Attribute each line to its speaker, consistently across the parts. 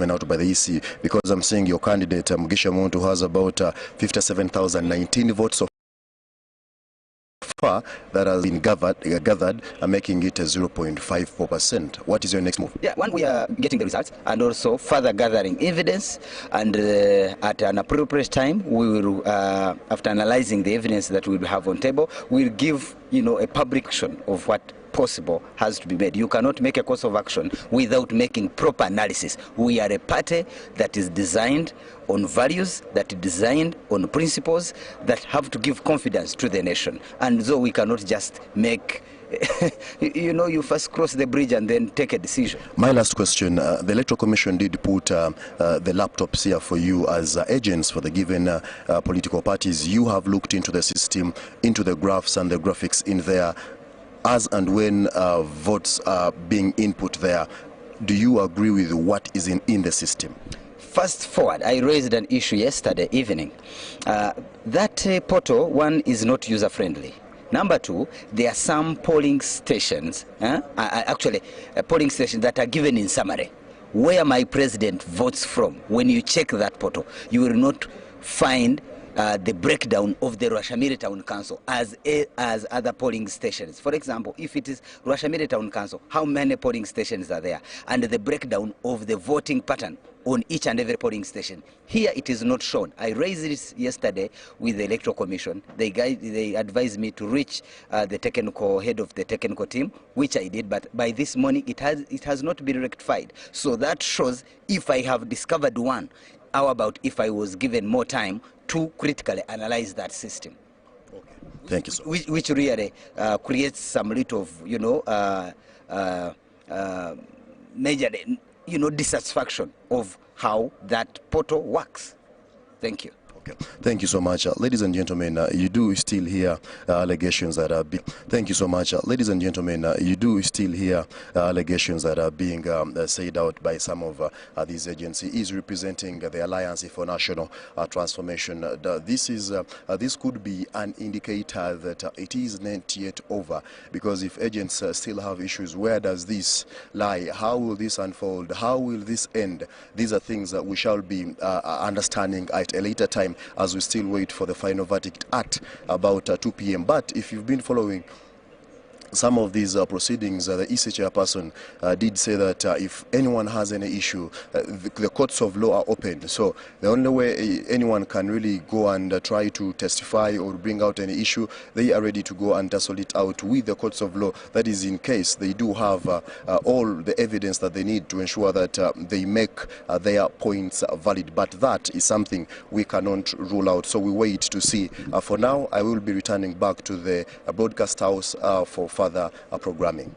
Speaker 1: out by the EC, because I'm seeing your candidate, Mugisha Muntu, has about 57,019 votes so far that has been gathered, making it a 0.54%. What is your next move?
Speaker 2: Yeah, one, we are getting the results and also further gathering evidence, and at an appropriate time, we will, after analyzing the evidence that we will have on table, we'll give, a public action of what possible has to be made. You cannot make a course of action without making proper analysis. We are a party that is designed on values, that is designed on principles that have to give confidence to the nation. And so we cannot just make you first cross the bridge and then take a decision.
Speaker 1: My last question, the Electoral Commission did put the laptops here for you as agents for the given political parties. You have looked into the system, into the graphs and the graphics in there. As and when votes are being input there, do you agree with what is in the system?
Speaker 2: Fast forward, I raised an issue yesterday evening. That portal, one, is not user-friendly. Number two, there are some polling stations, polling stations that are given in summary, where my president votes from. When you check that portal, you will not find the breakdown of the Rwashamiri Town Council as other polling stations. For example, if it is Rwashamiri Town Council, how many polling stations are there? And the breakdown of the voting pattern on each and every polling station. Here it is not shown. I raised this yesterday with the Electoral Commission. They advised me to reach the technical head of the technical team, which I did, but by this morning it has not been rectified. So that shows if I have discovered one, how about if I was given more time to critically analyze that system?
Speaker 1: Okay. Thank you so much.
Speaker 2: Which really creates some little of, major, dissatisfaction of how that portal works. Thank you.
Speaker 1: Okay. Thank you so much. Ladies and gentlemen, you do still hear allegations that are being... Thank you so much. Ladies and gentlemen, you do still hear allegations that are being said out by some of these agencies. He is representing the Alliance for National Transformation. This could be an indicator that it is not yet over, because if agents still have issues, where does this lie? How will this unfold? How will this end? These are things that we shall be understanding at a later time, as we still wait for the final verdict at about 2 p.m. But if you've been following some of these proceedings, the EC chairperson did say that if anyone has any issue, the courts of law are open. So the only way anyone can really go and try to testify or bring out any issue, they are ready to go and tussle it out with the courts of law. That is in case they do have all the evidence that they need to ensure that they make their points valid. But that is something we cannot rule out. So we wait to see. For now, I will be returning back to the broadcast house for further programming.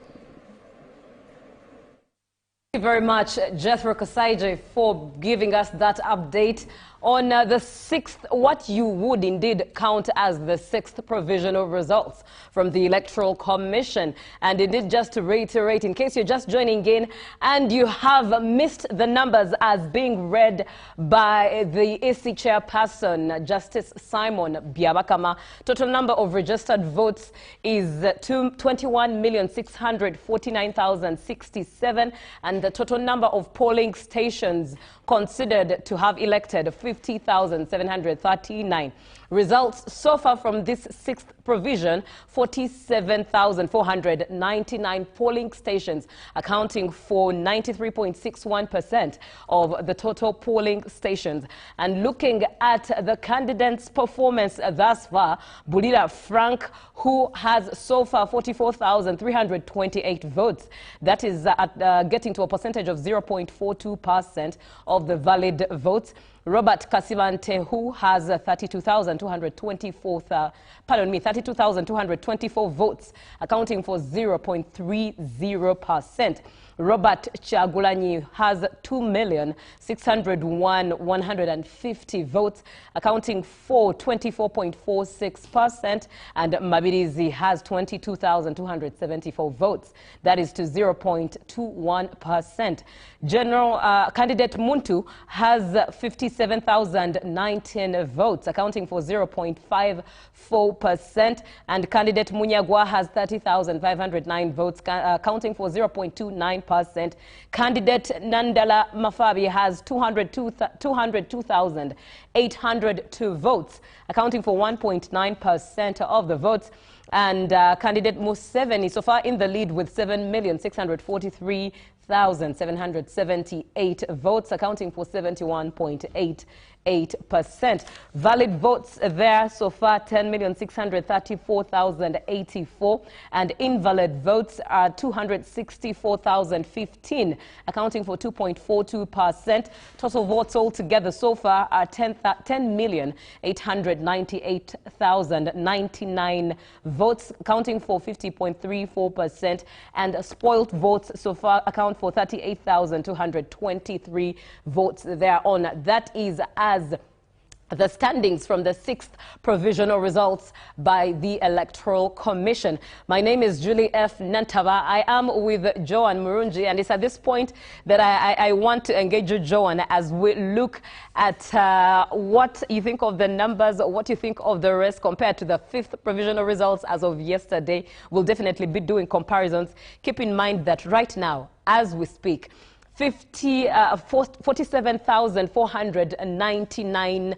Speaker 3: Thank you very much, Jethro Kasaije, for giving us that update on the 6th, what you would indeed count as the 6th provisional results from the Electoral Commission. And indeed, just to reiterate, in case you're just joining in and you have missed the numbers as being read by the EC chairperson, Justice Simon Byabakama, total number of registered votes is 21,649,067, and the total number of polling stations considered to have elected 50,739. Results so far from this 6th provision: 47,499 polling stations, accounting for 93.61% of the total polling stations. And looking at the candidates' performance thus far, Bulira Frank, who has so far 44,328 votes, that is getting to a percentage of 0.42% of the valid votes. Robert Kasivante, who has 32,224 votes, accounting for 0.30%. Robert Chagulanyi has 2,601,150 votes, accounting for 24.46%, and Mabirizi has 22,274 votes, that is to 0.21%. General candidate Muntu has 57,019 votes, accounting for 0.54%, and candidate Munyagwa has 30,509 votes, accounting for 0.29%. 49%. Candidate Nandala Mafabi has 202,802 votes, accounting for 1.9% of the votes. And candidate Museveni so far in the lead with 7,643,778 votes, accounting for 71.88%. Valid votes there so far 10,634,084, and invalid votes are 264,015, accounting for 2.42%. Total votes altogether so far are 10,898,099 votes, accounting for 50.34%, and spoilt votes so far account for 38,223 votes thereon. That is as the standings from the 6th provisional results by the Electoral Commission. My name is Julie F. Nantava. I am with Joan Murungi, and it's at this point that I want to engage you, Joan, as we look at what you think of the numbers, what you think of the rest compared to the 5th provisional results as of yesterday. We'll definitely be doing comparisons. Keep in mind that right now, as we speak, 47,499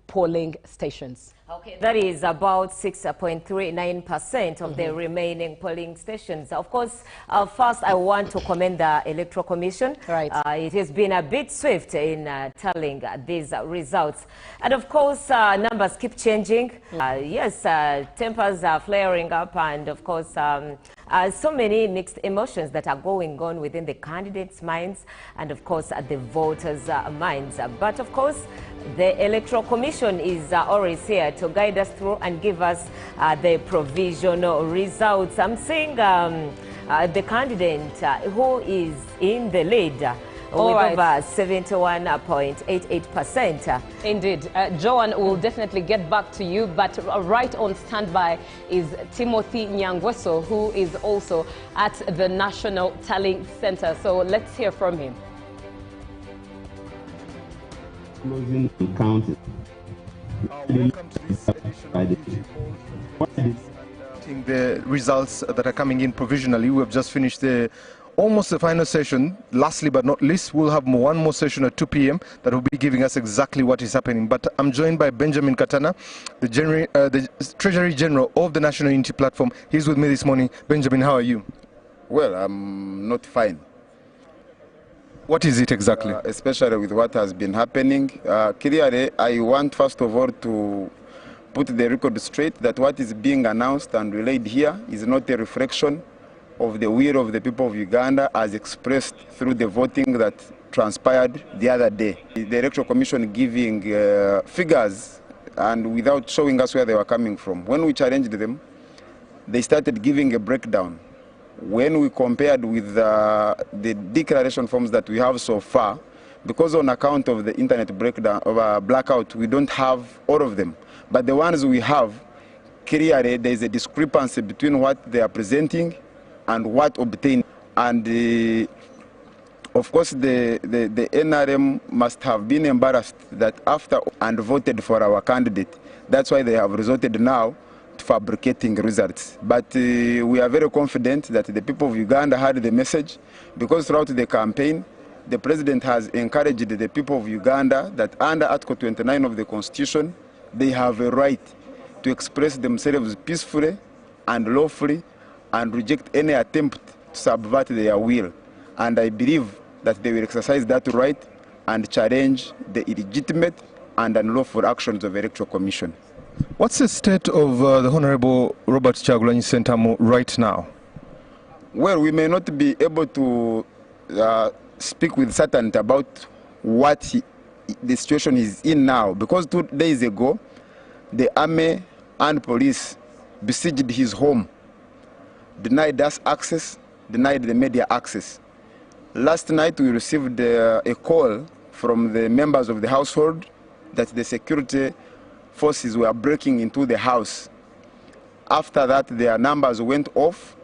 Speaker 3: polling stations.
Speaker 4: Okay, that is about 6.39% of the remaining polling stations. Of course, first I want to commend the Electoral Commission.
Speaker 3: Right.
Speaker 4: It has been a bit swift in telling these results. And of course, numbers keep changing. Yes, tempers are flaring up, and of course, so many mixed emotions that are going on within the candidates' minds and of course the voters' minds. But of course, the Electoral Commission is always here to guide us through and give us the provisional results. I'm seeing the candidate who is in the lead with over 71.88%.
Speaker 3: Indeed. Joan will definitely get back to you, but right on standby is Timothy Nyangweso, who is also at the National Tallying Center. So let's hear from him.
Speaker 5: Closing and counting.
Speaker 1: Welcome to this edition of the results that are coming in provisionally. We have just finished almost the final session. Lastly but not least, we'll have one more session at 2 p.m. that will be giving us exactly what is happening. But I'm joined by Benjamin Katana, the Treasury General of the National Unity Platform. He's with me this morning. Benjamin, how are you?
Speaker 6: Well, I'm not fine.
Speaker 1: What is it exactly?
Speaker 6: Especially with what has been happening. Clearly, I want first of all to put the record straight that what is being announced and relayed here is not a reflection of the will of the people of Uganda as expressed through the voting that transpired the other day. The Electoral Commission giving figures and without showing us where they were coming from. When we challenged them, they started giving a breakdown. When we compared with the declaration forms that we have so far, because on account of the internet breakdown of blackout, we don't have all of them. But the ones we have, clearly there is a discrepancy between what they are presenting and what obtained. And of course, the NRM must have been embarrassed that after and voted for our candidate. That's why they have resorted now to fabricating results. But we are very confident that the people of Uganda heard the message, because throughout the campaign, the president has encouraged the people of Uganda that under Article 29 of the Constitution, they have a right to express themselves peacefully and lawfully and reject any attempt to subvert their will. And I believe that they will exercise that right and challenge the illegitimate and unlawful actions of the Electoral Commission.
Speaker 1: What's the state of the Honorable Robert Kyagulanyi Ssentamu right now?
Speaker 6: Well, we may not be able to speak with certainty about what the situation is in now, because 2 days ago, the army and police besieged his home, denied us access, denied the media access. Last night, we received a call from the members of the household that the security forces were breaking into the house. After that, their numbers went off.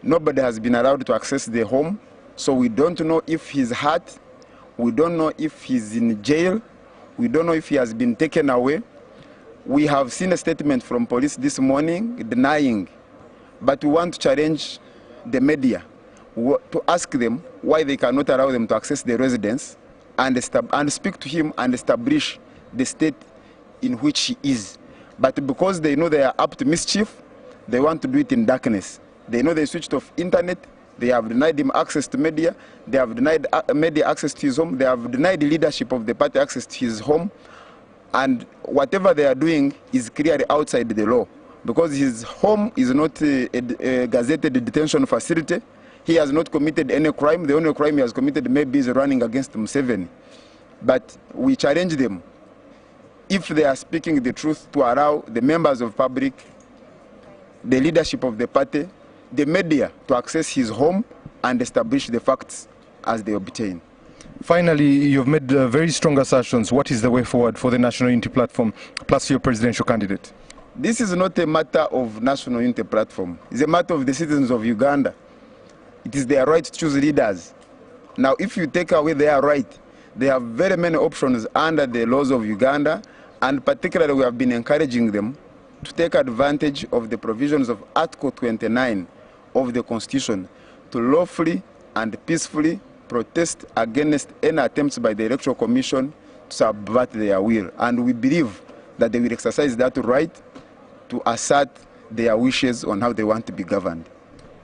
Speaker 6: Nobody has been allowed to access the home, so we don't know if he's hurt. We don't know if he's in jail. We don't know if he has been taken away. We have seen a statement from police this morning denying, but we want to challenge the media, to ask them why they cannot allow them to access the residence and speak to him and establish the state in which he is. But because they know they are up to mischief, they want to do it in darkness. They know they switched off internet, they have denied him access to media, they have denied media access to his home, they have denied the leadership of the party access to his home, and whatever they are doing is clearly outside the law. Because his home is not a gazetted detention facility, he has not committed any crime. The only crime he has committed maybe is running against Museveni. But we challenge them, if they are speaking the truth, to allow the members of public, the leadership of the party, the media to access his home and establish the facts as they obtain.
Speaker 7: Finally, you've made very strong assertions. What is the way forward for the National Unity Platform plus your presidential candidate?
Speaker 6: This is not a matter of National Unity Platform. It's a matter of the citizens of Uganda. It is their right to choose leaders. Now, if you take away their right, they have very many options under the laws of Uganda, and particularly we have been encouraging them to take advantage of the provisions of Article 29 of the Constitution to lawfully and peacefully protest against any attempts by the Electoral Commission to subvert their will. And we believe that they will exercise that right to assert their wishes on how they want to be governed.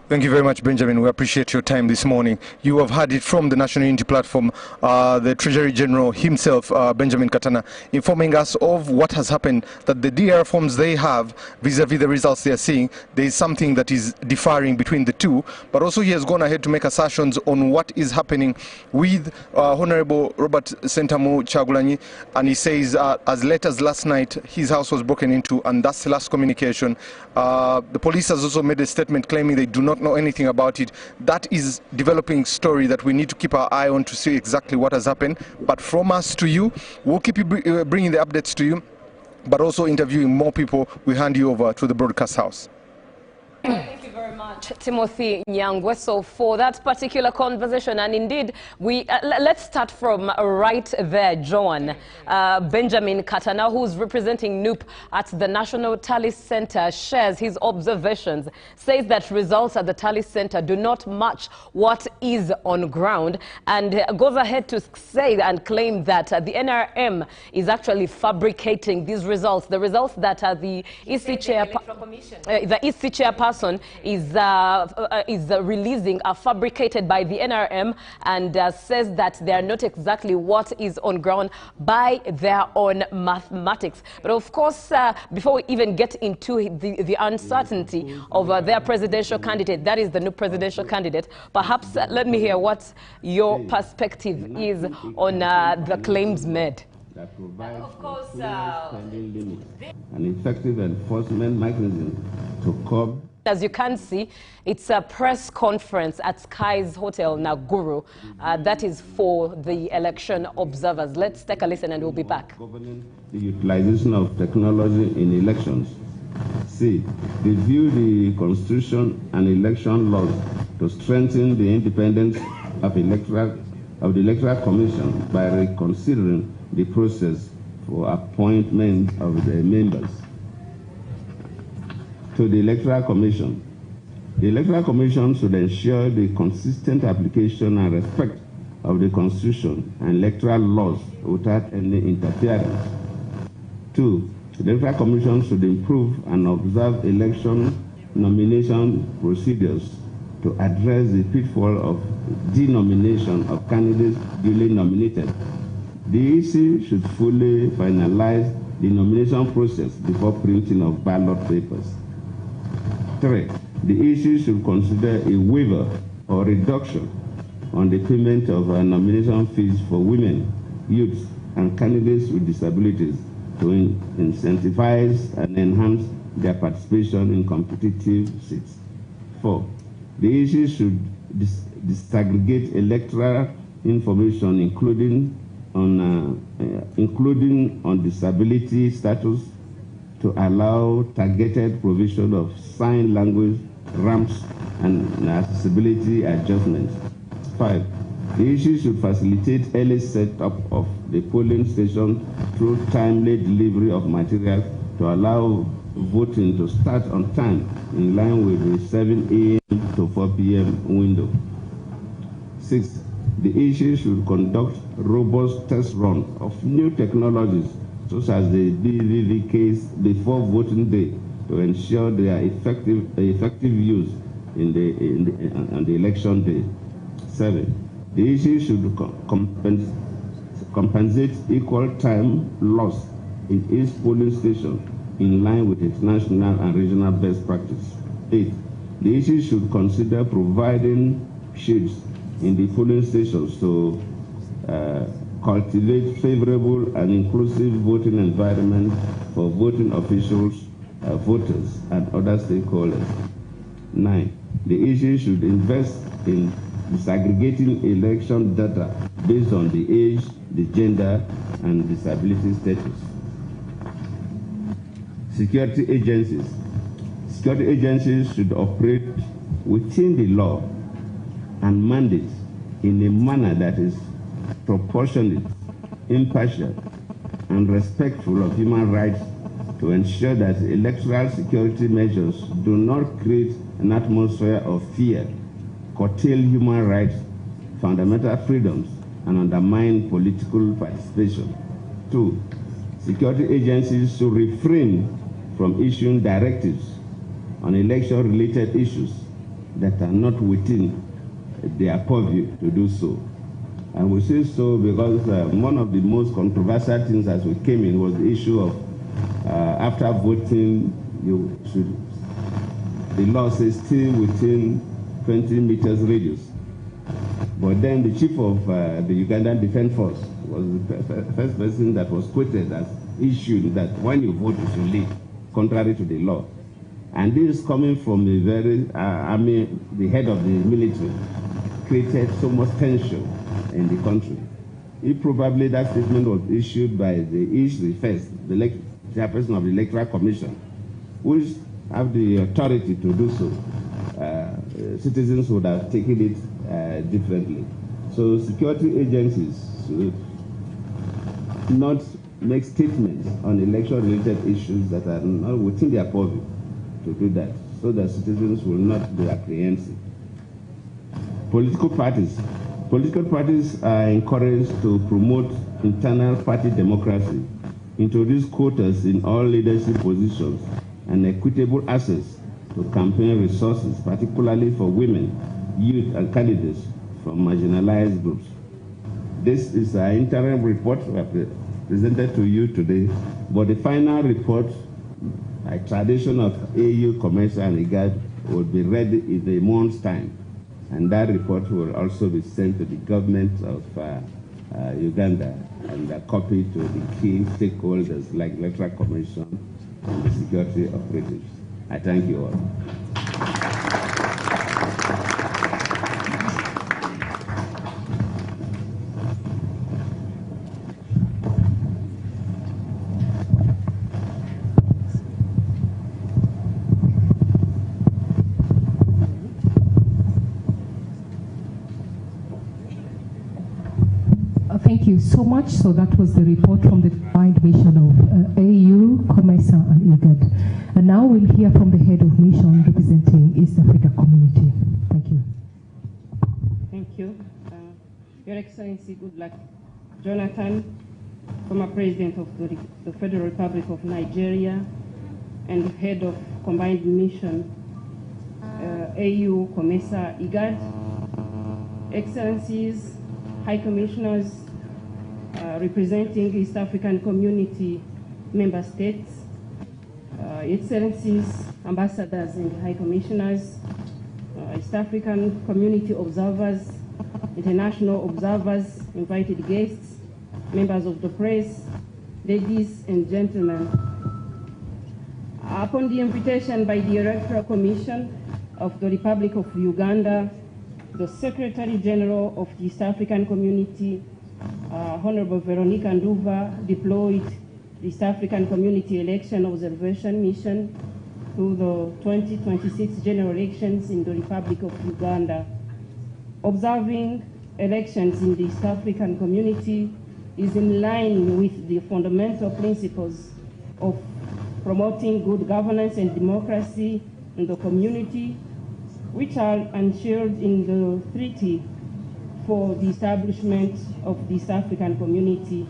Speaker 7: Thank you very much, Benjamin. We appreciate your time this morning. You have heard it from the National Unity Platform, the Treasury General himself, Benjamin Katana, informing us of what has happened, that the DR forms they have vis-a-vis the results they are seeing, there is something that is differing between the two, but also he has gone ahead to make assertions on what is happening with Honorable Robert Sentamu Chagulanyi, and he says as late as last night, his house was broken into, and that's the last communication. The police has also made a statement claiming they do not know anything about it. That is developing story that we need to keep our eye on to see exactly what has happened. But from us to you, we'll keep you bringing the updates to you, but also interviewing more people. We hand you over to the broadcast house.
Speaker 3: Thank you very much, Timothy Nyangwe, so for that particular conversation. And indeed, let's start from right there, Joan. Benjamin Katana, who's representing NUP at the National Tally Center, shares his observations, says that results at the Tally Center do not match what is on ground, and goes ahead to say and claim that the NRM is actually fabricating these results, the results that the EC chairperson is releasing are fabricated by the NRM, and says that they are not exactly what is on ground by their own mathematics. But of course, before we even get into the uncertainty of their presidential candidate, that is the new presidential candidate, perhaps let me hear what your perspective is on the claims made.
Speaker 5: That provides
Speaker 3: of course,
Speaker 5: spending limits, an effective enforcement mechanism to curb.
Speaker 3: As you can see, it's a press conference at Sky's Hotel, Naguru. That is for the election observers. Let's take a listen and we'll be back.
Speaker 5: Governing the utilization of technology in elections. C. Review the Constitution and election laws to strengthen the independence of the Electoral Commission by reconsidering the process for appointment of the members. To the Electoral Commission. The Electoral Commission should ensure the consistent application and respect of the Constitution and electoral laws without any interference. 2. The Electoral Commission should improve and observe election nomination procedures to address the pitfall of denomination of candidates duly nominated. The EC should fully finalize the nomination process before printing of ballot papers. 3. The EC should consider a waiver or reduction on the payment of nomination fees for women, youths, and candidates with disabilities to incentivize and enhance their participation in competitive seats. 4. The EC should disaggregate electoral information, including on disability status, to allow targeted provision of sign language, ramps, and accessibility adjustments. 5. The EC should facilitate early setup of the polling station through timely delivery of materials to allow voting to start on time in line with the 7 a.m. to 4 p.m. window. Sixth, the agency should conduct robust test runs of new technologies, such as the BVV case, before voting day, to ensure their effective use on the election day. Seven, the agency should compensate equal time lost in each polling station in line with international and regional best practice. 8. The agency should consider providing shades in the polling stations to cultivate favorable and inclusive voting environment for voting officials, voters, and other stakeholders. 9. The agency should invest in disaggregating election data based on the age, the gender, and disability status. Security agencies. Security agencies should operate within the law and mandate in a manner that is proportionate, impartial, and respectful of human rights, to ensure that electoral security measures do not create an atmosphere of fear, curtail human rights, fundamental freedoms, and undermine political participation. 2. Security agencies should refrain from issuing directives on election-related issues that are not within their purview to do so. And we say so because one of the most controversial things as we came in was the issue of after voting, the law says still within 20 meters radius. But then the chief of the Ugandan Defense Force was the first person that was quoted as issuing that when you vote, you should leave, contrary to the law. And this is coming from the very, the head of the military, created so much tension in the country. If probably that statement was issued by the chairperson of the Electoral Commission, which have the authority to do so, citizens would have taken it differently. So security agencies should not make statements on election-related issues that are not within their purview to do that, so that citizens will not be apprehensive. Political parties. Political parties are encouraged to promote internal party democracy, introduce quotas in all leadership positions, and equitable access to campaign resources, particularly for women, youth, and candidates from marginalized groups. This is an interim report we have presented to you today, but the final report, by tradition of AU, Commerce, and IGAD, will be ready in a month's time. And that report will also be sent to the government of Uganda and a copy to the key stakeholders like Electoral Commission and the security operatives. I thank you all.
Speaker 8: Thank you so much. So that was the report from the combined mission of AU, COMESA, and IGAD. And now we'll hear from the head of mission representing East Africa Community. Thank you.
Speaker 9: Thank you. Your Excellency, good luck. Jonathan, former President of the Federal Republic of Nigeria and head of combined mission AU, COMESA, IGAD. Excellencies, High Commissioners, representing East African Community member states, Excellencies, Ambassadors and High Commissioners, East African Community observers, international observers, invited guests, members of the press, ladies and gentlemen. Upon the invitation by the Electoral Commission of the Republic of Uganda, the Secretary General of the East African Community, Honorable Veronica Nduva, deployed the East African Community Election Observation Mission to the 2026 general elections in the Republic of Uganda. Observing elections in the East African Community is in line with the fundamental principles of promoting good governance and democracy in the community, which are enshrined in the Treaty for the establishment of the East African Community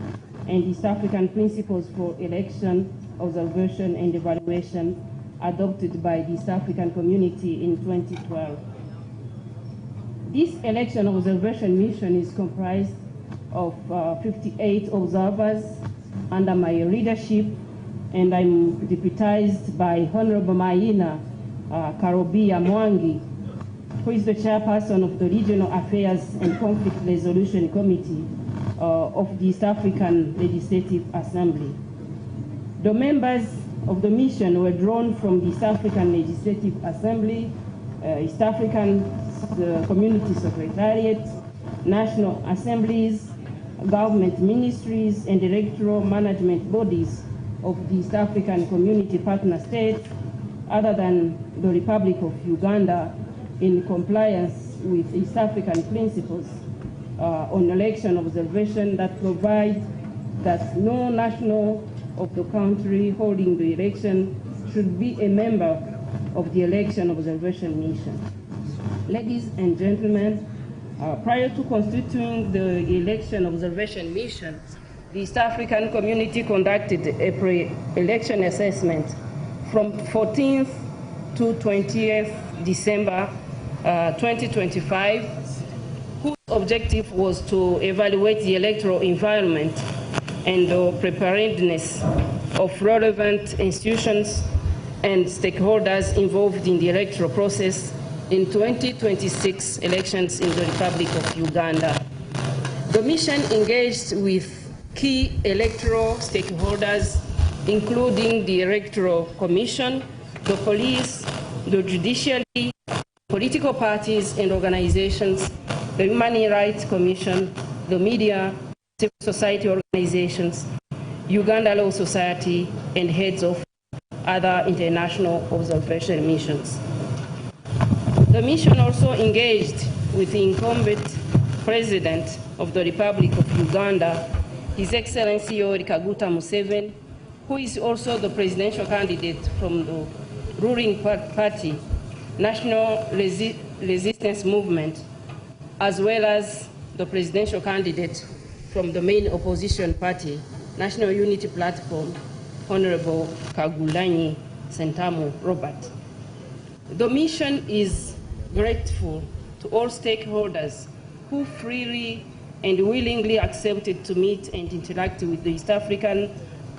Speaker 9: and East African Principles for Election, Observation and Evaluation adopted by the East African Community in 2012. This election observation mission is comprised of 58 observers under my leadership, and I'm deputized by Honorable Maina Karobia Mwangi, who is the chairperson of the Regional Affairs and Conflict Resolution Committee of the East African Legislative Assembly. The members of the mission were drawn from the East African Legislative Assembly, East African Community Secretariat, national assemblies, government ministries, and electoral management bodies of the East African Community partner states, other than the Republic of Uganda, in compliance with East African principles on election observation that provide that no national of the country holding the election should be a member of the election observation mission. Ladies and gentlemen, prior to constituting the election observation mission, the East African Community conducted a pre-election assessment from 14th to 20th December 2025, whose objective was to evaluate the electoral environment and the preparedness of relevant institutions and stakeholders involved in the electoral process in 2026 elections in the Republic of Uganda. The mission engaged with key electoral stakeholders, including the Electoral Commission, the police, the judiciary, political parties and organizations, the Human Rights Commission, the media, civil society organizations, Uganda Law Society, and heads of other international observation missions. The mission also engaged with the incumbent President of the Republic of Uganda, His Excellency Yoweri Kaguta Museveni, who is also the presidential candidate from the ruling party, National Resistance Movement, as well as the presidential candidate from the main opposition party, National Unity Platform, Honorable Kagulanyi Sentamu Robert. The mission is grateful to all stakeholders who freely and willingly accepted to meet and interact with the East African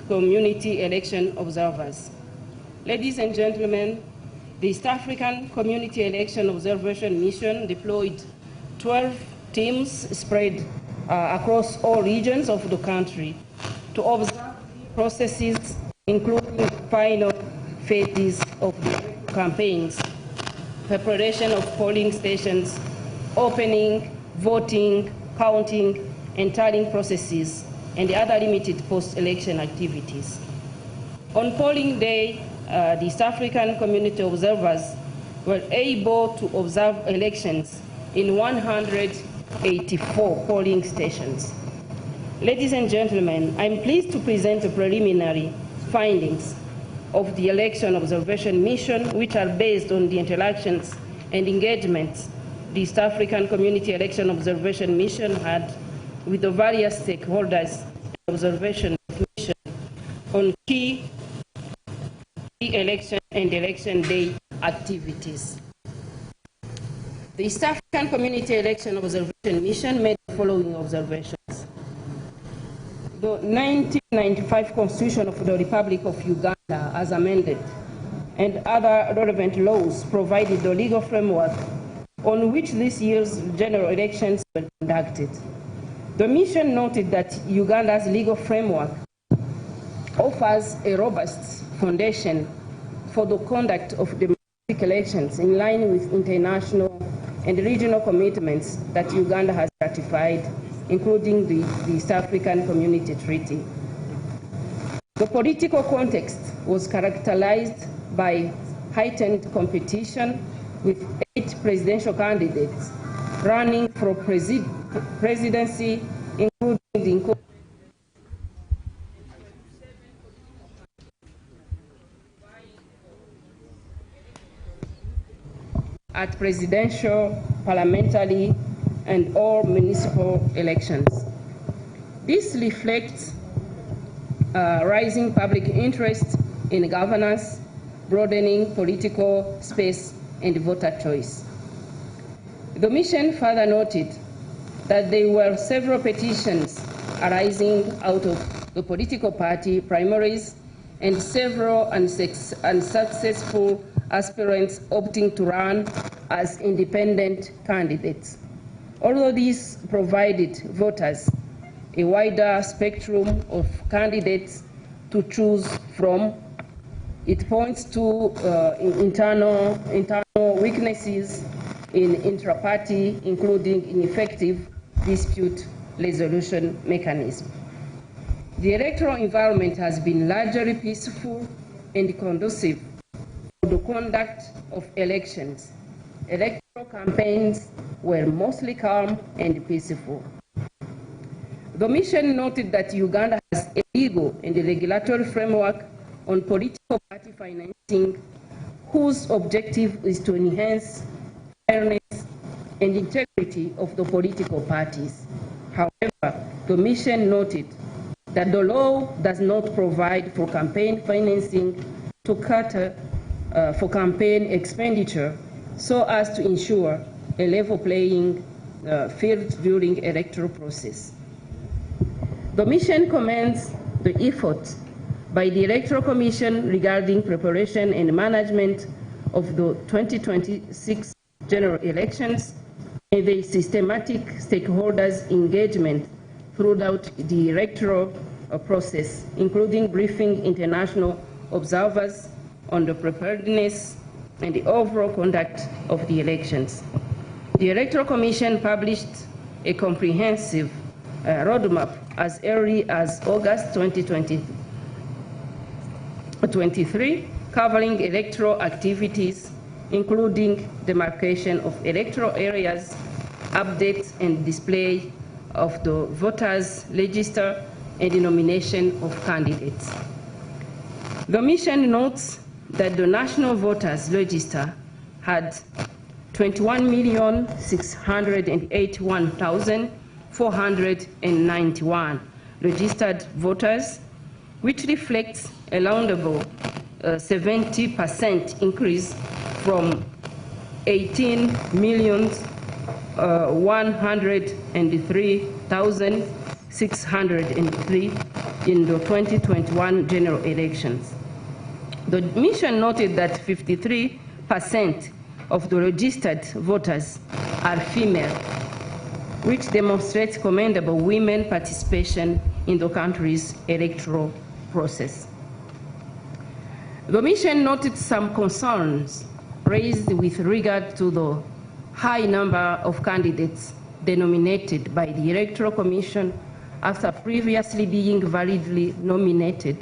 Speaker 9: Community election observers. Ladies and gentlemen, the East African Community Election Observation Mission deployed 12 teams spread across all regions of the country to observe processes, including final phases of the campaigns, preparation of polling stations, opening, voting, counting, and tallying processes, and other limited post-election activities. On polling day, the East African Community observers were able to observe elections in 184 polling stations. Ladies and gentlemen, I'm pleased to present the preliminary findings of the election observation mission, which are based on the interactions and engagements the East African Community Election Observation Mission had with the various stakeholders and observation mission on key election and election day activities. The East African Community Election Observation Mission made the following observations. The 1995 Constitution of the Republic of Uganda, as amended, and other relevant laws provided the legal framework on which this year's general elections were conducted. The mission noted that Uganda's legal framework offers a robust foundation for the conduct of democratic elections in line with international and regional commitments that Uganda has ratified, including the East African Community Treaty. The political context was characterized by heightened competition, with 8 presidential candidates running for presidency, including the at presidential, parliamentary, and all municipal elections. This reflects rising public interest in governance, broadening political space and voter choice. The mission further noted that there were several petitions arising out of the political party primaries and several unsuccessful aspirants opting to run as independent candidates. Although this provided voters a wider spectrum of candidates to choose from, it points to internal weaknesses in intra-party, including ineffective dispute resolution mechanism. The electoral environment has been largely peaceful and conducive to the conduct of elections. Electoral campaigns were mostly calm and peaceful. The mission noted that Uganda has a legal and regulatory framework on political party financing whose objective is to enhance fairness and integrity of the political parties. However, the mission noted that the law does not provide for campaign financing to cater for campaign expenditure so as to ensure a level playing field during electoral process. The mission commends the effort by the Electoral Commission regarding preparation and management of the 2026 general elections and the systematic stakeholders' engagement throughout the electoral process, including briefing international observers on the preparedness and the overall conduct of the elections. The Electoral Commission published a comprehensive roadmap as early as August 2023, covering electoral activities, including demarcation of electoral areas, updates and display of the voters' register, and the nomination of candidates. The mission notes that the National Voters Register had 21,681,491 registered voters, which reflects a laudable 70% increase from 18,103,603 in the 2021 general elections. The mission noted that 53% of the registered voters are female, which demonstrates commendable women participation in the country's electoral process. The mission noted some concerns raised with regard to the high number of candidates denominated by the Electoral Commission after previously being validly nominated,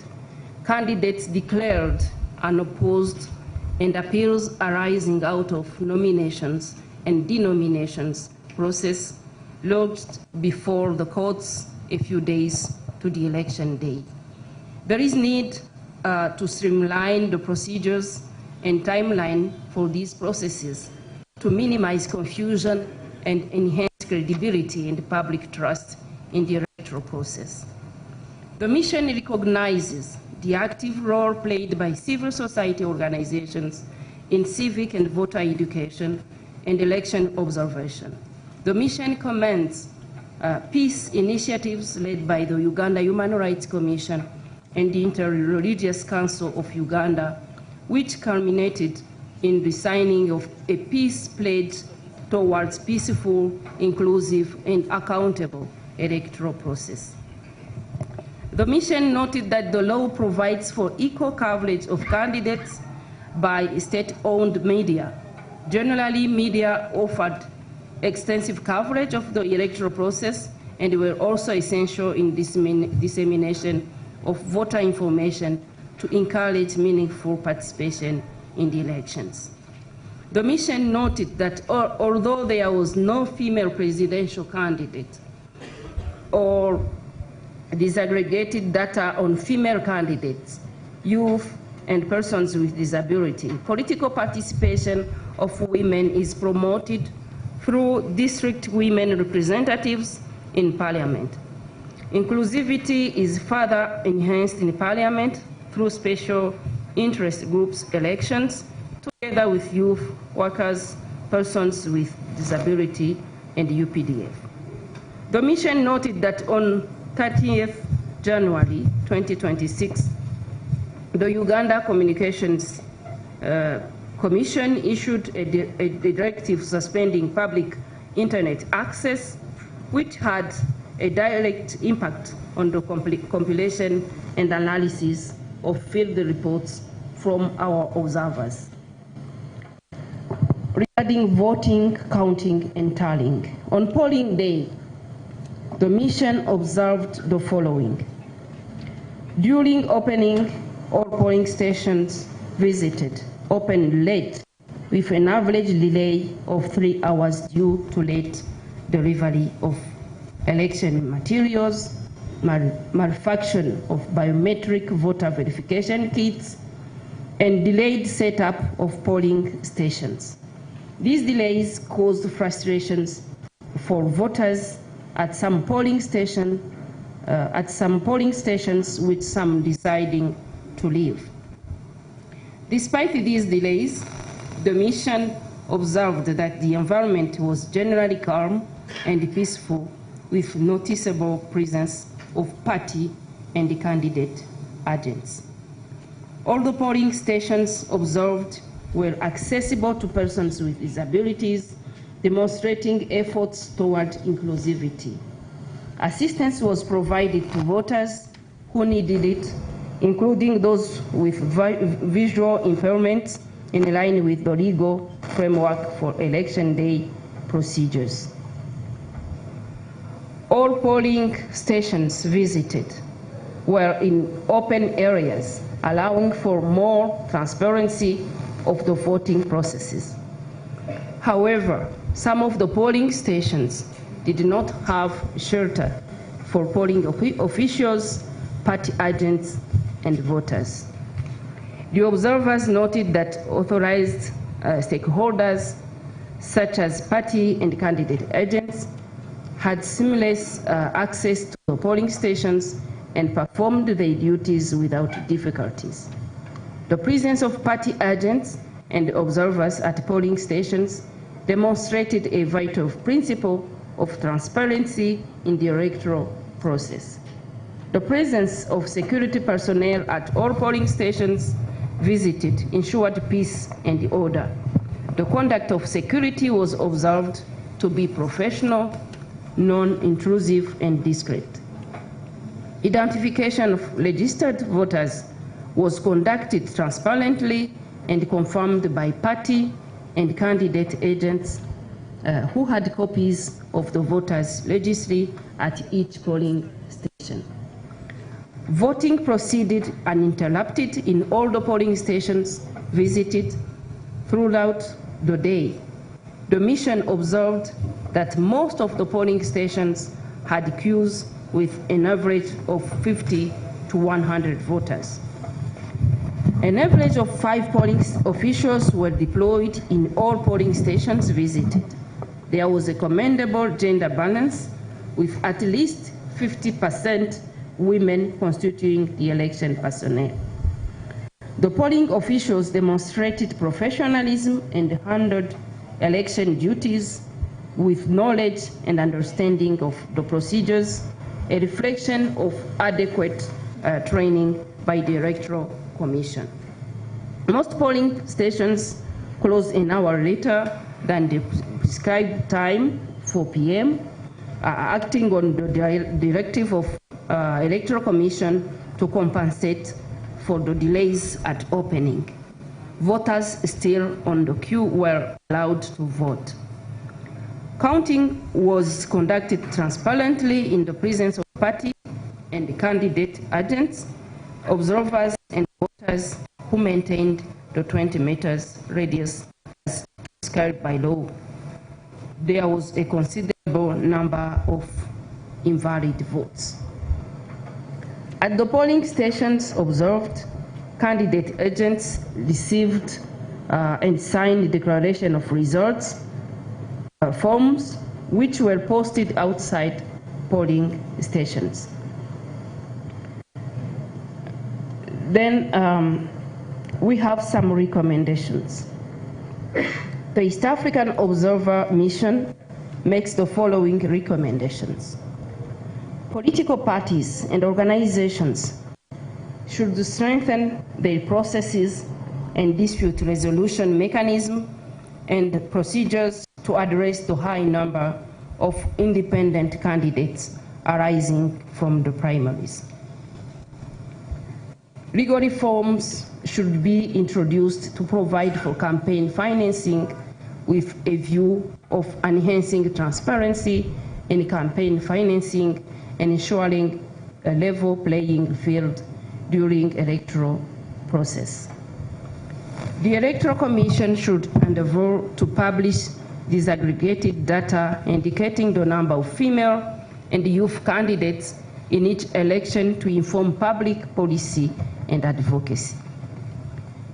Speaker 9: candidates declared unopposed, and appeals arising out of nominations and denominations process lodged before the courts a few days to the election day. There is need to streamline the procedures and timeline for these processes to minimize confusion and enhance credibility and public trust in the electoral process. The mission recognizes the active role played by civil society organizations in civic and voter education and election observation. The mission commends peace initiatives led by the Uganda Human Rights Commission and the Inter-Religious Council of Uganda, which culminated in the signing of a peace pledge towards peaceful, inclusive, and accountable electoral process. The mission noted that the law provides for equal coverage of candidates by state-owned media. Generally, media offered extensive coverage of the electoral process and were also essential in dissemination of voter information to encourage meaningful participation in the elections. The mission noted that although there was no female presidential candidate or disaggregated data on female candidates, youth, and persons with disability, political participation of women is promoted through district women representatives in Parliament. Inclusivity is further enhanced in Parliament through special interest groups elections, together with youth, workers, persons with disability, and UPDF. The mission noted that on 30th January 2026, the Uganda Communications Commission issued a directive suspending public internet access, which had a direct impact on the compilation and analysis of field reports from our observers. Regarding voting, counting, and tallying, on polling day, the mission observed the following. During opening, all polling stations visited opened late, with an average delay of 3 hours due to late delivery of election materials, manufacture of biometric voter verification kits, and delayed setup of polling stations. These delays caused frustrations for voters at some polling stations, with some deciding to leave. Despite these delays, the mission observed that the environment was generally calm and peaceful, with noticeable presence of party and candidate agents. All the polling stations observed were accessible to persons with disabilities, demonstrating efforts toward inclusivity. Assistance was provided to voters who needed it, including those with visual impairments, in line with the legal framework for election day procedures. All polling stations visited were in open areas, allowing for more transparency of the voting processes. However, some of the polling stations did not have shelter for polling officials, party agents, and voters. The observers noted that authorized stakeholders, such as party and candidate agents, had seamless access to the polling stations and performed their duties without difficulties. The presence of party agents and observers at polling stations demonstrated a vital principle of transparency in the electoral process. The presence of security personnel at all polling stations visited ensured peace and order. The conduct of security was observed to be professional, non-intrusive, and discreet. Identification of registered voters was conducted transparently and confirmed by party and candidate agents who had copies of the voters' registry at each polling station. Voting proceeded uninterrupted in all the polling stations visited throughout the day. The mission observed that most of the polling stations had queues with an average of 50 to 100 voters. An average of 5 polling officials were deployed in all polling stations visited. There was a commendable gender balance, with at least 50% women constituting the election personnel. The polling officials demonstrated professionalism and handled election duties with knowledge and understanding of the procedures, a reflection of adequate training by the Electoral Commission. Most polling stations closed an hour later than the prescribed time, 4 p.m., acting on the directive of Electoral Commission to compensate for the delays at opening. Voters still on the queue were allowed to vote. Counting was conducted transparently in the presence of party and candidate agents, observers, and voters who maintained the 20 meters radius as prescribed by law. There was a considerable number of invalid votes. At the polling stations observed, candidate agents received and signed the declaration of results forms which were posted outside polling stations. Then we have some recommendations. The East African Observer Mission makes the following recommendations. Political parties and organizations should strengthen their processes and dispute resolution mechanism and procedures to address the high number of independent candidates arising from the primaries. Legal reforms should be introduced to provide for campaign financing with a view of enhancing transparency in campaign financing and ensuring a level playing field during electoral process. The Electoral Commission should endeavor to publish disaggregated data indicating the number of female and youth candidates in each election to inform public policy and advocacy.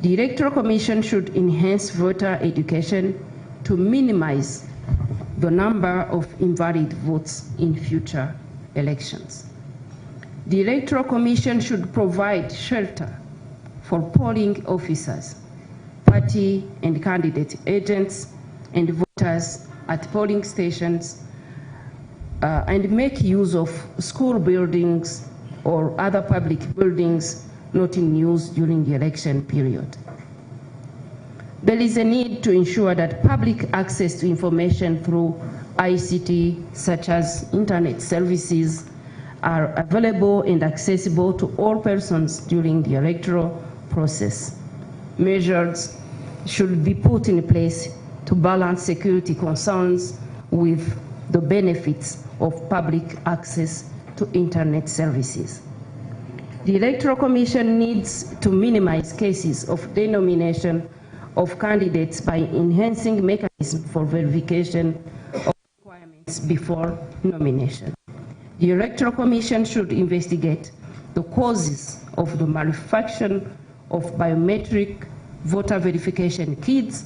Speaker 9: The Electoral Commission should enhance voter education to minimize the number of invalid votes in future elections. The Electoral Commission should provide shelter for polling officers, party and candidate agents, and voters at polling stations, and make use of school buildings or other public buildings not in use during the election period. There is a need to ensure that public access to information through ICT, such as internet services, are available and accessible to all persons during the electoral process. Measures should be put in place to balance security concerns with the benefits of public access to internet services. The Electoral Commission needs to minimize cases of denomination of candidates by enhancing mechanisms for verification of requirements before nomination. The Electoral Commission should investigate the causes of the manufacture of biometric voter verification kits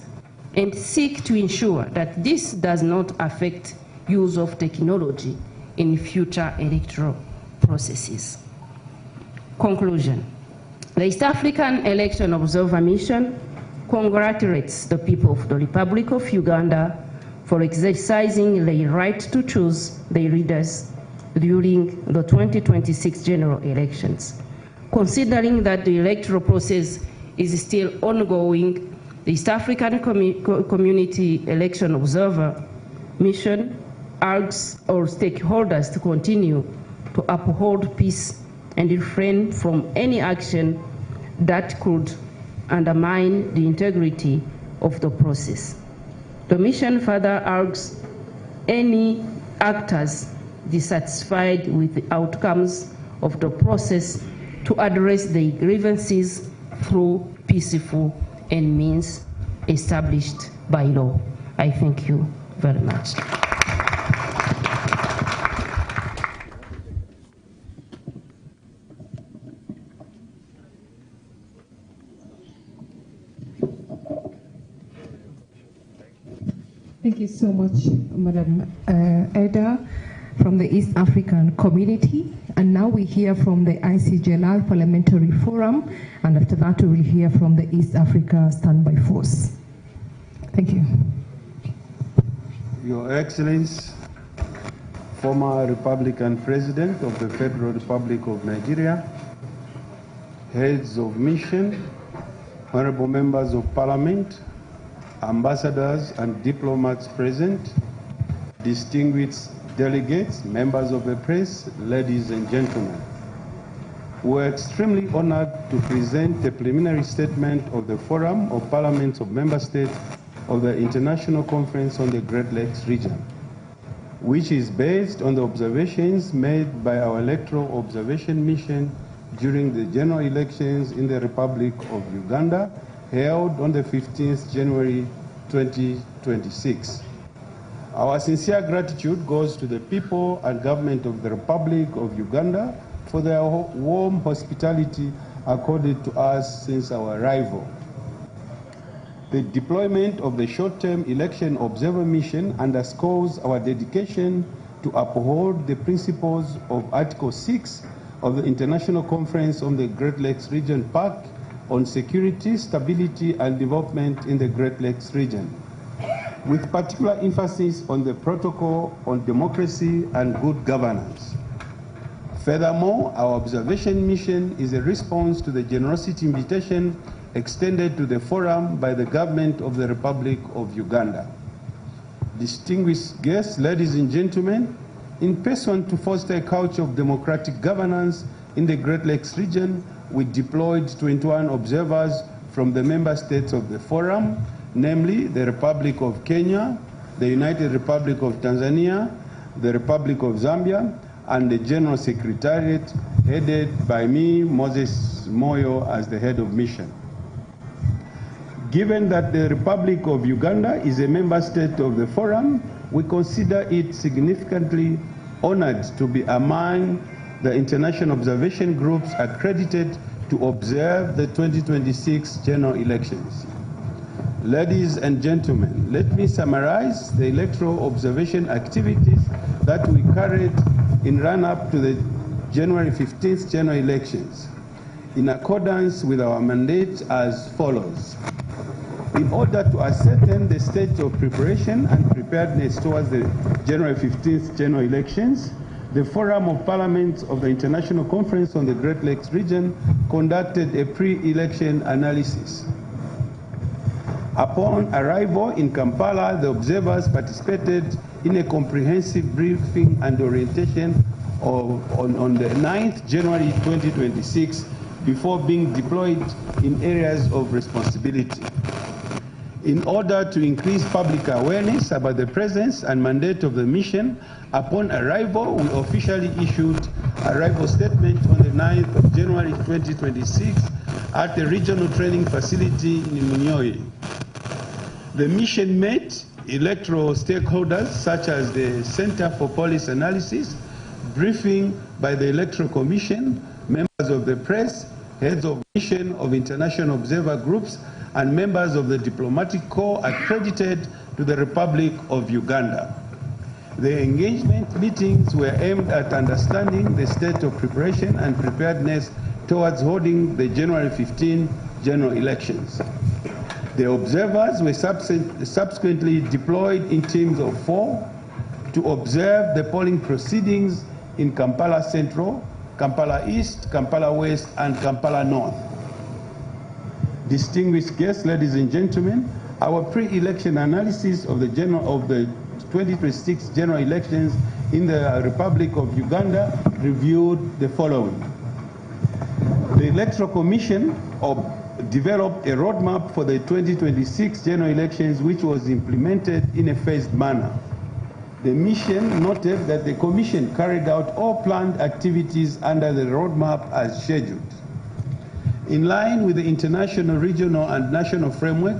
Speaker 9: and seek to ensure that this does not affect use of technology in future electoral processes. Conclusion. The East African Election Observer Mission congratulates the people of the Republic of Uganda for exercising their right to choose their leaders during the 2026 general elections. Considering that the electoral process is still ongoing, the East African Community Election Observer Mission urges all stakeholders to continue to uphold peace and refrain from any action that could undermine the integrity of the process. The mission further urges any actors dissatisfied with the outcomes of the process to address their grievances through peaceful and means established by law. I thank you very much.
Speaker 8: Thank you so much, Madam Eda, from the East African Community. And now we hear from the ICJLR Parliamentary Forum, and after that we will hear from the East Africa Standby Force. Thank you.
Speaker 5: Your Excellency, former Republican President of the Federal Republic of Nigeria, heads of mission, honorable members of Parliament, ambassadors and diplomats present, distinguished delegates, members of the press, ladies and gentlemen. We are extremely honored to present the preliminary statement of the Forum of Parliaments of Member States of the International Conference on the Great Lakes region, which is based on the observations made by our electoral observation mission during the general elections in the Republic of Uganda, held on the 15th January 2026. Our sincere gratitude goes to the people and government of the Republic of Uganda for their warm hospitality accorded to us since our arrival. The deployment of the short-term election observer mission underscores our dedication to uphold the principles of Article 6 of the International Conference on the Great Lakes Region Pact on security, stability, and development in the Great Lakes region, with particular emphasis on the protocol on democracy and good governance. Furthermore, our observation mission is a response to the generosity invitation extended to the forum by the government of the Republic of Uganda. Distinguished guests, ladies and gentlemen, in person to foster a culture of democratic governance in the Great Lakes region, we deployed 21 observers from the member states of the forum, namely the Republic of Kenya, the United Republic of Tanzania, the Republic of Zambia, and the General Secretariat headed by me, Moses Moyo, as the head of mission. Given that the Republic of Uganda is a member state of the forum, we consider it significantly honored to be among the international observation groups accredited to observe the 2026 general elections. Ladies and gentlemen, let me summarize the electoral observation activities that we carried in run-up to the January 15th general elections, in accordance with our mandate as follows. In order to ascertain the state of preparation and preparedness towards the January 15th general elections, the Forum of Parliaments of the International Conference on the Great Lakes region conducted a pre-election analysis. Upon arrival in Kampala, the observers participated in a comprehensive briefing and orientation on the 9th January 2026 before being deployed in areas of responsibility. In order to increase public awareness about the presence and mandate of the mission, upon arrival, we officially issued a arrival statement on the 9th of January 2026 at the regional training facility in Munyoyi. The mission met electoral stakeholders such as the Center for Policy Analysis, briefing by the Electoral Commission, members of the press, heads of mission of international observer groups, and members of the diplomatic corps accredited to the Republic of Uganda. The engagement meetings were aimed at understanding the state of preparation and preparedness towards holding the January 15 general elections. The observers were subsequently deployed in teams of 4 to observe the polling proceedings in Kampala Central, Kampala East, Kampala West, and Kampala North. Distinguished guests, ladies and gentlemen, our pre-election analysis of the 2026 general elections in the Republic of Uganda reviewed the following. The Electoral Commission developed a roadmap for the 2026 general elections, which was implemented in a phased manner. The mission noted that the Commission carried out all planned activities under the roadmap as scheduled. In line with the international, regional, and national framework,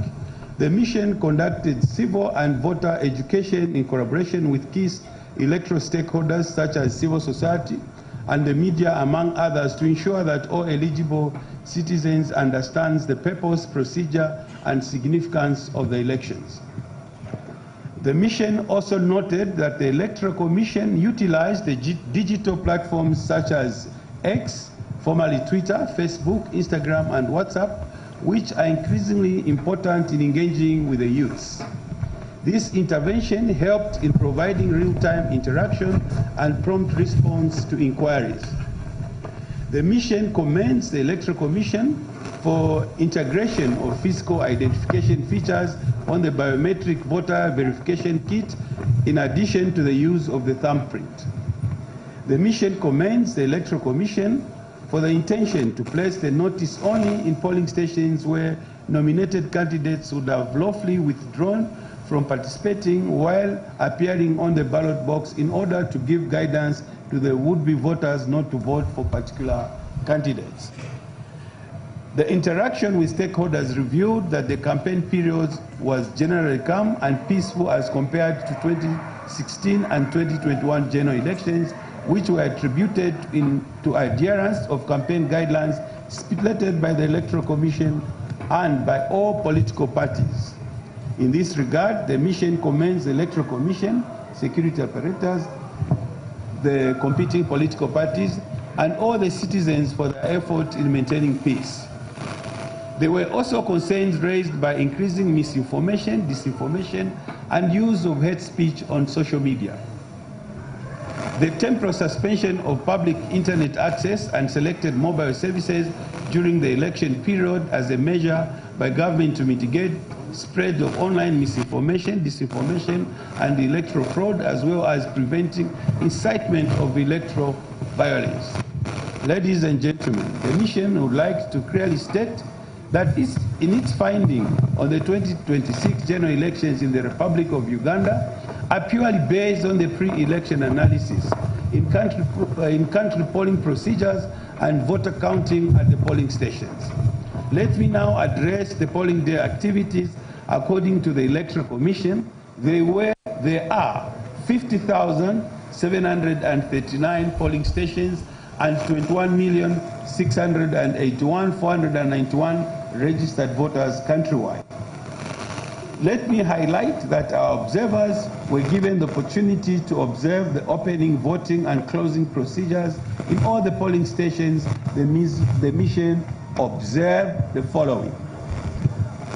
Speaker 5: the mission conducted civil and voter education in collaboration with key electoral stakeholders such as civil society and the media, among others, to ensure that all eligible citizens understand the purpose, procedure, and significance of the elections. The mission also noted that the Electoral Commission utilized the digital platforms such as X, formerly Twitter, Facebook, Instagram, and WhatsApp, which are increasingly important in engaging with the youths. This intervention helped in providing real-time interaction and prompt response to inquiries. The mission commends the Electoral Commission for integration of physical identification features on the biometric voter verification kit, in addition to the use of the thumbprint. The mission commends the Electoral Commission for the intention to place the notice only in polling stations where nominated candidates would have lawfully withdrawn from participating while appearing on the ballot box, in order to give guidance to the would-be voters not to vote for particular candidates. The interaction with stakeholders revealed that the campaign period was generally calm and peaceful as compared to 2016 and 2021 general elections, which were attributed to adherence of campaign guidelines stipulated by the Electoral Commission
Speaker 10: and by all political parties. In this regard, the mission commends the Electoral Commission, security apparatus, the competing political parties, and all the citizens for their effort in maintaining peace. There were also concerns raised by increasing misinformation, disinformation, and use of hate speech on social media. The temporary suspension of public internet access and selected mobile services during the election period as a measure by government to mitigate spread of online misinformation, disinformation, and electoral fraud, as well as preventing incitement of electoral violence. Ladies and gentlemen, the mission would like to clearly state that in its finding on the 2026 general elections in the Republic of Uganda are purely based on the pre-election analysis in country polling procedures and voter counting at the polling stations. Let me now address the polling day activities. According to the Electoral Commission, there are 50,739 polling stations and 21,681,491 registered voters countrywide. Let me highlight that our observers were given the opportunity to observe the opening, voting, and closing procedures in all the polling stations. The mission observed the following.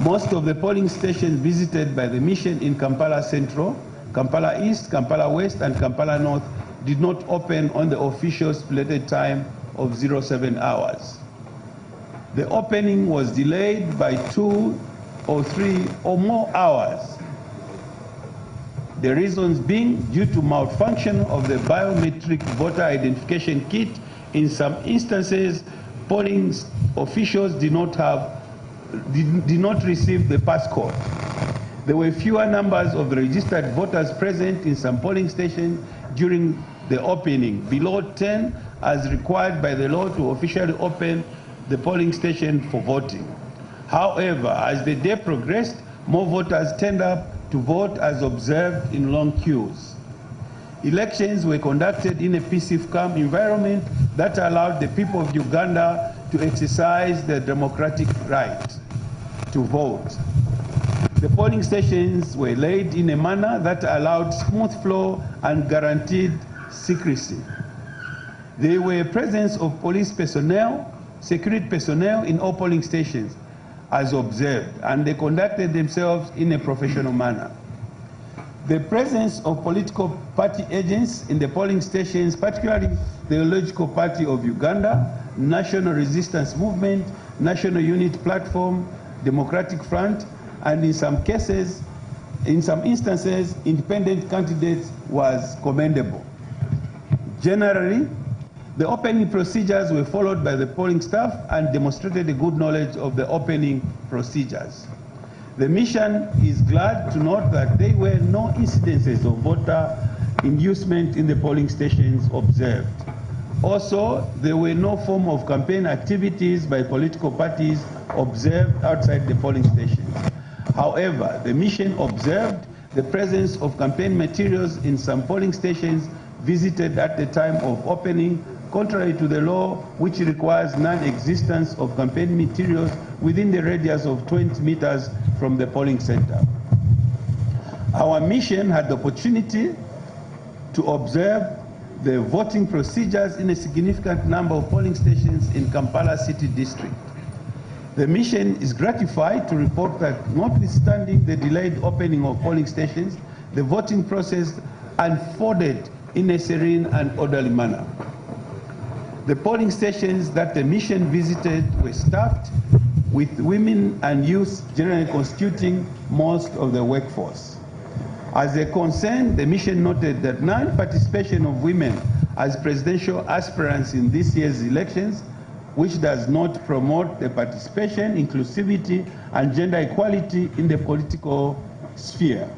Speaker 10: Most of the polling stations visited by the mission in Kampala Central, Kampala East, Kampala West, and Kampala North did not open on the official stipulated time of 07 hours. The opening was delayed by 2 or 3 or more hours. The reasons being due to malfunction of the biometric voter identification kit. In some instances, polling officials did not receive the passcode. There were fewer numbers of the registered voters present in some polling stations during the opening, below 10 as required by the law to officially open the polling station for voting. However, as the day progressed, more voters turned up to vote as observed in long queues. Elections were conducted in a peaceful, calm environment that allowed the people of Uganda to exercise their democratic right to vote. The polling stations were laid in a manner that allowed smooth flow and guaranteed secrecy. There were presence of police personnel, security personnel in all polling stations as observed, and they conducted themselves in a professional manner. The presence of political party agents in the polling stations, particularly the Theological Party of Uganda, National Resistance Movement, National Unity Platform, Democratic Front, and in some cases, in some instances, independent candidates was commendable. Generally, the opening procedures were followed by the polling staff and demonstrated a good knowledge of the opening procedures. The mission is glad to note that there were no incidences of voter inducement in the polling stations observed. Also, there were no form of campaign activities by political parties observed outside the polling stations. However, the mission observed the presence of campaign materials in some polling stations visited at the time of opening, contrary to the law, which requires non-existence of campaign materials within the radius of 20 meters from the polling center. Our mission had the opportunity to observe the voting procedures in a significant number of polling stations in Kampala City District. The mission is gratified to report that, notwithstanding the delayed opening of polling stations, the voting process unfolded in a serene and orderly manner. The polling stations that the mission visited were staffed with women and youth generally constituting most of the workforce. As a concern, the mission noted that non-participation of women as presidential aspirants in this year's elections, which does not promote the participation, inclusivity, and gender equality in the political sphere.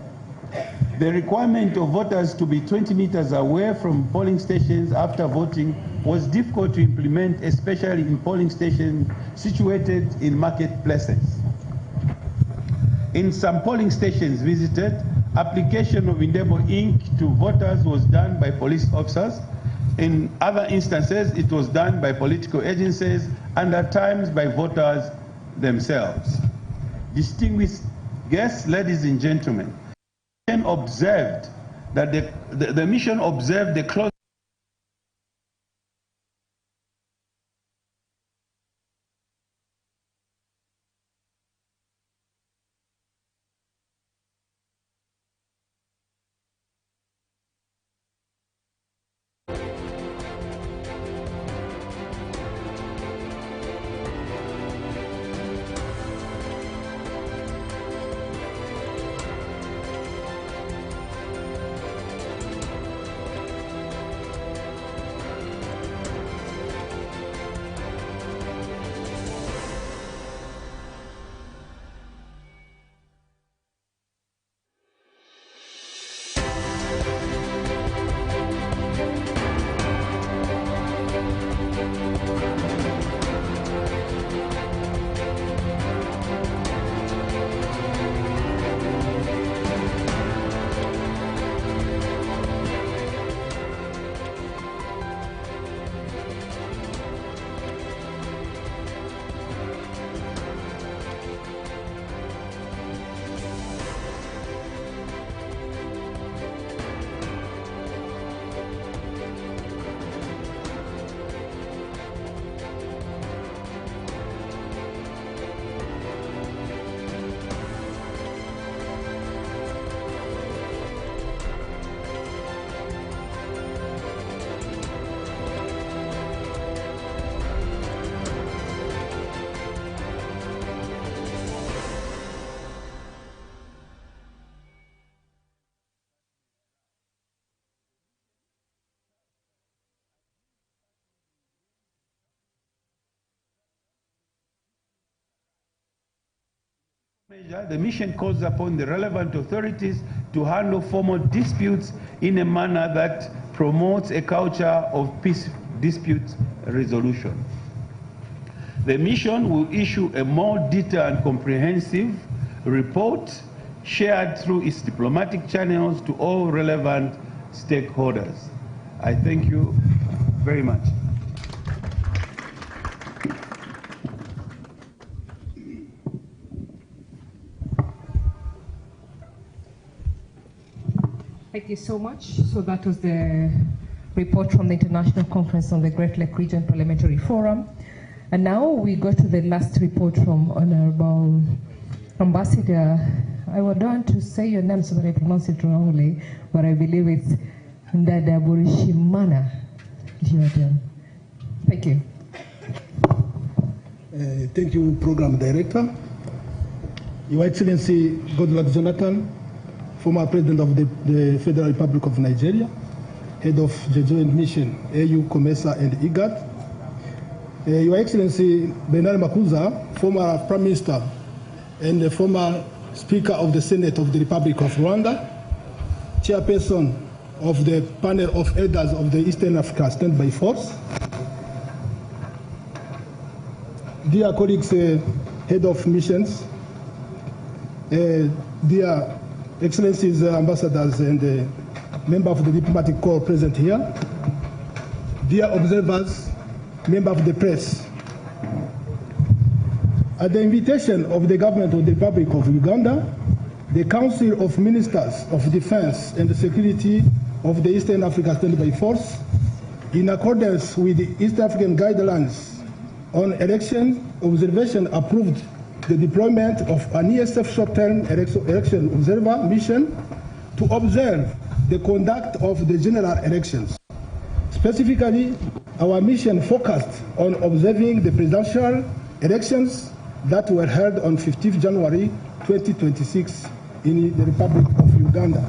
Speaker 10: The requirement of voters to be 20 meters away from polling stations after voting was difficult to implement, especially in polling stations situated in marketplaces. In some polling stations visited, application of indelible ink to voters was done by police officers. In other instances, it was done by political agencies and at times by voters themselves. Distinguished guests, ladies and gentlemen, the mission observed the close measure, the mission calls upon the relevant authorities to handle formal disputes in a manner that promotes a culture of peace dispute resolution. The mission will issue a more detailed and comprehensive report shared through its diplomatic channels to all relevant stakeholders. I thank you very much.
Speaker 8: Thank you so much. So that was the report from the International Conference on the Great Lake Region Parliamentary Forum. And now we go to the last report from Honorable Ambassador. I would want to say your name so that I pronounce it wrongly, but I believe it's Ndada Burishimana. Thank you.
Speaker 11: Thank you, Program Director. Your Excellency Goodluck Jonathan, former President of the Federal Republic of Nigeria, Head of the Joint Mission, AU, COMESA, and IGAD. Your Excellency Bernard Makuza, former Prime Minister and the former Speaker of the Senate of the Republic of Rwanda, Chairperson of the panel of elders of the Eastern Africa Standby Force, dear colleagues, Head of Missions, dear Excellencies, ambassadors, and members of the diplomatic corps present here, dear observers, members of the press. At the invitation of the government of the Republic of Uganda, the Council of Ministers of Defense and Security of the Eastern Africa Standby Force, in accordance with the East African guidelines on election observation, approved the deployment of an ESF short-term election observer mission to observe the conduct of the general elections. Specifically, our mission focused on observing the presidential elections that were held on 15th January 2026 in the Republic of Uganda.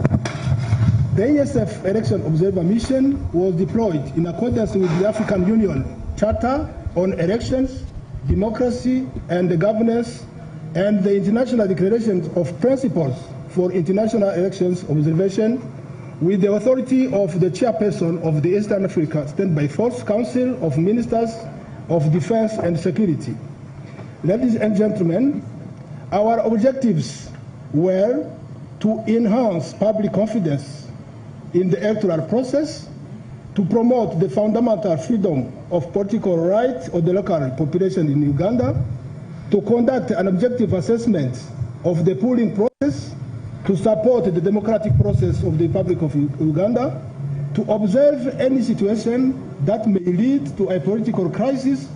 Speaker 11: The ESF election observer mission was deployed in accordance with the African Union Charter on Elections, Democracy and the Governance, and the International Declaration of Principles for International Elections Observation, with the authority of the chairperson of the Eastern Africa Standby Force Council of Ministers of Defense and Security. Ladies and gentlemen, our objectives were to enhance public confidence in the electoral process, to promote the fundamental freedom of political rights of the local population in Uganda, to conduct an objective assessment of the polling process, to support the democratic process of the Republic of Uganda, to observe any situation that may lead to a political crisis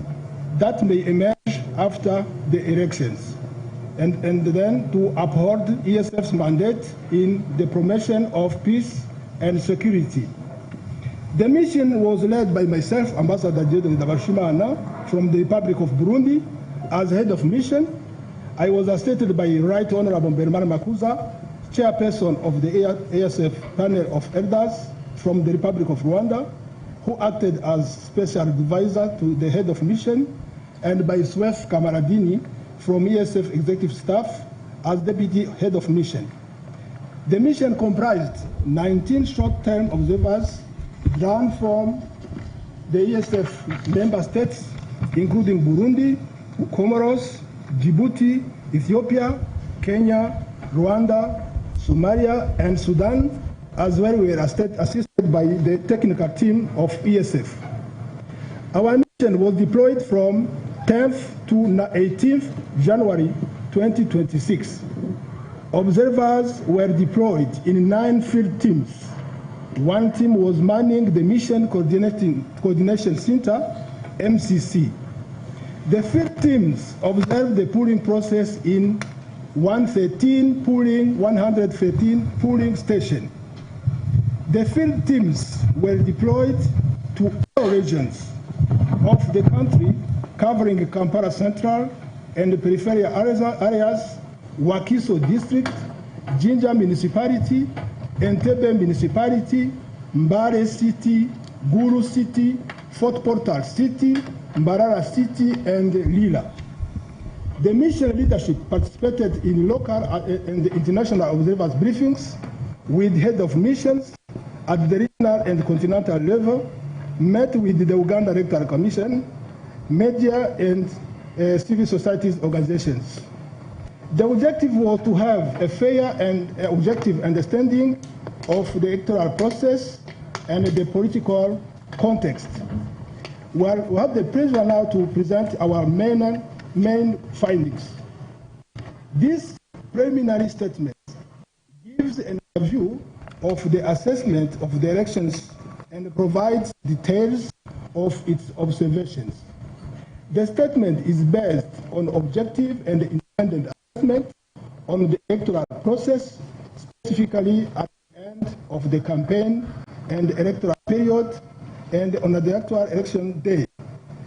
Speaker 11: that may emerge after the elections, and then to uphold ESF's mandate in the promotion of peace and security. The mission was led by myself, Ambassador Jedon Dabashimana, from the Republic of Burundi, as head of mission. I was assisted by Right Honorable Bernard Makuza, chairperson of the ASF panel of elders from the Republic of Rwanda, who acted as special advisor to the head of mission, and by Swef Kamaradini from ESF executive staff as deputy head of mission. The mission comprised 19 short-term observers drawn from the ESF member states, including Burundi, Comoros, Djibouti, Ethiopia, Kenya, Rwanda, Somalia, and Sudan, as well we were assisted by the technical team of ESF. Our mission was deployed from 10th to 18th January 2026. Observers were deployed in 9 field teams. One team was manning the Mission Coordination Center, MCC. The field teams observed the polling process in 113 polling stations. The field teams were deployed to all regions of the country, covering Kampala Central and the peripheral areas, Wakiso District, Jinja Municipality, Entebbe Municipality, Mbare City, Gulu City, Fort Portal City, Mbarara City, and Lila. The mission leadership participated in local and international observers briefings with head of missions at the regional and continental level, met with the Uganda Electoral Commission, media, and civil society organizations. The objective was to have a fair and objective understanding of the electoral process and the political context. We have the pleasure now to present our main findings. This preliminary statement gives an overview of the assessment of the elections and provides details of its observations. The statement is based on objective and independent assessment on the electoral process, specifically at the end of the campaign and electoral period and on the actual election day,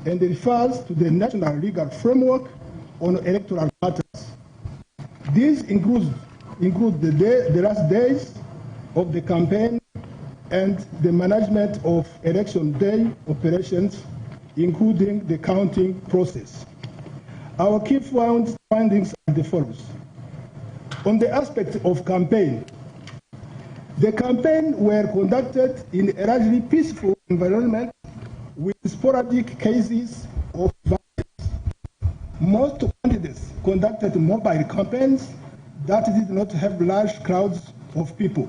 Speaker 11: and refers to the national legal framework on electoral matters. These include the last days of the campaign and the management of election day operations, including the counting process. Our key findings are the follows. On the aspect of campaign, the campaign were conducted in a largely peaceful environment with sporadic cases of violence. Most candidates conducted mobile campaigns that did not have large crowds of people.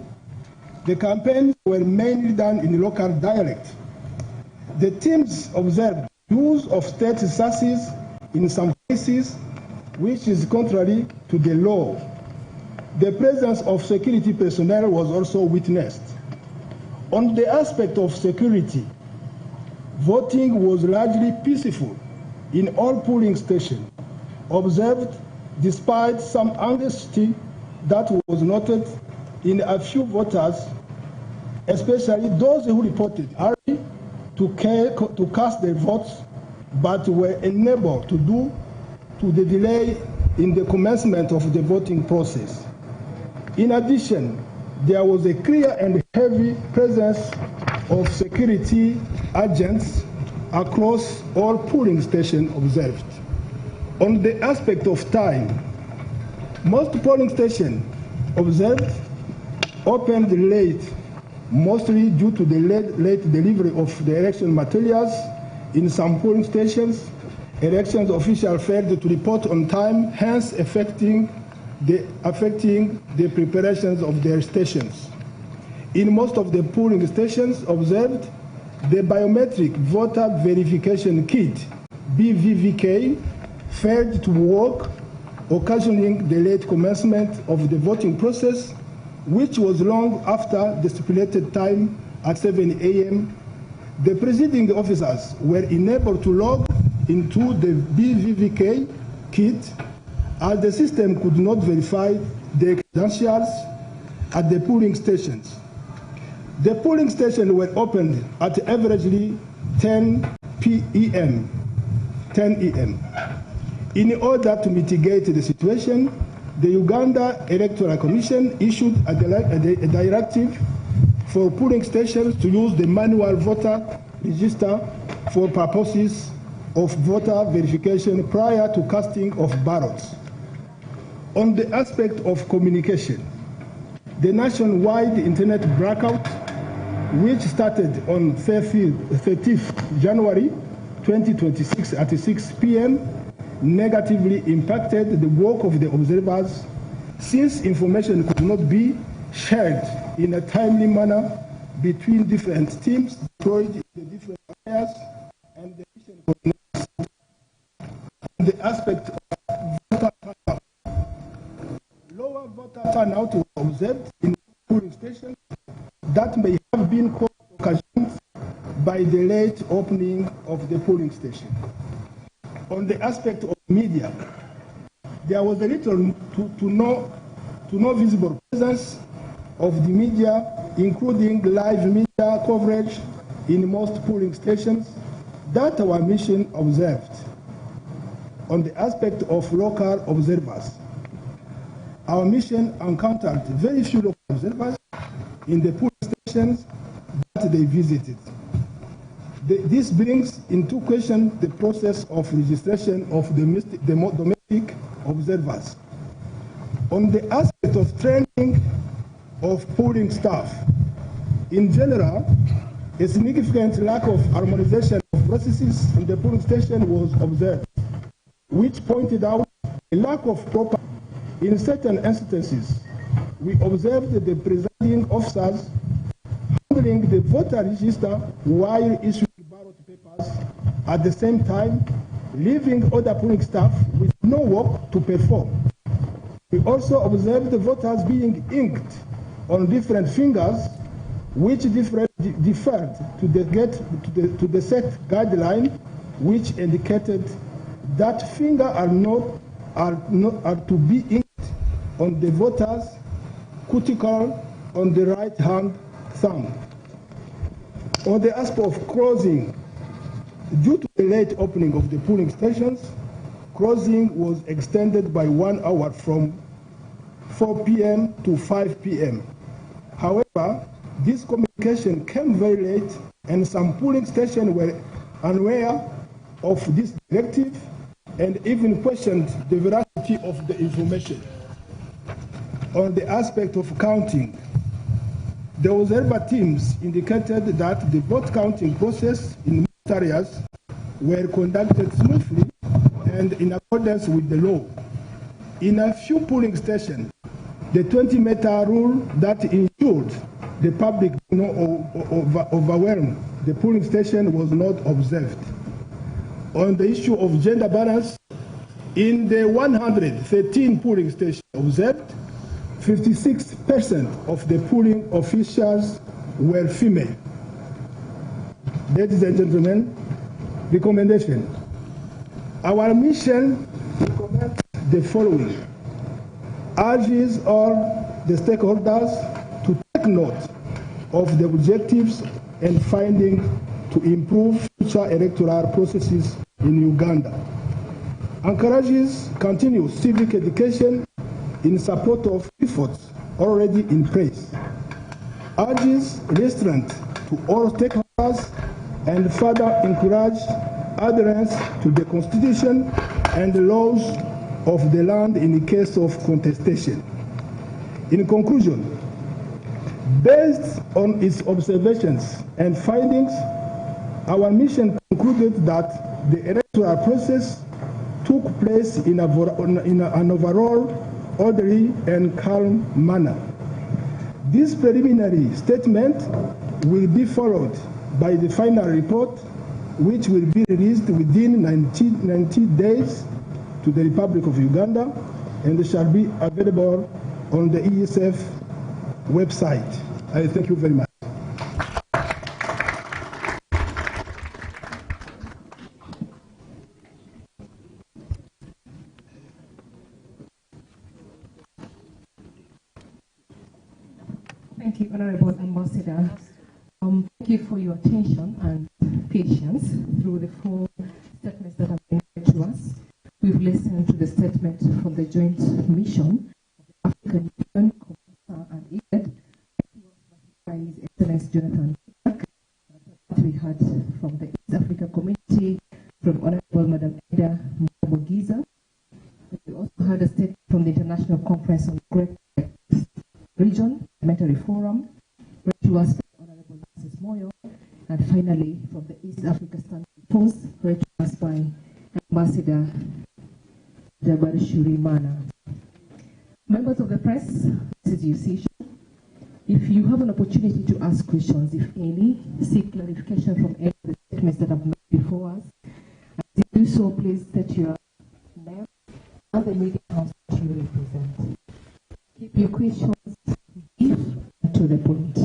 Speaker 11: The campaigns were mainly done in local dialect. The teams observed use of state sources in some cases, which is contrary to the law. The presence of security personnel was also witnessed. On the aspect of security, voting was largely peaceful in all polling stations, observed despite some anxiety that was noted in a few voters, especially those who reported early to cast their votes, but were unable to due to the delay in the commencement of the voting process. In addition, there was a clear and heavy presence of security agents across all polling stations observed. On the aspect of time, most polling stations observed opened late, mostly due to the late delivery of the election materials. In some polling stations, elections officials failed to report on time, hence affecting the preparations of their stations. In most of the polling stations observed, the biometric voter verification kit, BVVK, failed to work, occasioning the late commencement of the voting process, which was long after the stipulated time at 7 a.m. The presiding officers were unable to log into the BVVK kit as the system could not verify their credentials at the polling stations. The polling stations were opened at averagely 10 a.m. In order to mitigate the situation, the Uganda Electoral Commission issued a directive for polling stations to use the manual voter register for purposes of voter verification prior to casting of ballots. On the aspect of communication, the nationwide internet blackout, which started on 30th January 2026 at 6 p.m., negatively impacted the work of the observers, since information could not be shared in a timely manner between different teams deployed in the different areas, and the mission coordinators. On the aspect of voter turnout, lower voter turnout was observed in polling stations that may have been occasioned by the late opening of the polling station. On the aspect of media, there was a little to no visible presence of the media, including live media coverage in most polling stations that our mission observed. On the aspect of local observers, our mission encountered very few local observers in the polling stations that they visited. This brings into question the process of registration of domestic observers. On the aspect of training of polling staff, in general, a significant lack of harmonization of processes in the polling station was observed, which pointed out a lack of proper. In certain instances, we observed the presiding officers handling the voter register while issuing ballot papers, at the same time leaving other polling staff with no work to perform. We also observed the voters being inked on different fingers, which differed to the set guideline, which indicated that fingers are to be inked on the voter's cuticle on the right hand thumb. On the aspect of closing, due to the late opening of the polling stations, closing was extended by 1 hour from 4 p.m. to 5 p.m. However, this communication came very late, and some polling stations were unaware of this directive and even questioned the veracity of the information. On the aspect of counting, the observer teams indicated that the vote counting process in most areas were conducted smoothly and in accordance with the law. In a few polling stations, the 20-meter rule that ensured the public overwhelmed the polling station was not observed. On the issue of gender balance, in the 113 polling stations observed, 56% of the polling officials were female. Ladies and gentlemen, recommendation. Our mission recommends the following: urges all the stakeholders to take note of the objectives and findings to improve future electoral processes in Uganda. Encourages continuous civic education in support of efforts already in place. Urges restraint to all stakeholders and further encourage adherence to the Constitution and the laws of the land in the case of contestation. In conclusion, based on its observations and findings, our mission concluded that the electoral process took place in an overall orderly and calm manner. This preliminary statement will be followed by the final report, which will be released within 90 days to the Republic of Uganda and shall be available on the ESF website. I thank you very much.
Speaker 8: Thank you, Honorable Ambassador. Thank you for your attention and patience through the 4 statements that have been made to us. We've listened to the statement from the Joint Mission of the African Union, COMESA and IGAD, by His Excellency Jonathan. We heard from the East Africa Community, from Honorable Madam Eda Mwabogiza. We also heard a statement from the International Conference on the Great Region, Parliamentary Forum, read to us by Honorable Mrs. Moyo, and finally from the East Africa Standing Post, read to us by Ambassador Jabarishuri Mana. Members of the press, this is your session. If you have an opportunity to ask questions, if any, seek clarification from any of the statements that have made before us. As you do so, please state your name and the media house that you represent. Keep your questions brief and to the point.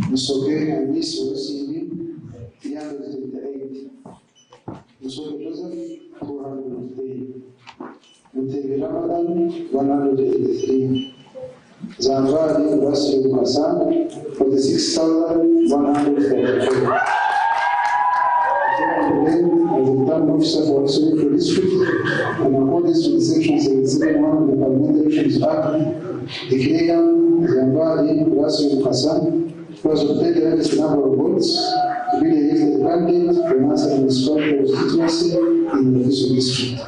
Speaker 12: Museveni and this was in 328. Museveni Joseph, 403. Mutebi Ramadan, 183. Zanvari Rasiru Hassan, 46,144. As a town officer for Museveni District, in accordance with Section 77(1) of the Parliamentary Elections Act, declare Zanvari Rasiru Hassan was obtained the largest number of votes to be the elected candidate for Nasa and Scotland constituency in the official district.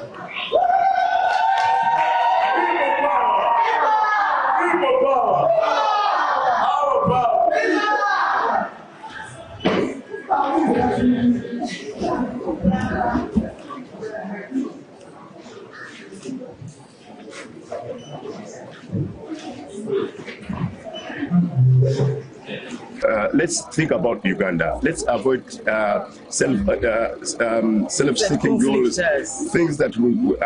Speaker 13: Let's think about Uganda. Let's avoid self-seeking goals, things that will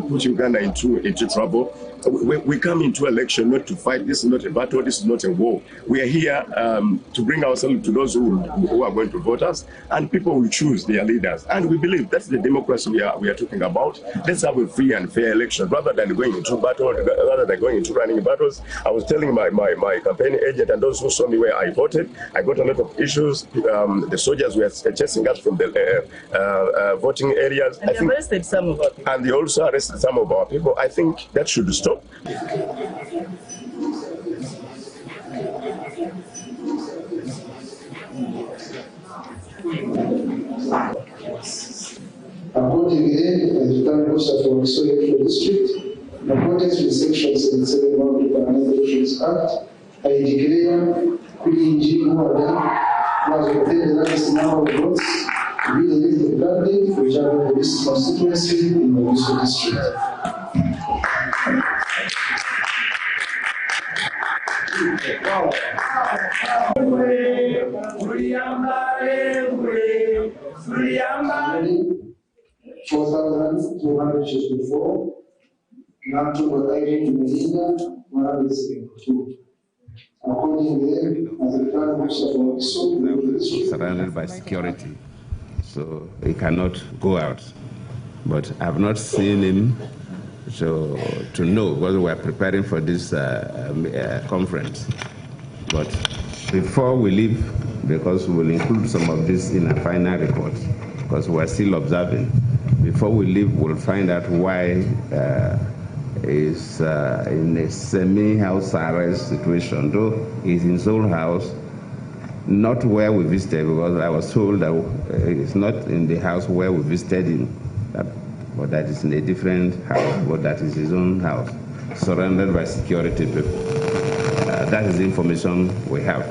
Speaker 13: put Uganda into trouble. We come into election not to fight. This is not a battle. This is not a war. We are here to bring ourselves to those who are going to vote us, and people will choose their leaders. And we believe that's the democracy we are talking about. Let's have a free and fair election rather than going into battle, rather than going into running battles. I was telling my campaign agent and those who saw me where I voted, I got a lot of issues. The soldiers were chasing us from the voting areas.
Speaker 14: And they arrested some of our people.
Speaker 13: And they also arrested some of our people. I think that should stop.
Speaker 12: Accordingly, as the town officer for Museveni District, in accordance with Section 77(1) of the Parliamentary Elections Act, I declare Queen Muada was obtained the largest number of votes to be the elected candidate for Java Police constituency in the Museveni District. $4,254. Nantu Watairi Medina, 172. Accordingly, I
Speaker 5: surrounded by security, so he cannot go out. But I've not seen him to know, because we're preparing for this conference. But before we leave, because we will include some of this in a final report, because we're still observing, before we leave, we'll find out why is in a semi-house arrest situation, though he's in his own house, not where we visited, because I was told that it's not in the house where we visited him, but that is in a different house, but that is his own house, surrounded by security people. That is the information we have.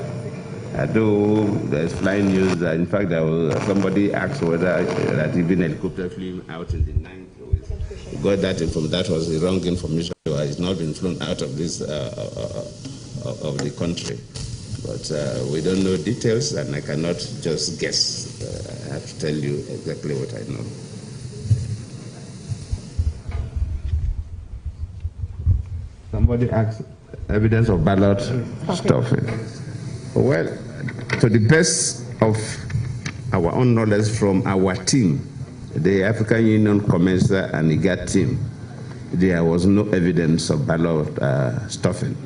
Speaker 5: Though there's flying news that, in fact, somebody asked whether that even helicopter flew out in the night. We got that information. That was the wrong information. It's not been flown out of this of the country. But we don't know details, and I cannot just guess. I have to tell you exactly what I know. Somebody asked evidence of ballot stuffing. Well, to the best of our own knowledge from our team, the African Union Commencer and IGAD team, there was no evidence of ballot stuffing.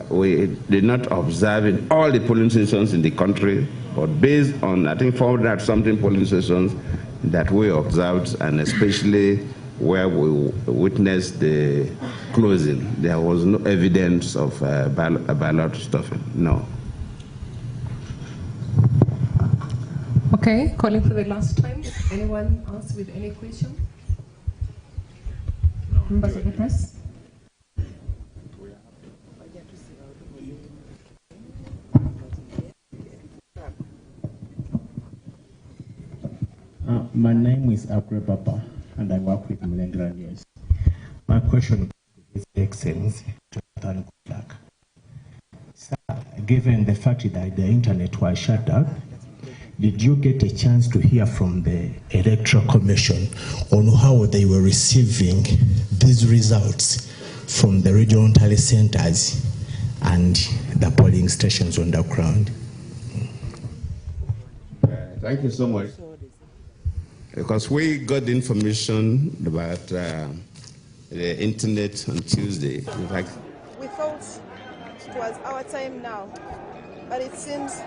Speaker 5: We did not observe in all the polling stations in the country, but based on, I think, 400-something polling stations that we observed, and especially where we witnessed the closing, there was no evidence of ballot stuffing, no.
Speaker 8: Okay, calling for the last time. Anyone else with any question? Members of the press?
Speaker 14: My name is Akre Papa, and I work with Mulengera News. My question is Excellency Jonathan Goodluck. Sir, given the fact that the internet was shut down, did you get a chance to hear from the Electoral Commission on how they were receiving these results from the regional tally centers and the polling stations on the ground?
Speaker 5: Thank you so much. Because we got the information about the internet on Tuesday. In fact,
Speaker 15: we thought it was our time now, but it seems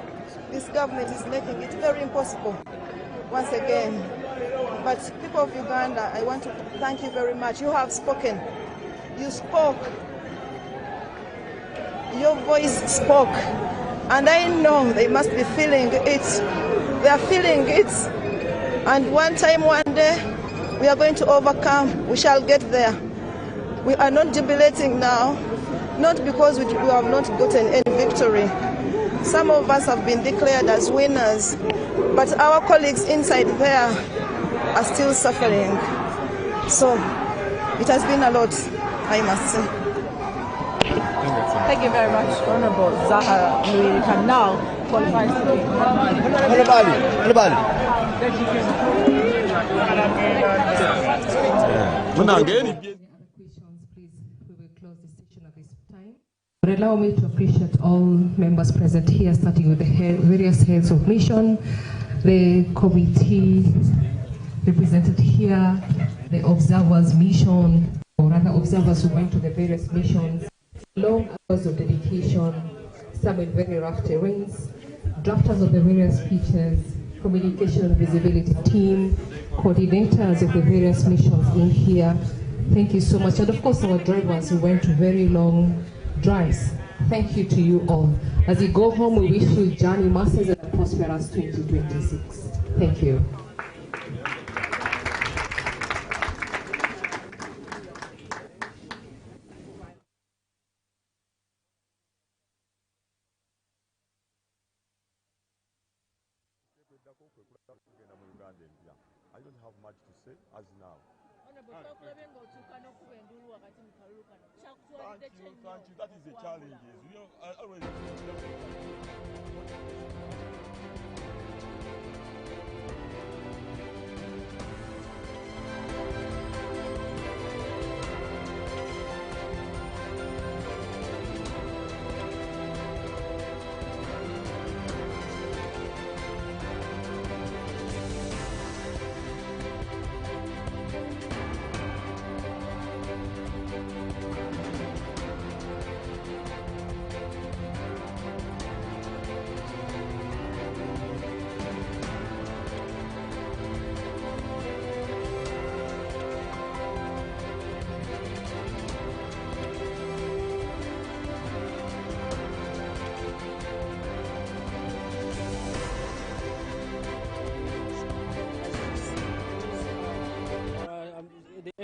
Speaker 15: this government is making it very impossible once again. But people of Uganda, I want to thank you very much. You have spoken. You spoke. Your voice spoke. And I know they must be feeling it. They are feeling it. And one time, one day, we are going to overcome. We shall get there. We are not jubilating now, not because we have not gotten any victory. Some of us have been declared as winners, but our colleagues inside there are still suffering. So it has been a lot, I must say.
Speaker 16: Thank you very much, Honorable Zahara. We can now qualify to
Speaker 8: But allow me to appreciate all members present here, starting with the various heads of mission, the committee represented here, the observers mission, or rather observers who went to the various missions, long hours of dedication, some in very rough terrains, drafters of the various speeches, communication and visibility team, coordinators of the various missions in here. Thank you so much. And of course our drivers who went to very long drives. Thank you to you all. As you go home, we wish you journey masses and a prosperous 2026. Thank you.
Speaker 17: I don't have much to say as now. Thank you. That is a challenge. You know, I always.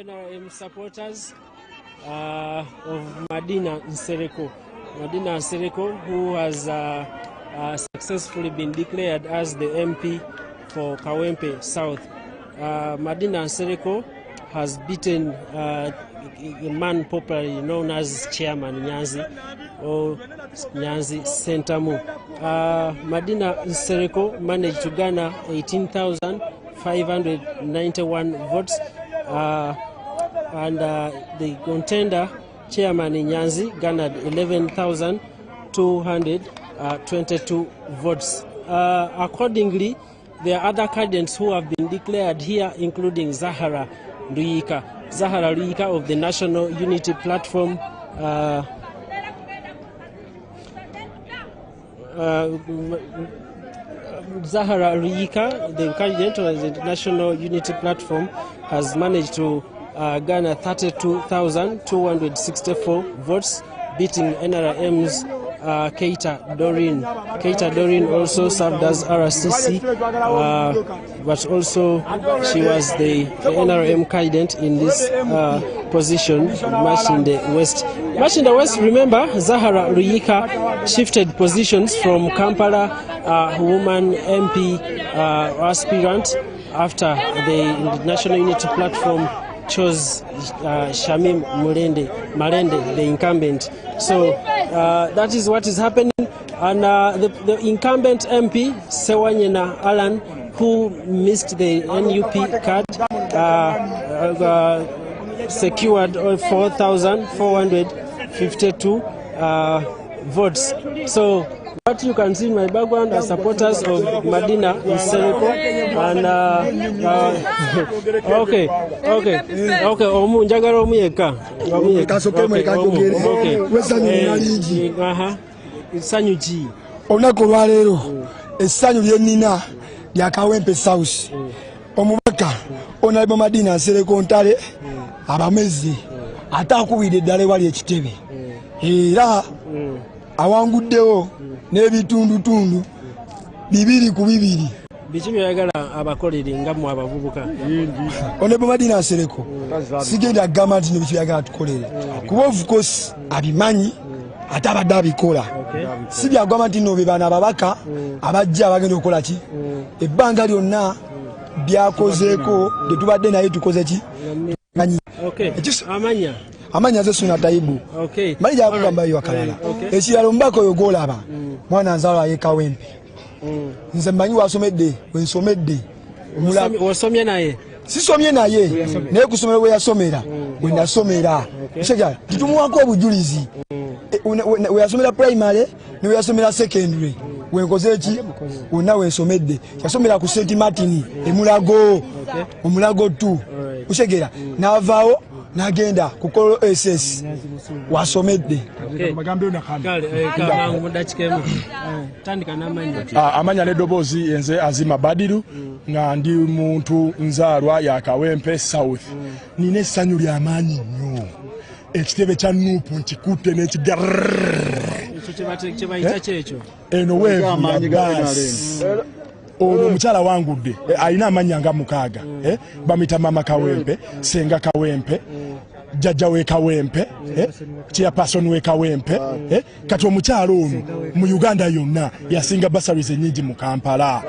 Speaker 18: NRM supporters of Madina Nsereko. Madina Nsereko, who has successfully been declared as the MP for Kawempe South. Madina Nsereko has beaten a man popularly known as Chairman Nyanzi or Nyanzi Sentamu. Madina Nsereko managed to garner 18,591 votes, and the contender Chairman Nyanzi garnered 11,222 votes. Accordingly, there are other candidates who have been declared here, including Zahara Ruyika. Zahara Ruyika of the National Unity Platform, Zahara Ruyika, the candidate of the National Unity Platform, has managed to garner 32,264 votes, beating NRM's Keita Doreen. Keita Doreen also served as RCC, but also she was the NRM candidate in this position, much in the West. Much in the West, remember, Zahara Ruyika shifted positions from Kampala woman MP aspirant after the National Unity Platform chose Shamim Malende, the incumbent. So that is what is happening. And the incumbent MP, Sewanyena Alan, who missed the NUP card, secured 4,452 votes. So what you can see in my background are supporters of Madina Nsereko, and okay, njagala omuyeka essanyu ki
Speaker 19: olunaku olwaleero essanyu lyennina lya Kawempe South. Omubaka Honorable Madina Nsereko Ntale abamezi ate akubidde eddala ewali ekitebe era awanguddewo n'ebitundutundu 2-2.
Speaker 18: Biki byayagala abakolere nga mu abavubuka?
Speaker 19: Honorable Madina Nsereko sigenda kugamba nti nebiki byayagala tukolere, kuba of course abimanyi ate abadde abikola. Si byagamba nti no be bana ababaka abajja abagenda okukola ki ebbanga lyonna byakozeeko tetubadde naye tukoze ki amanya ze suna taibu mali jakugamba yo akalala ekiralo mbako oyo golaba mwana nzalo ye Kawempe nze mmanyi wasomedde wensomedde
Speaker 18: wasomye naye
Speaker 19: sisomye naye naye kusomera we yasomera we nasomera ekyo kitumuwako obujulizi we yasomera primary ne we yasomera secondary wenkoze eki wonna wensomedde yasomera ku St Martin emulago omulago 2 ushegera n'avaawo n'agenda ku Kolo SS wasomedde.
Speaker 17: Amanya n'eddoboozi enze Azima Badiru nga ndi muntu nzaalwa ya Kawempe South. Nina essanyu ly'amaanyi nnyo. Ekitebe kya Nuupu nkikutte n'ekigarrrrrrr. Eno weevu ono omukyala wangudde alina amanya nga 6 bamita mama Kawempe, senga Kawempe, jjajja we Kawempe, chairperson we Kawempe, kati omukyala ono mu Uganda yonna yasinga basaries ennyingi mu Kampala,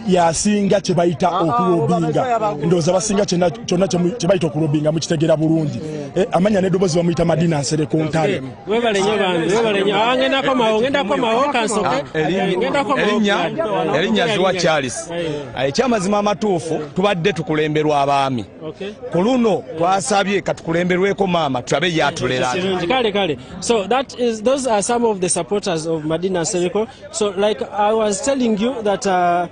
Speaker 17: yasinga kye bayita okulobinga, ndowooza basinga kyonna kye bayita okulobinga mukitegera bulungi. Amanya n'eddoboozi bamuyita Madina Nsereko Ntale.
Speaker 20: Erinnya Ziwa Charles. Ekyamazima amatuufu tubadde tukulemberwa abaami. Ku luno twasabye katukulemberweko maama tulabe yatulera.
Speaker 18: So those are some of the supporters of Madina Nsereko. So like I was telling you that the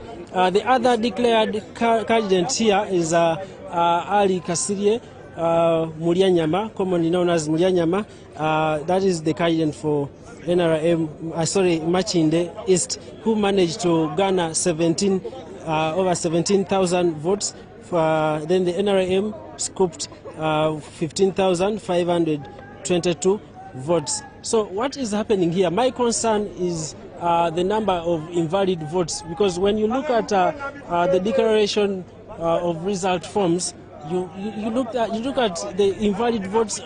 Speaker 18: other declared candidate here is Ali Kasirie Mulyanyama, commonly known as Mulyanyama. That is the candidate for NRM, Machinde East, who managed to garner over 17,000 votes. Then the NRM scooped 15,522 votes. So what is happening here? My concern is the number of invalid votes, because when you look at the declaration of result forms, you look at the invalid votes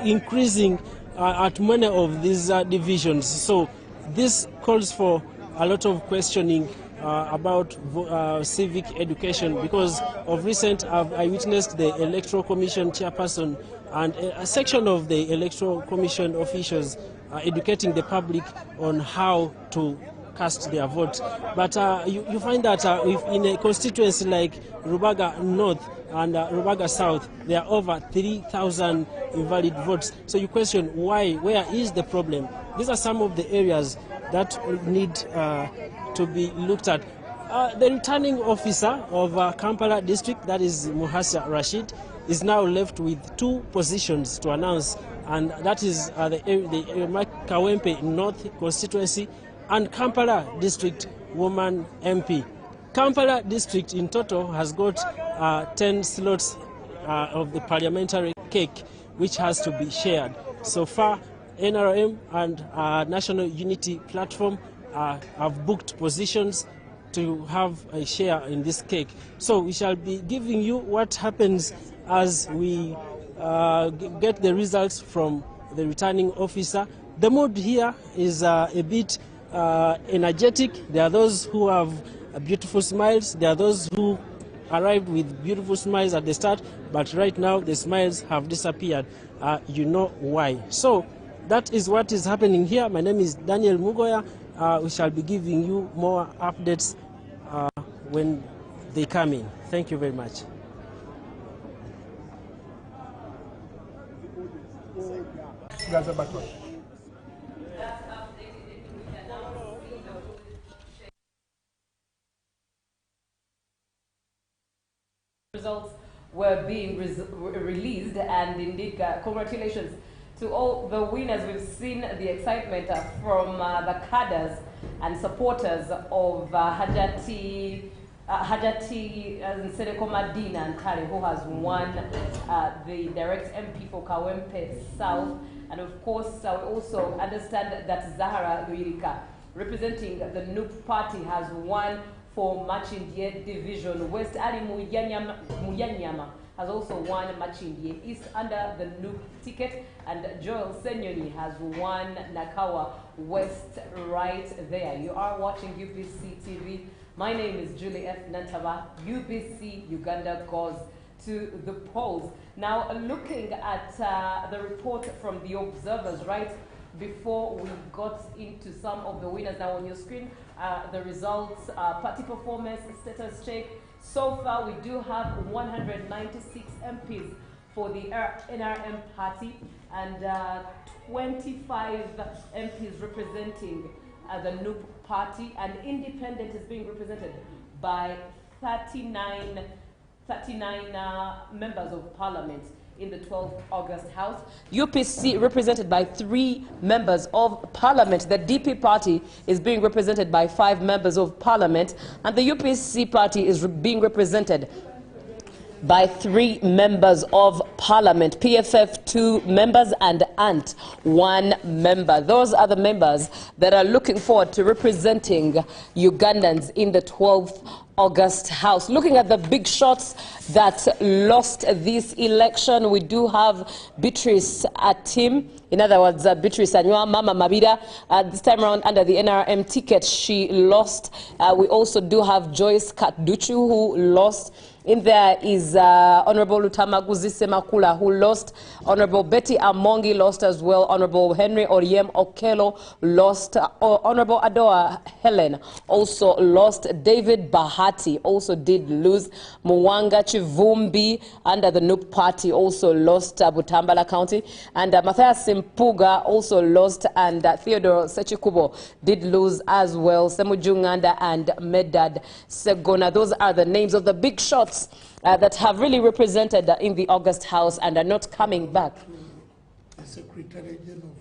Speaker 18: increasing at many of these divisions. So this calls for a lot of questioning about civic education, because of recent I witnessed the Electoral Commission chairperson and a section of the Electoral Commission officials educating the public on how to cast their vote. But you find that if in a constituency like Rubaga North and Rubaga South, there are over 3,000 invalid votes. So you question why, where is the problem? These are some of the areas that need to be looked at. The returning officer of Kampala district, that is Muhasa Rashid, is now left with 2 positions to announce, and that is the Kawempe North constituency and Kampala district woman MP. Kampala district in total has got 10 slots of the parliamentary cake, which has to be shared. So far, NRM and National Unity Platform have booked positions to have a share in this cake. So we shall be giving you what happens as we get the results from the returning officer. The mood here is a bit energetic. There are those who have beautiful smiles. There are those who arrived with beautiful smiles at the start, but right now the smiles have disappeared. You know why. So that is what is happening here. My name is Daniel Mugoya. We shall be giving you more updates when they come in. Thank you very much.
Speaker 3: Results were being released, and indeed congratulations to all the winners. We've seen the excitement from the cadres and supporters of Hajati Nsereko Madina Ntale, who has won the direct MP for Kawempe South. And of course, we also understand that Zahara Luirika, representing the NUP party, has won for Machindye Division West. Ali Muyanyama has also won Machindye East under the NUP ticket, and Joel Senyoni has won Nakawa West right there. You are watching UBC TV. My name is Julie F. Nantaba. UBC Uganda goes to the polls. Now, looking at the report from the observers, right before we got into some of the winners, now on your screen, the results, party performance, status check. So far, we do have 196 MPs for the NRM party and 25 MPs representing the NUP party, and independent is being represented by 39 members of parliament in the 12th August House. UPC represented by 3 members of parliament. The DP party is being represented by 5 members of parliament, and the UPC party is being represented by 3 members of parliament. PFF 2 members and ANT 1 member. Those are the members that are looking forward to representing Ugandans in the 12th August House. Looking at the big shots that lost this election, we do have Beatrice Atim, in other words, Beatrice Anywa, Mama Mabida. This time around under the NRM ticket, she lost. We also do have Joyce Katduchu, who lost. In there is Honorable Lutamaguzi Semakula, who lost. Honorable Betty Amongi lost as well. Honorable Henry Oriem Okelo lost. Honorable Adoa Helen also lost. David Bahati also did lose. Mwanga Chivumbi under the NUP party also lost Butambala County. And Matthias Simpuga also lost. And Theodore Sechikubo did lose as well. Semujunganda and Medad Segona. Those are the names of the big shots that have really represented in the August House and are not coming back.
Speaker 21: Secretary General,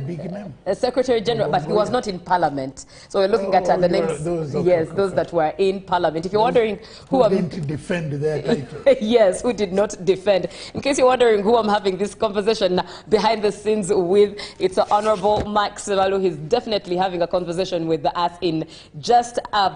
Speaker 21: big name.
Speaker 3: Secretary General, but he was not in Parliament. So we're looking at the names. Those that were in Parliament. If you're wondering who
Speaker 21: didn't defend their title.
Speaker 3: Yes, who did not defend. In case you're wondering who I'm having this conversation behind the scenes with, it's Honorable Mike Simalu. He's definitely having a conversation with us in just a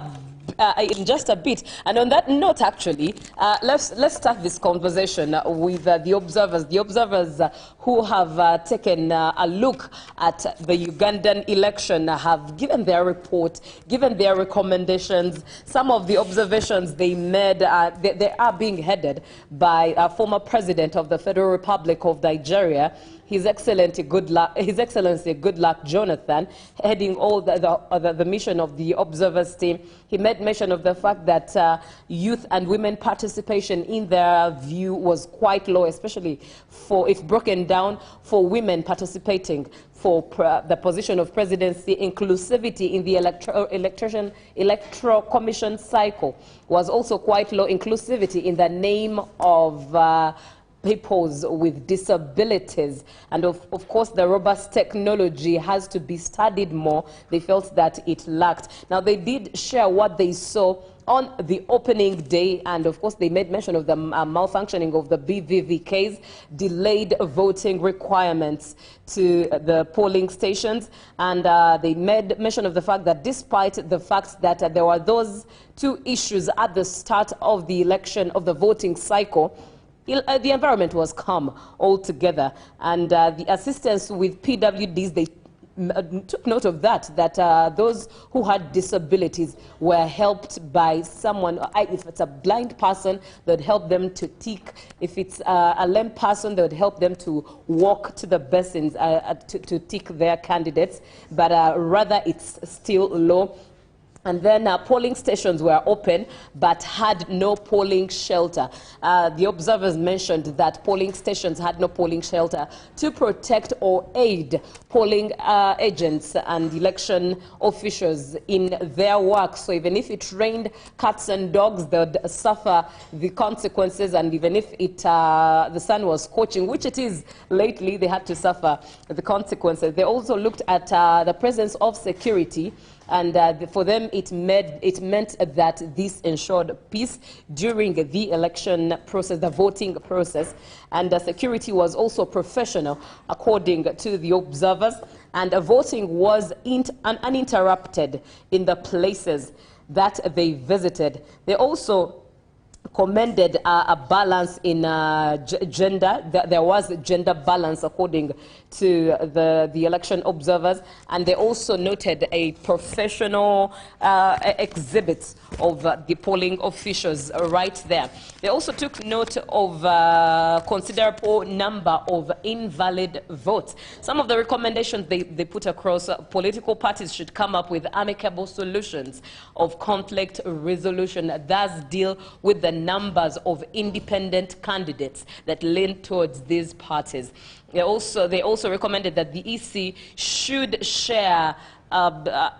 Speaker 3: in just a bit. And on that note, actually, let's start this conversation with the observers who have taken a look at the Ugandan election have given their report, given their recommendations. Some of the observations they made, they are being headed by former president of the Federal Republic of Nigeria, His Excellency Goodluck Jonathan, heading all the mission of the observers team. He made mention of the fact that youth and women participation in their view was quite low, especially if broken down for women participating for the position of presidency. Inclusivity in the electoral commission cycle was also quite low. Inclusivity in the name of peoples with disabilities, and of course the robust technology has to be studied more. They felt that it lacked. Now they did share what they saw on the opening day, and of course they made mention of the malfunctioning of the BVVKs, delayed voting requirements to the polling stations, and they made mention of the fact that despite the fact that there were those two issues at the start of the election, of the voting cycle, the environment was calm altogether, and the assistance with PWDs, they took note of that those who had disabilities were helped by someone. If it's a blind person, they'd help them to tick. If it's a lame person, they would help them to walk to the basins to tick their candidates, but rather it's still low. And then polling stations were open but had no polling shelter. The observers mentioned that polling stations had no polling shelter to protect or aid polling agents and election officials in their work. So even if it rained cats and dogs, they would suffer the consequences. And even if the sun was scorching, which it is lately, they had to suffer the consequences. They also looked at the presence of security, and for them, it meant that this ensured peace during the election process, the voting process. And security was also professional, according to the observers. And voting was uninterrupted in the places that they visited. They also commended a balance in gender. There was gender balance according to the election observers, and they also noted a professional exhibit of the polling officials right there. They also took note of a considerable number of invalid votes. Some of the recommendations they put across: political parties should come up with amicable solutions of conflict resolution that does deal with the numbers of independent candidates that lean towards these parties. They also recommended that the EC should share a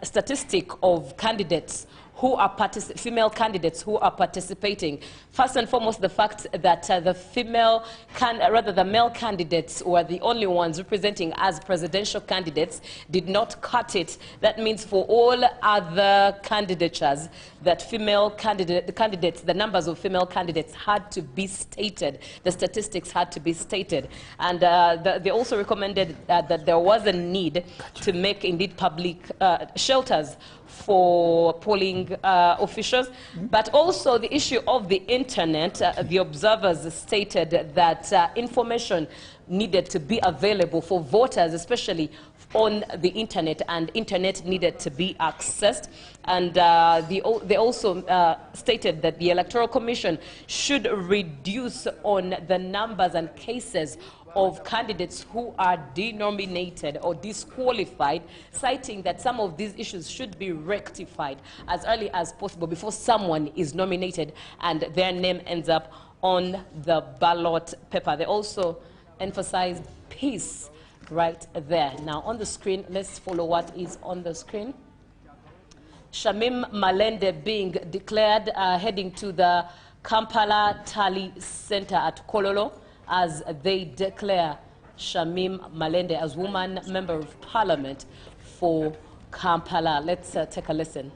Speaker 3: statistic of candidates who are female candidates who are participating. First and foremost, the fact that the male candidates were the only ones representing as presidential candidates did not cut it. That means for all other candidatures, that the numbers of female candidates had to be stated. The statistics had to be stated. And they also recommended that there was a need to make indeed public shelters for polling officials, but also the issue of the internet. The observers stated that information needed to be available for voters, especially on the internet, and internet needed to be accessed. And they also stated that the Electoral Commission should reduce on the numbers and cases of candidates who are denominated or disqualified, citing that some of these issues should be rectified as early as possible before someone is nominated and their name ends up on the ballot paper. They also emphasized peace right there. Now on the screen, let's follow what is on the screen. Shamim Malende being declared heading to the Kampala Tally Center at Kololo, as they declare Shamim Malende as woman member of parliament for Kampala. Let's take a listen.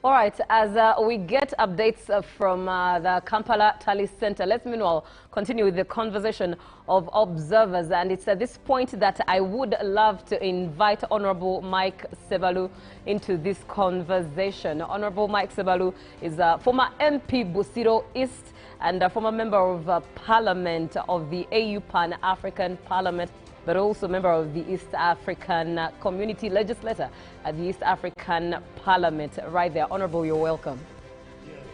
Speaker 3: All right, as we get updates from the Kampala Tally Center, let's meanwhile continue with the conversation of observers. And it's at this point that I would love to invite Honorable Mike Sebalu into this conversation. Honorable Mike Sebalu is a former MP Busiro East and a former member of Parliament of the AU Pan-African Parliament, but also member of the East African Community Legislator at the East African Parliament. Right there. Honorable, you're welcome.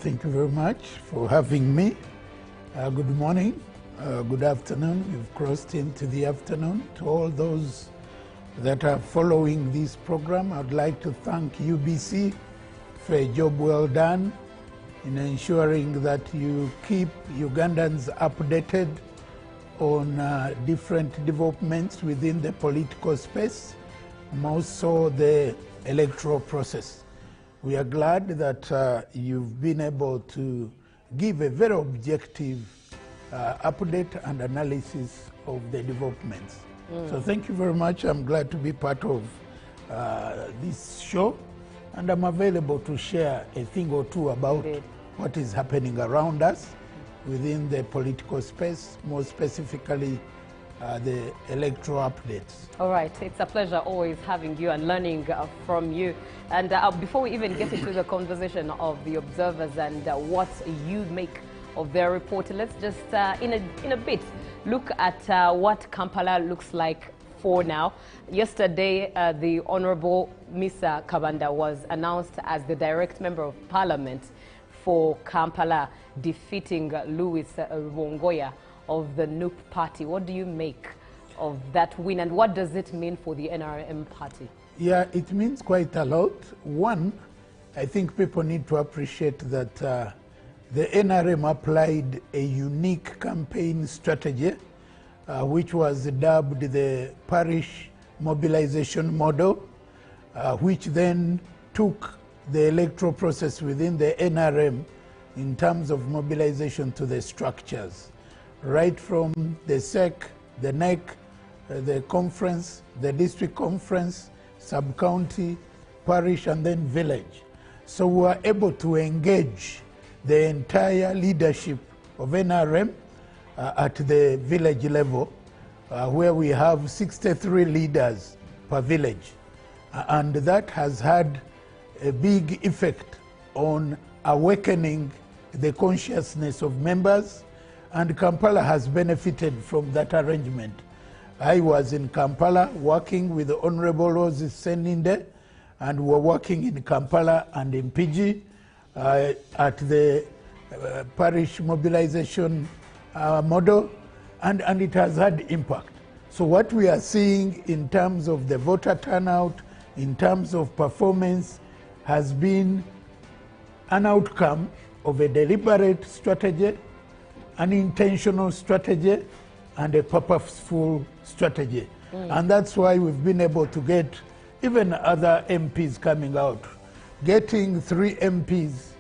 Speaker 21: Thank you very much for having me. Good morning, good afternoon. We've crossed into the afternoon. To all those that are following this program, I'd like to thank UBC for a job well done in ensuring that you keep Ugandans updated on different developments within the political space, most so the electoral process. We are glad that you've been able to give a very objective update and analysis of the developments. So thank you very much. I'm glad to be part of this show, and I'm available to share a thing or two about what is happening around us within the political space, more specifically the electoral updates.
Speaker 3: All right, it's a pleasure always having you and learning from you. And before we even get into the conversation of the observers and what you make of their report, let's just in a bit look at what Kampala looks like for now. Yesterday, the Honorable Misa Kabanda was announced as the direct member of Parliament for Kampala, defeating Louis Wongoya of the NUP party. What do you make of that win, and what does it mean for the NRM party?
Speaker 21: Yeah, it means quite a lot. One, I think people need to appreciate that the NRM applied a unique campaign strategy, which was dubbed the parish mobilization model, which then took the electoral process within the NRM in terms of mobilization to the structures, right from the SEC, the NEC, the conference, the district conference, sub-county, parish, and then village. So we were able to engage the entire leadership of NRM at the village level, where we have 63 leaders per village. And that has had a big effect on awakening the consciousness of members, and Kampala has benefited from that arrangement. I was in Kampala working with the Honorable Rose Seninde and we're working in Kampala and in Pigi at the parish mobilization model, and it has had impact. So what we are seeing in terms of the voter turnout, in terms of performance, has been an outcome of a deliberate strategy, an intentional strategy, and a purposeful strategy. And that's why we've been able to get even other MPs coming out. Getting 3 MPs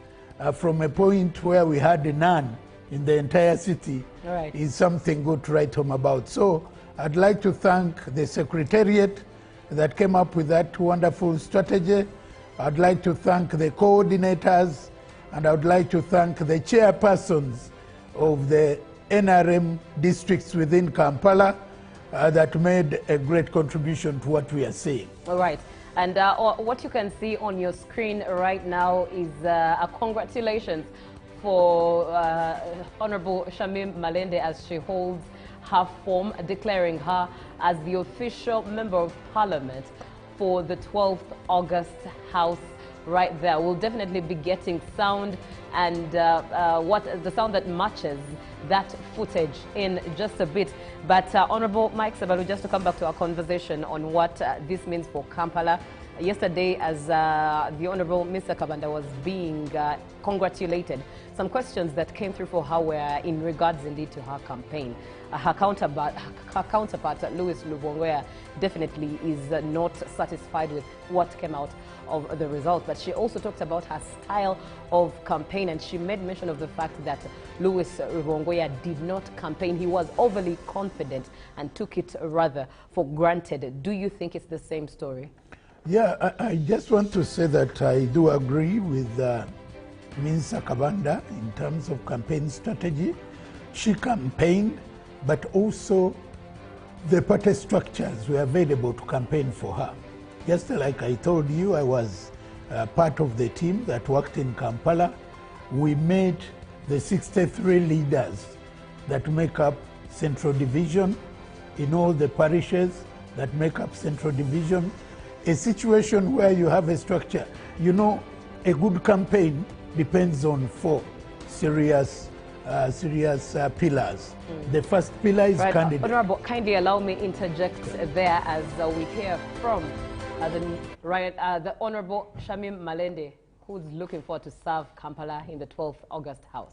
Speaker 21: from a point where we had none in the entire city is something good to write home about. So I'd like to thank the Secretariat that came up with that wonderful strategy. I'd like to thank the coordinators, and I would like to thank the chairpersons of the NRM districts within Kampala that made a great contribution to what we are seeing.
Speaker 3: All right. And what you can see on your screen right now is a congratulations for Honorable Shamim Malende as she holds her form, declaring her as the official Member of Parliament for the 12th August House right there. We'll definitely be getting sound and the sound that matches that footage in just a bit. But Honorable Mike Sabalu, just to come back to our conversation on what this means for Kampala. Yesterday, as the Honorable Mr. Kabanda was being congratulated, some questions that came through for her were in regards indeed to her campaign. Her counterpart, Louis Lubongoya, definitely is not satisfied with what came out of the result. But she also talked about her style of campaign, and she made mention of the fact that Louis Lubongoya did not campaign. He was overly confident and took it rather for granted. Do you think it's the same story?
Speaker 21: Yeah, I just want to say that I do agree with Minsa Kabanda in terms of campaign strategy. She campaigned, but also the party structures were available to campaign for her. Just like I told you, I was part of the team that worked in Kampala. We made the 63 leaders that make up Central Division in all the parishes that make up Central Division. A situation where you have a structure, you know, a good campaign depends on 4 serious pillars. The first pillar is candidate.
Speaker 3: Honorable, kindly allow me interject there as we hear from the Honorable Shamim Malende, who's looking forward to serve Kampala in the 12th August House.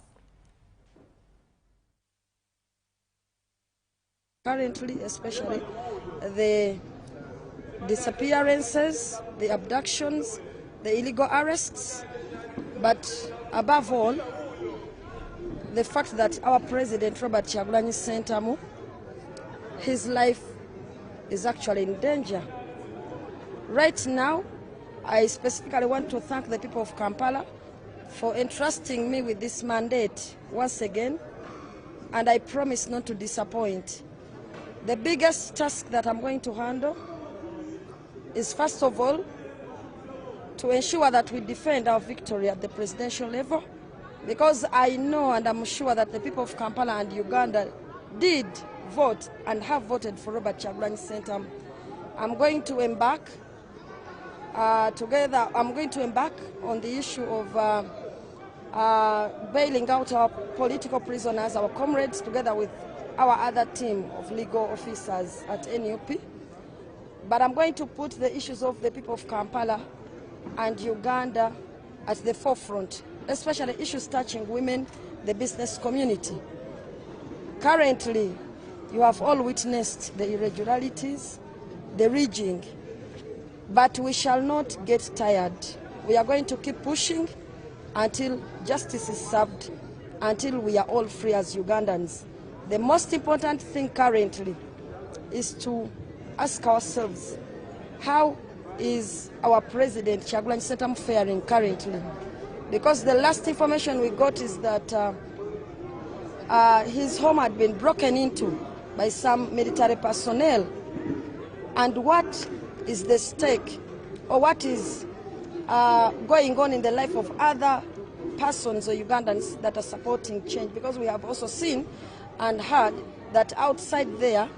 Speaker 2: Currently, especially, the disappearances, the abductions, the illegal arrests, but above all, the fact that our President, Robert Kyagulanyi Ssentamu, his life is actually in danger. Right now, I specifically want to thank the people of Kampala for entrusting me with this mandate once again, and I promise not to disappoint. The biggest task that I'm going to handle is, first of all, to ensure that we defend our victory at the presidential level, because I know and I'm sure that the people of Kampala and Uganda did vote and have voted for Robert Kyagulanyi Ssentamu. I'm going to embark on the issue of bailing out our political prisoners, our comrades, together with our other team of legal officers at NUP. But I'm going to put the issues of the people of Kampala and Uganda at the forefront, especially issues touching women, the business community. Currently, you have all witnessed the irregularities, the rigging, but we shall not get tired. We are going to keep pushing until justice is served, until we are all free as Ugandans. The most important thing currently is to ask ourselves, how is our President Kyagulanyi Ssentamu faring currently? Because the last information we got is that his home had been broken into by some military personnel. And what is the stake, or what is going on in the life of other persons or Ugandans that are supporting change? Because we have also seen and heard that outside there,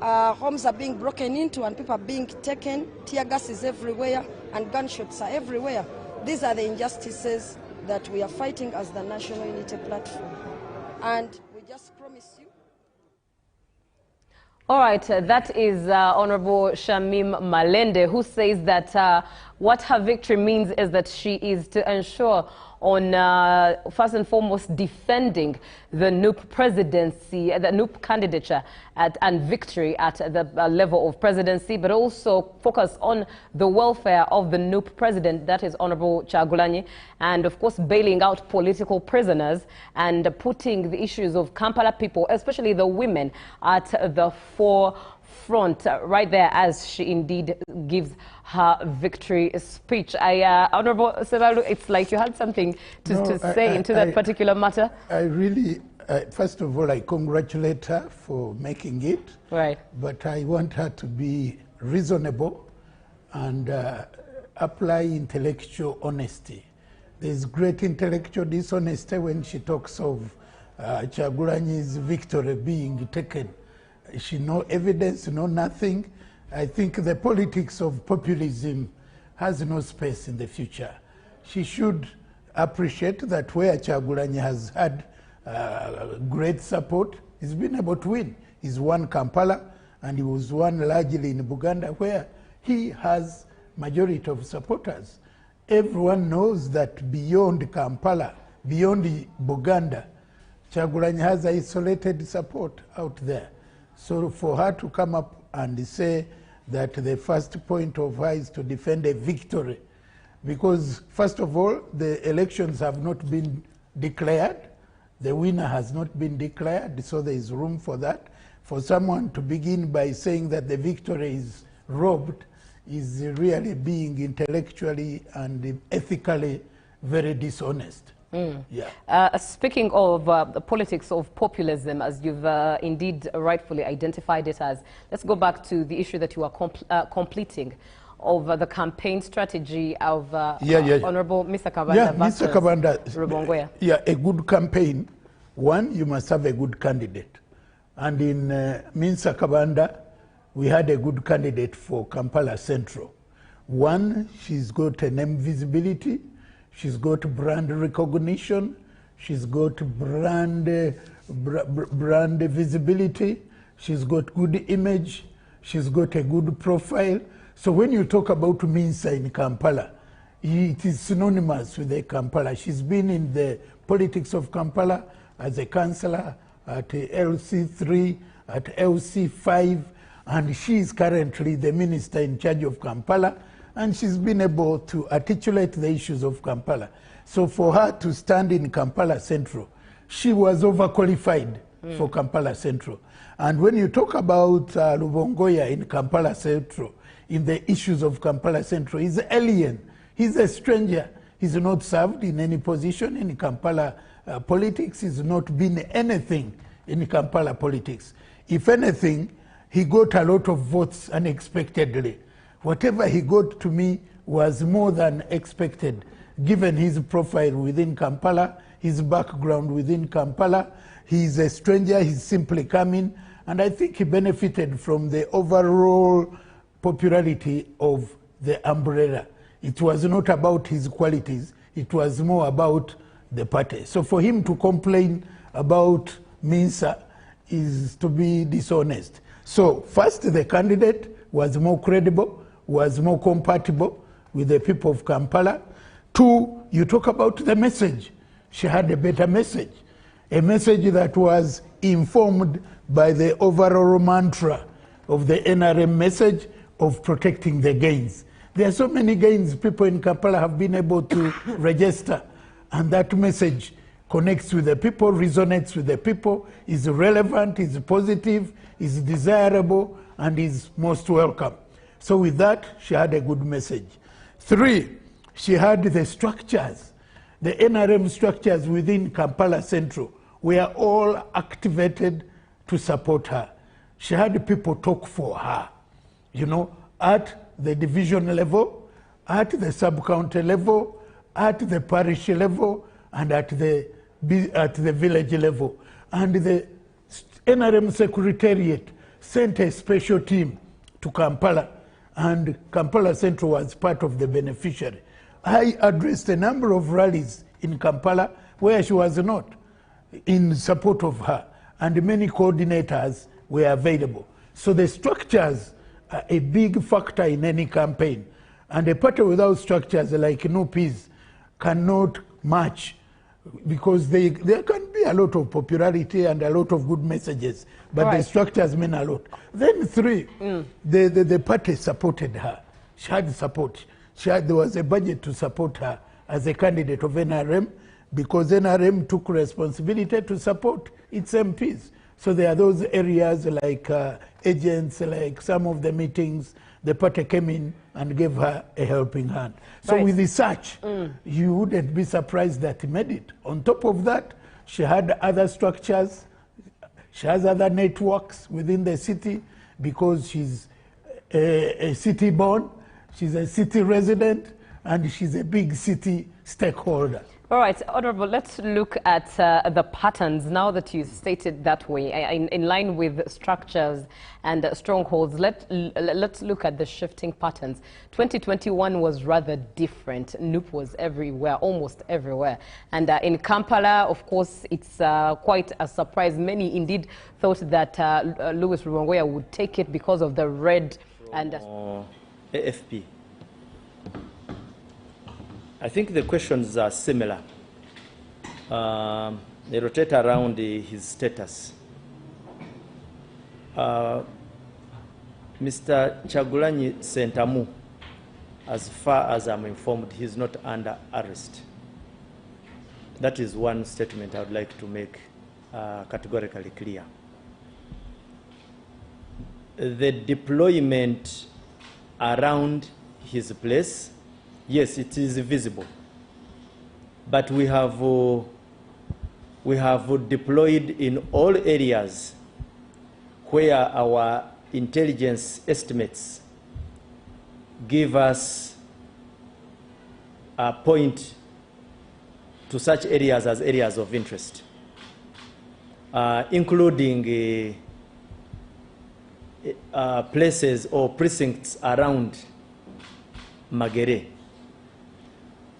Speaker 2: homes are being broken into and people are being taken, tear gas is everywhere and gunshots are everywhere. These are the injustices that we are fighting as the National Unity Platform. And we just promise you.
Speaker 3: All right, that is Honorable Shamim Malende, who says that what her victory means is that she is to ensure on, first and foremost, defending the NUP presidency, the NUP candidature and victory at the level of presidency, but also focus on the welfare of the NUP president, that is Honorable Kyagulanyi, and of course bailing out political prisoners and putting the issues of Kampala people, especially the women, at the forefront right there as she indeed gives her victory speech. Honorable Sebalu, it's like you had something to say into that particular matter.
Speaker 21: I really, first of all, I congratulate her for making it.
Speaker 3: Right.
Speaker 21: But I want her to be reasonable and apply intellectual honesty. There's great intellectual dishonesty when she talks of Kyagulanyi's victory being taken. She no evidence, no nothing. I think the politics of populism has no space in the future. She should appreciate that where Kyagulanyi has had great support, he's been able to win. He's won Kampala, and he was won largely in Buganda, where he has majority of supporters. Everyone knows that beyond Kampala, beyond Buganda, Kyagulanyi has isolated support out there. So for her to come up and say that the first point of her is to defend a victory, because first of all, the elections have not been declared. The winner has not been declared, so there is room for that. For someone to begin by saying that the victory is robbed is really being intellectually and ethically very dishonest. Yeah.
Speaker 3: Speaking of the politics of populism, as you've indeed rightfully identified it as, let's go back to the issue that you are completing of the campaign strategy of Honorable Mr. Kabanda.
Speaker 21: Yeah, Mr. Kabanda. Yeah, a good campaign. One, you must have a good candidate. And in Mr. Kabanda, we had a good candidate for Kampala Central. One, she's got a name visibility. She's got brand recognition. She's got brand visibility. She's got good image. She's got a good profile. So when you talk about Minsa in Kampala, it is synonymous with the Kampala. She's been in the politics of Kampala as a councillor at LC3, at LC5, and she is currently the minister in charge of Kampala. And she's been able to articulate the issues of Kampala. So for her to stand in Kampala Central, she was overqualified for Kampala Central. And when you talk about Lubongoya in Kampala Central, in the issues of Kampala Central, he's an alien. He's a stranger. He's not served in any position in Kampala politics. He's not been anything in Kampala politics. If anything, he got a lot of votes unexpectedly. Whatever he got to me was more than expected, given his profile within Kampala, his background within Kampala. He's a stranger, he's simply coming, and I think he benefited from the overall popularity of the umbrella. It was not about his qualities, it was more about the party. So for him to complain about Minsa is to be dishonest. So first, the candidate was more credible, was more compatible with the people of Kampala. Two, you talk about the message. She had a better message, a message that was informed by the overall mantra of the NRM message of protecting the gains. There are so many gains people in Kampala have been able to register, and that message connects with the people, resonates with the people, is relevant, is positive, is desirable, and is most welcome. So with that, she had a good message. Three, she had the structures. The NRM structures within Kampala Central were all activated to support her. She had people talk for her, you know, at the division level, at the sub-county level, at the parish level, and at the village level. And the NRM Secretariat sent a special team to Kampala, and Kampala Central was part of the beneficiary. I addressed a number of rallies in Kampala where she was not, in support of her, and many coordinators were available. So the structures are a big factor in any campaign, and a party without structures like NUPs cannot match, because there can be a lot of popularity and a lot of good messages, but the structures mean a lot. Then the party supported her. She had support. There was a budget to support her as a candidate of NRM, because NRM took responsibility to support its MPs. So there are those areas like agents, like some of the meetings, the party came in and gave her a helping hand. So with research, you wouldn't be surprised that he made it. On top of that, she had other structures. She has other networks within the city, because she's a city born, she's a city resident, and she's a big city stakeholder.
Speaker 3: All right, Honorable, let's look at the patterns now that you stated that way, in line with structures and strongholds. Let's look at the shifting patterns. 2021 was rather different. NUP was everywhere, almost everywhere. And in Kampala, of course, it's quite a surprise. Many indeed thought that Louis Rubongoya would take it because of the red and...
Speaker 4: AFP. I think the questions are similar. They rotate around his status. Mr. Kyagulanyi Ssentamu, as far as I'm informed, he's not under arrest. That is one statement I would like to make categorically clear. The deployment around his place, yes, it is visible, but we have deployed in all areas where our intelligence estimates give us a point to such areas as areas of interest, including places or precincts around Magere.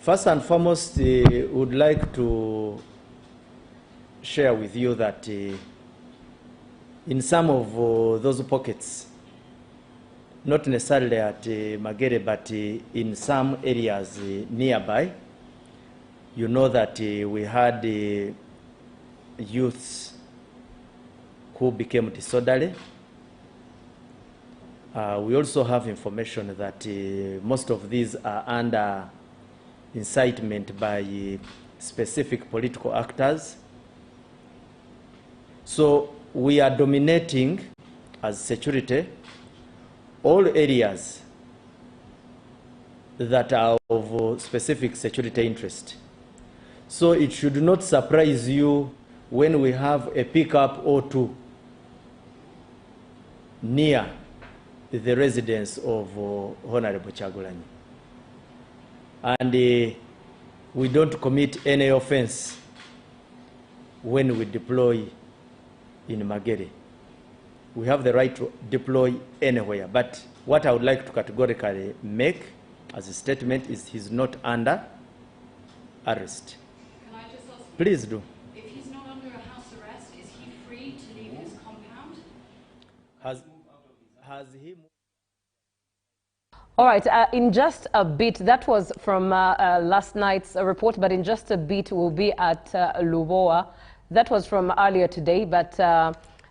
Speaker 4: First and foremost, would like to share with you that in some of those pockets, not necessarily at Magere, but in some areas nearby, you know that we had youths who became disorderly. We also have information that most of these are under incitement by specific political actors. So we are dominating as security all areas that are of specific security interest. So it should not surprise you when we have a pickup or two near the residence of Honorable Kyagulanyi. And we don't commit any offense when we deploy in Magere. We have the right to deploy anywhere. But what I would like to categorically make as a statement is he's not under arrest.
Speaker 22: Can I just ask,
Speaker 4: please do.
Speaker 22: If he's not under a house arrest, is he free to leave his compound?
Speaker 4: Has he moved?
Speaker 3: All right, in just a bit, that was from last night's report, but in just a bit we'll be at Lubowa. That was from earlier today, but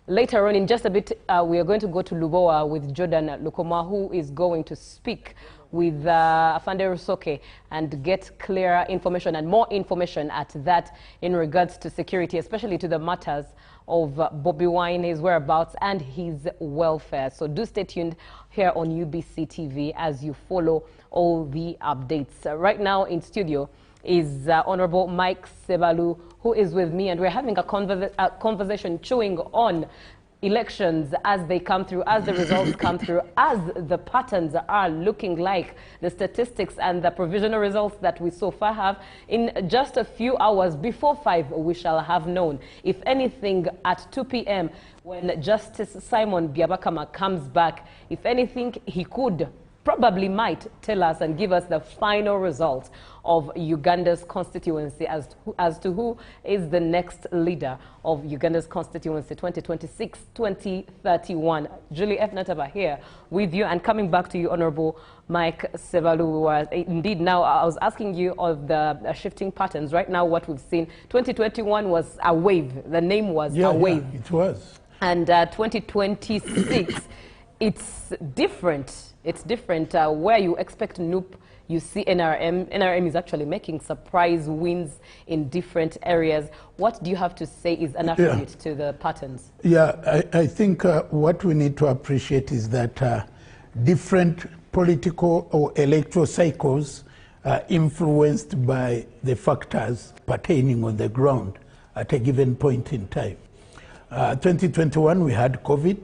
Speaker 3: later on in just a bit we are going to go to Lubowa with Jordan Lukoma, who is going to speak with Afande Rusoke and get clearer information and more information at that in regards to security, especially to the matters of Bobi Wine, his whereabouts and his welfare. So do stay tuned here on UBC TV as you follow all the updates. Right now in studio is Honorable Mike Sebalu, who is with me, and we're having a conversation chewing on elections as they come through, as the results come through, as the patterns are looking like, the statistics and the provisional results that we so far have, in just a few hours before 5, we shall have known. If anything, at 2 p.m., when Justice Simon Byabakama comes back, if anything, he could, probably might tell us and give us the final result of Uganda's constituency as to who is the next leader of Uganda's constituency 2026-2031. Julie F. Nataba here with you, and coming back to you, Honorable Mike Sebalu. Indeed, now I was asking you of the shifting patterns. Right now, what we've seen, 2021 was a wave. The name was a wave.
Speaker 21: Yeah, it was.
Speaker 3: And 2026, it's different. It's different. Where you expect NUP, you see NRM. NRM is actually making surprise wins in different areas. What do you have to say is an attribute to the patterns?
Speaker 21: Yeah, I think what we need to appreciate is that different political or electoral cycles are influenced by the factors pertaining on the ground at a given point in time. 2021, we had COVID,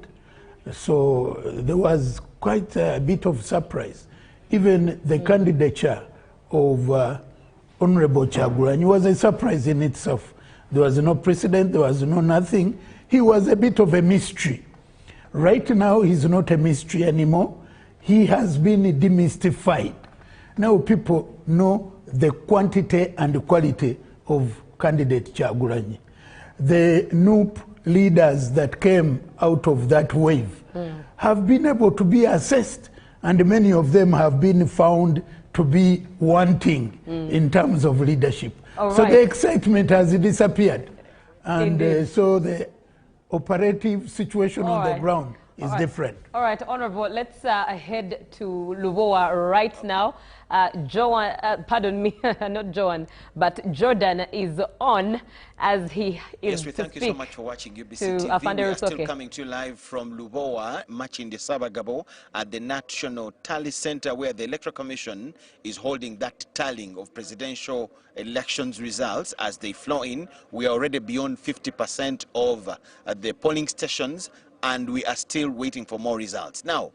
Speaker 21: so there was quite a bit of surprise. Even the candidature of Honorable Kyagulanyi was a surprise in itself. There was no precedent, there was no nothing. He was a bit of a mystery. Right now, he's not a mystery anymore. He has been demystified. Now people know the quantity and the quality of candidate Kyagulanyi. The NUP leaders that came out of that wave have been able to be assessed, and many of them have been found to be wanting in terms of leadership. So the excitement has disappeared, and so the operative situation on the ground is different.
Speaker 3: All right, Honorable, let's head to Lubowa right now. Pardon me, not Joan, but Jordan is on as he is.
Speaker 1: Yes, we thank you so much for watching UBC TV. We are still coming to you live from Lubowa, matching the Sabagabo at the National Tally Center, where the Electoral Commission is holding that tallying of presidential elections results as they flow in. We are already beyond 50% of the polling stations, and we are still waiting for more results. Now,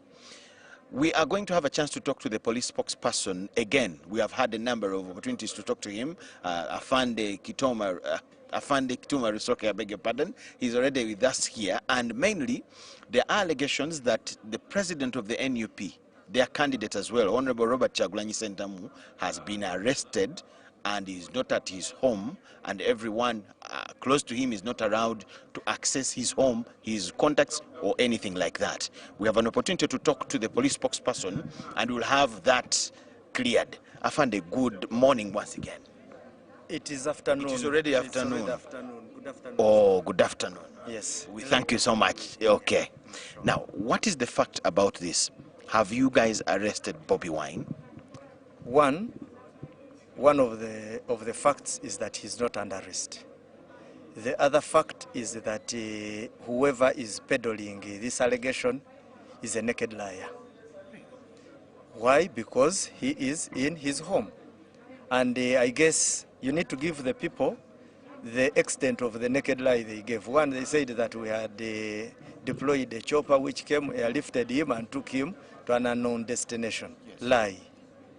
Speaker 1: we are going to have a chance to talk to the police spokesperson again. We have had a number of opportunities to talk to him. Afande Kitoma Rusoke, I beg your pardon. He's already with us here. And mainly, there are allegations that the president of the NUP, their candidate as well, Honorable Robert Kyagulanyi Ssentamu, has been arrested and is not at his home, and everyone close to him is not allowed to access his home, his contacts, or anything like that. We have an opportunity to talk to the police spokesperson, and we'll have that cleared. Afande, good morning once again.
Speaker 6: It is afternoon.
Speaker 1: It is already afternoon.
Speaker 6: Good afternoon.
Speaker 1: Oh, good afternoon.
Speaker 6: Yes.
Speaker 1: We thank you so much. Okay. Now, what is the fact about this? Have you guys arrested Bobi Wine?
Speaker 6: One of the facts is that he's not under arrest. The other fact is that whoever is peddling this allegation is a naked liar. Why? Because he is in his home. And I guess you need to give the people the extent of the naked lie they gave. One, they said that we had deployed a chopper which came, airlifted him and took him to an unknown destination. Yes. Lie.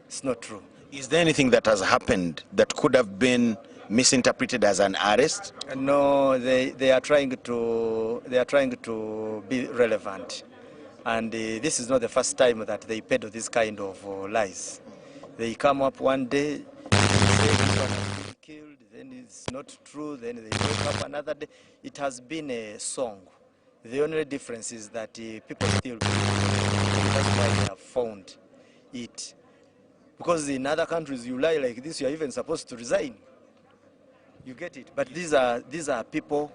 Speaker 6: It's not true.
Speaker 1: Is there anything that has happened that could have been misinterpreted as an arrest?
Speaker 6: No, they are trying to be relevant, and this is not the first time that they peddle this kind of lies. They come up one day, say someone has been killed, then it's not true, then they wake up another day. It has been a song. The only difference is that people still believe it. That's why they have found it. Because in other countries, you lie like this, you are even supposed to resign. You get it? But these are people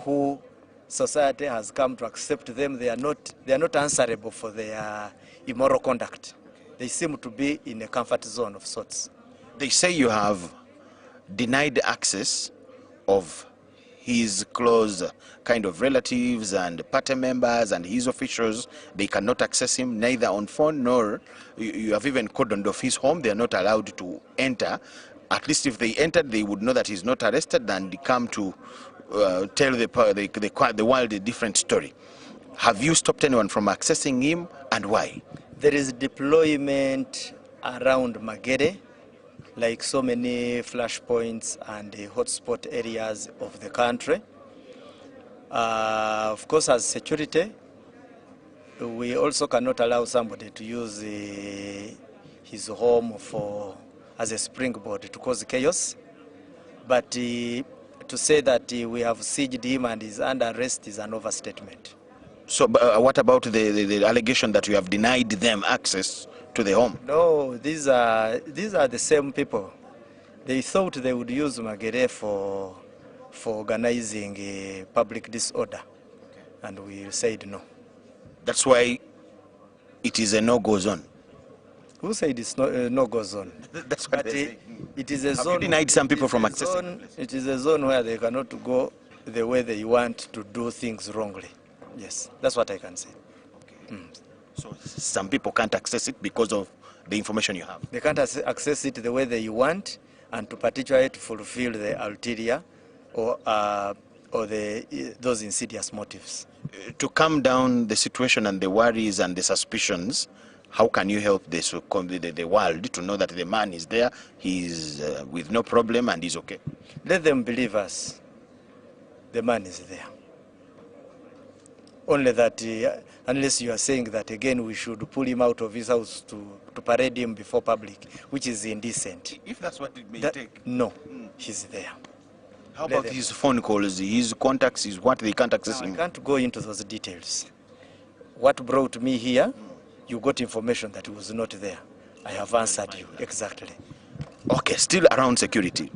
Speaker 6: who society has come to accept them. They are not answerable for their immoral conduct. They seem to be in a comfort zone of sorts.
Speaker 1: They say you have denied access of his close kind of relatives and party members and his officials. They cannot access him neither on phone nor you have even cordoned off his home. They are not allowed to enter. At least if they entered, they would know that he's not arrested and come to tell the world a different story. Have you stopped anyone from accessing him, and why?
Speaker 6: There is deployment around Magere, like so many flashpoints and hotspot areas of the country. Of course, as security, we also cannot allow somebody to use his home as a springboard to cause chaos. But to say that we have sieged him and is under arrest is an overstatement.
Speaker 1: So what about the allegation that you have denied them access to the home?
Speaker 6: No, these are the same people. They thought they would use Magere for organizing a public disorder, and we said no.
Speaker 1: That's why it is a no-go zone.
Speaker 6: Who said it's not a no-go zone?
Speaker 1: That's what they say.
Speaker 6: It is a zone.
Speaker 1: You denied some people from accessing.
Speaker 6: It is a zone where they cannot go the way they want to do things wrongly. Yes, that's what I can say.
Speaker 1: Okay. So some people can't access it because of the information you have.
Speaker 6: They can't access it the way they want, and to particularly to fulfill the ulterior or those insidious motives.
Speaker 1: To calm down the situation and the worries and the suspicions, how can you help the world to know that the man is there, he is with no problem and he's okay?
Speaker 6: Let them believe us. The man is there. Only that, unless you are saying that again we should pull him out of his house to parade him before public, which is indecent.
Speaker 1: If that's what it may take.
Speaker 6: No, he's there.
Speaker 1: How about his phone calls, his contacts, is what they can't access him?
Speaker 6: I can't go into those details. What brought me here, you got information that he was not there. I have answered you, exactly.
Speaker 1: Okay, still around security.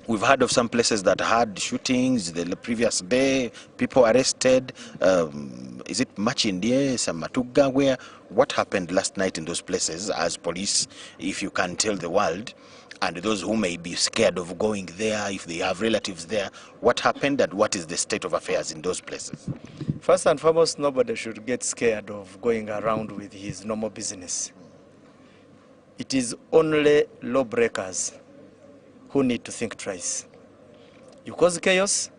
Speaker 1: We've heard of some places that had shootings the previous day, people arrested. Is it Machindie, Samatuga? What happened last night in those places as police, if you can tell the world, and those who may be scared of going there, if they have relatives there, what happened and what is the state of affairs in those places?
Speaker 6: First and foremost, nobody should get scared of going around with his normal business. It is only lawbreakers who need to think twice. You cause chaos,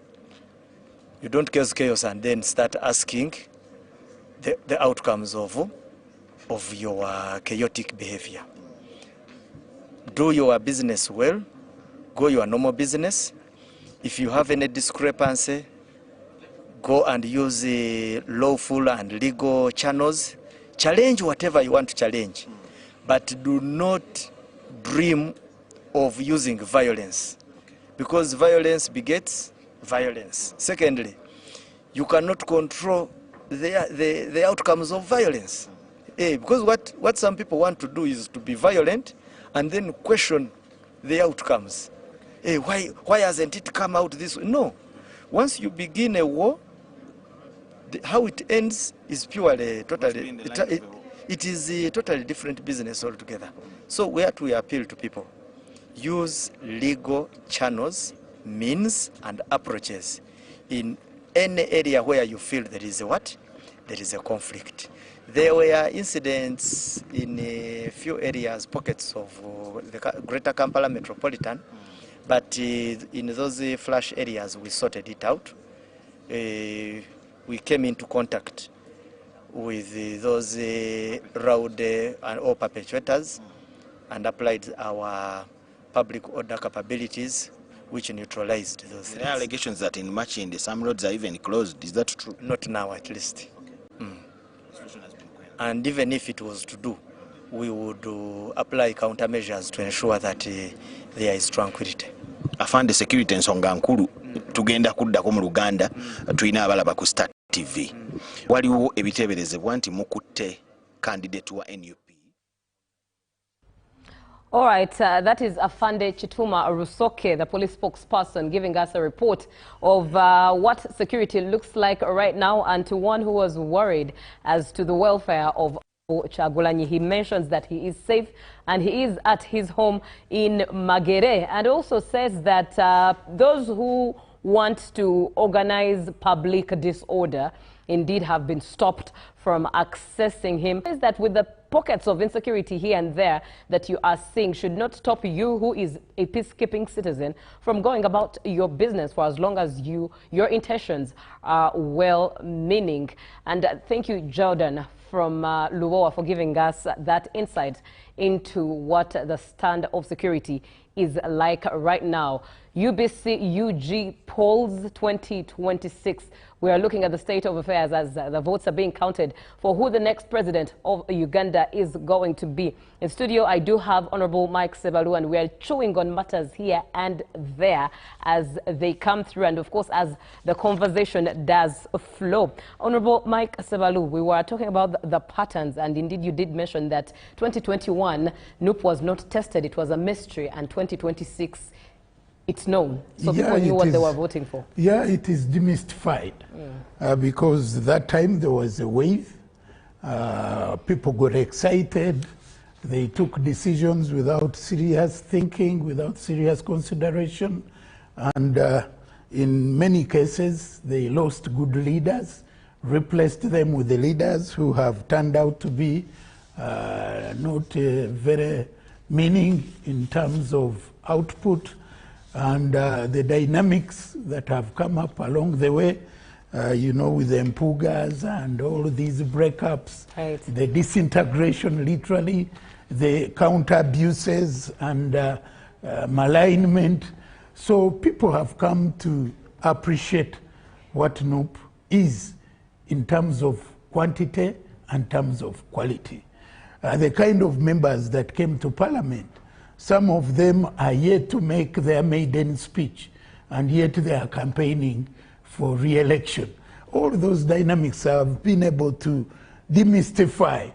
Speaker 6: you don't cause chaos and then start asking the outcomes of your chaotic behavior. Do your business well, go your normal business. If you have any discrepancy, go and use lawful and legal channels. Challenge whatever you want to challenge, but do not dream of using violence, because violence begets violence. Secondly, you cannot control the outcomes of violence. Because what some people want to do is to be violent and then question the outcomes. Why hasn't it come out this way? No. Once you begin a war, how it ends is purely, totally, it is a totally different business altogether. So we appeal to people. Use legal channels, means, and approaches in any area where you feel there is a what? There is a conflict. There were incidents in a few areas, pockets of the Greater Kampala Metropolitan, but in those flash areas we sorted it out. We came into contact with those rowdy and all perpetrators and applied our public order capabilities, which neutralized those things.
Speaker 1: There are allegations that in Machindi some roads are even closed. Is that true?
Speaker 6: Not now, at least. Okay. And even if it was to do, we would apply countermeasures to ensure that there is tranquility.
Speaker 1: Afande security ensonga nkulu tugenda kuddako mu Luganda tulina abalaba ku Star TV. Waliwo ebiteeberezebwa nti mukutte candidate wa NUP.
Speaker 3: All right, that is Afande Chituma Rusoke, the police spokesperson, giving us a report of what security looks like right now, and to one who was worried as to the welfare of Kyagulanyi. He mentions that he is safe and he is at his home in Magere, and also says that those who want to organize public disorder indeed have been stopped from accessing him. Is that with the pockets of insecurity here and there that you are seeing should not stop you, who is a peacekeeping citizen, from going about your business for as long as your intentions are well-meaning. And thank you, Jordan, from Lubowa, for giving us that insight into what the stand of security is like right now. UBC UG polls 2026. We are looking at the state of affairs as the votes are being counted for who the next president of Uganda is going to be. In studio, I do have Honorable Mike Sebalu, and we are chewing on matters here and there as they come through, and of course as the conversation does flow. Honorable Mike Sebalu, we were talking about the patterns, and indeed you did mention that 2021 NUP was not tested, it was a mystery, and 2026 it's known, so people knew what they were voting for.
Speaker 21: Yeah, it is demystified because that time there was a wave. People got excited. They took decisions without serious thinking, without serious consideration. And in many cases, they lost good leaders, replaced them with the leaders who have turned out to be not very meaning in terms of output. And the dynamics that have come up along the way, you know, with the Mpugas and all these breakups, the disintegration, literally, the counter abuses and malignment. So people have come to appreciate what NUP is in terms of quantity and terms of quality. The kind of members that came to Parliament, some of them are yet to make their maiden speech, and yet they are campaigning for re-election. All those dynamics have been able to demystify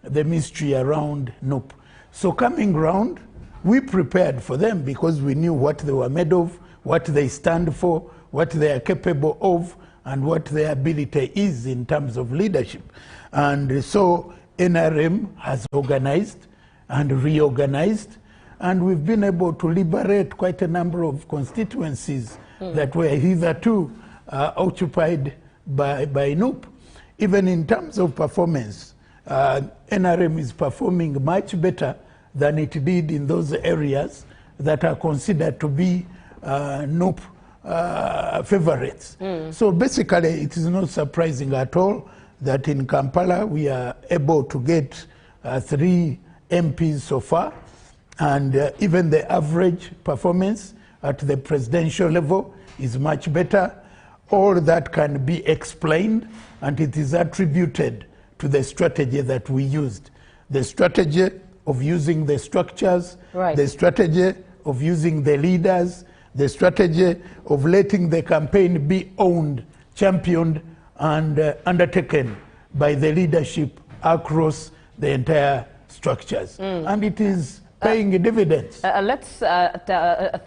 Speaker 21: the mystery around NUP. So coming round, we prepared for them because we knew what they were made of, what they stand for, what they are capable of, and what their ability is in terms of leadership. And so NRM has organized and reorganized, and we've been able to liberate quite a number of constituencies that were hitherto occupied by NUP. Even in terms of performance, NRM is performing much better than it did in those areas that are considered to be NUP favorites. So basically, it is not surprising at all that in Kampala we are able to get 3 MPs so far. And even the average performance at the presidential level is much better. All that can be explained, and it is attributed to the strategy that we used. The strategy of using the structures, the strategy of using the leaders, the strategy of letting the campaign be owned, championed, and undertaken by the leadership across the entire structures. And it is paying dividends.
Speaker 3: Let's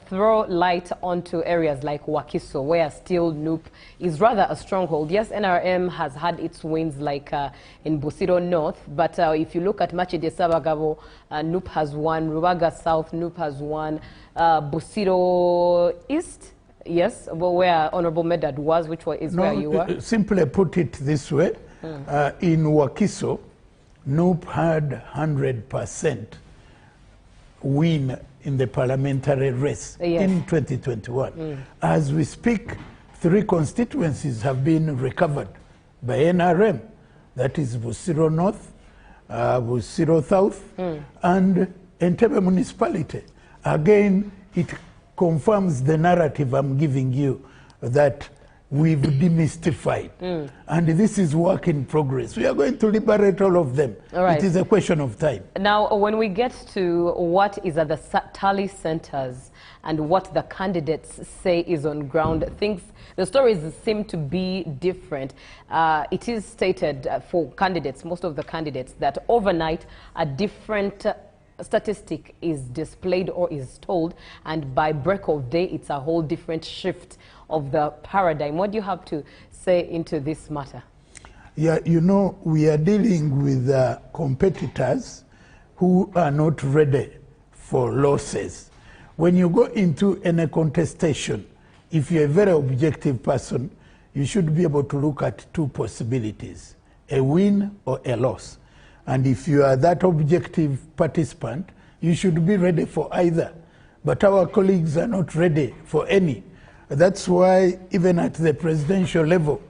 Speaker 3: throw light onto areas like Wakiso, where still NUP is rather a stronghold. Yes, NRM has had its wins like in Busiro North, but if you look at Machide Sabagabo, NUP has won. Rubaga South, NUP has won. Busiro East, yes, where Honorable Medad was, which is where you were.
Speaker 21: Simply put it this way, in Wakiso, NUP had 100% win in the parliamentary race in 2021. As we speak, 3 constituencies have been recovered by NRM. That is Busiro North, Busiro South, and Entebbe municipality. Again, it confirms the narrative I'm giving you that we've demystified. And this is work in progress. We are going to liberate all of them. It is a question of time.
Speaker 3: Now, when we get to what is at the tally centers and what the candidates say is on ground, the stories seem to be different. It is stated for candidates, most of the candidates, that overnight a different statistic is displayed or is told, and by break of day it's a whole different shift of the paradigm. What do you have to say into this matter?
Speaker 21: Yeah, you know, we are dealing with competitors who are not ready for losses. When you go into any contestation, if you're a very objective person, you should be able to look at 2 possibilities, a win or a loss. And if you are that objective participant, you should be ready for either. But our colleagues are not ready for any. That's why even at the presidential level,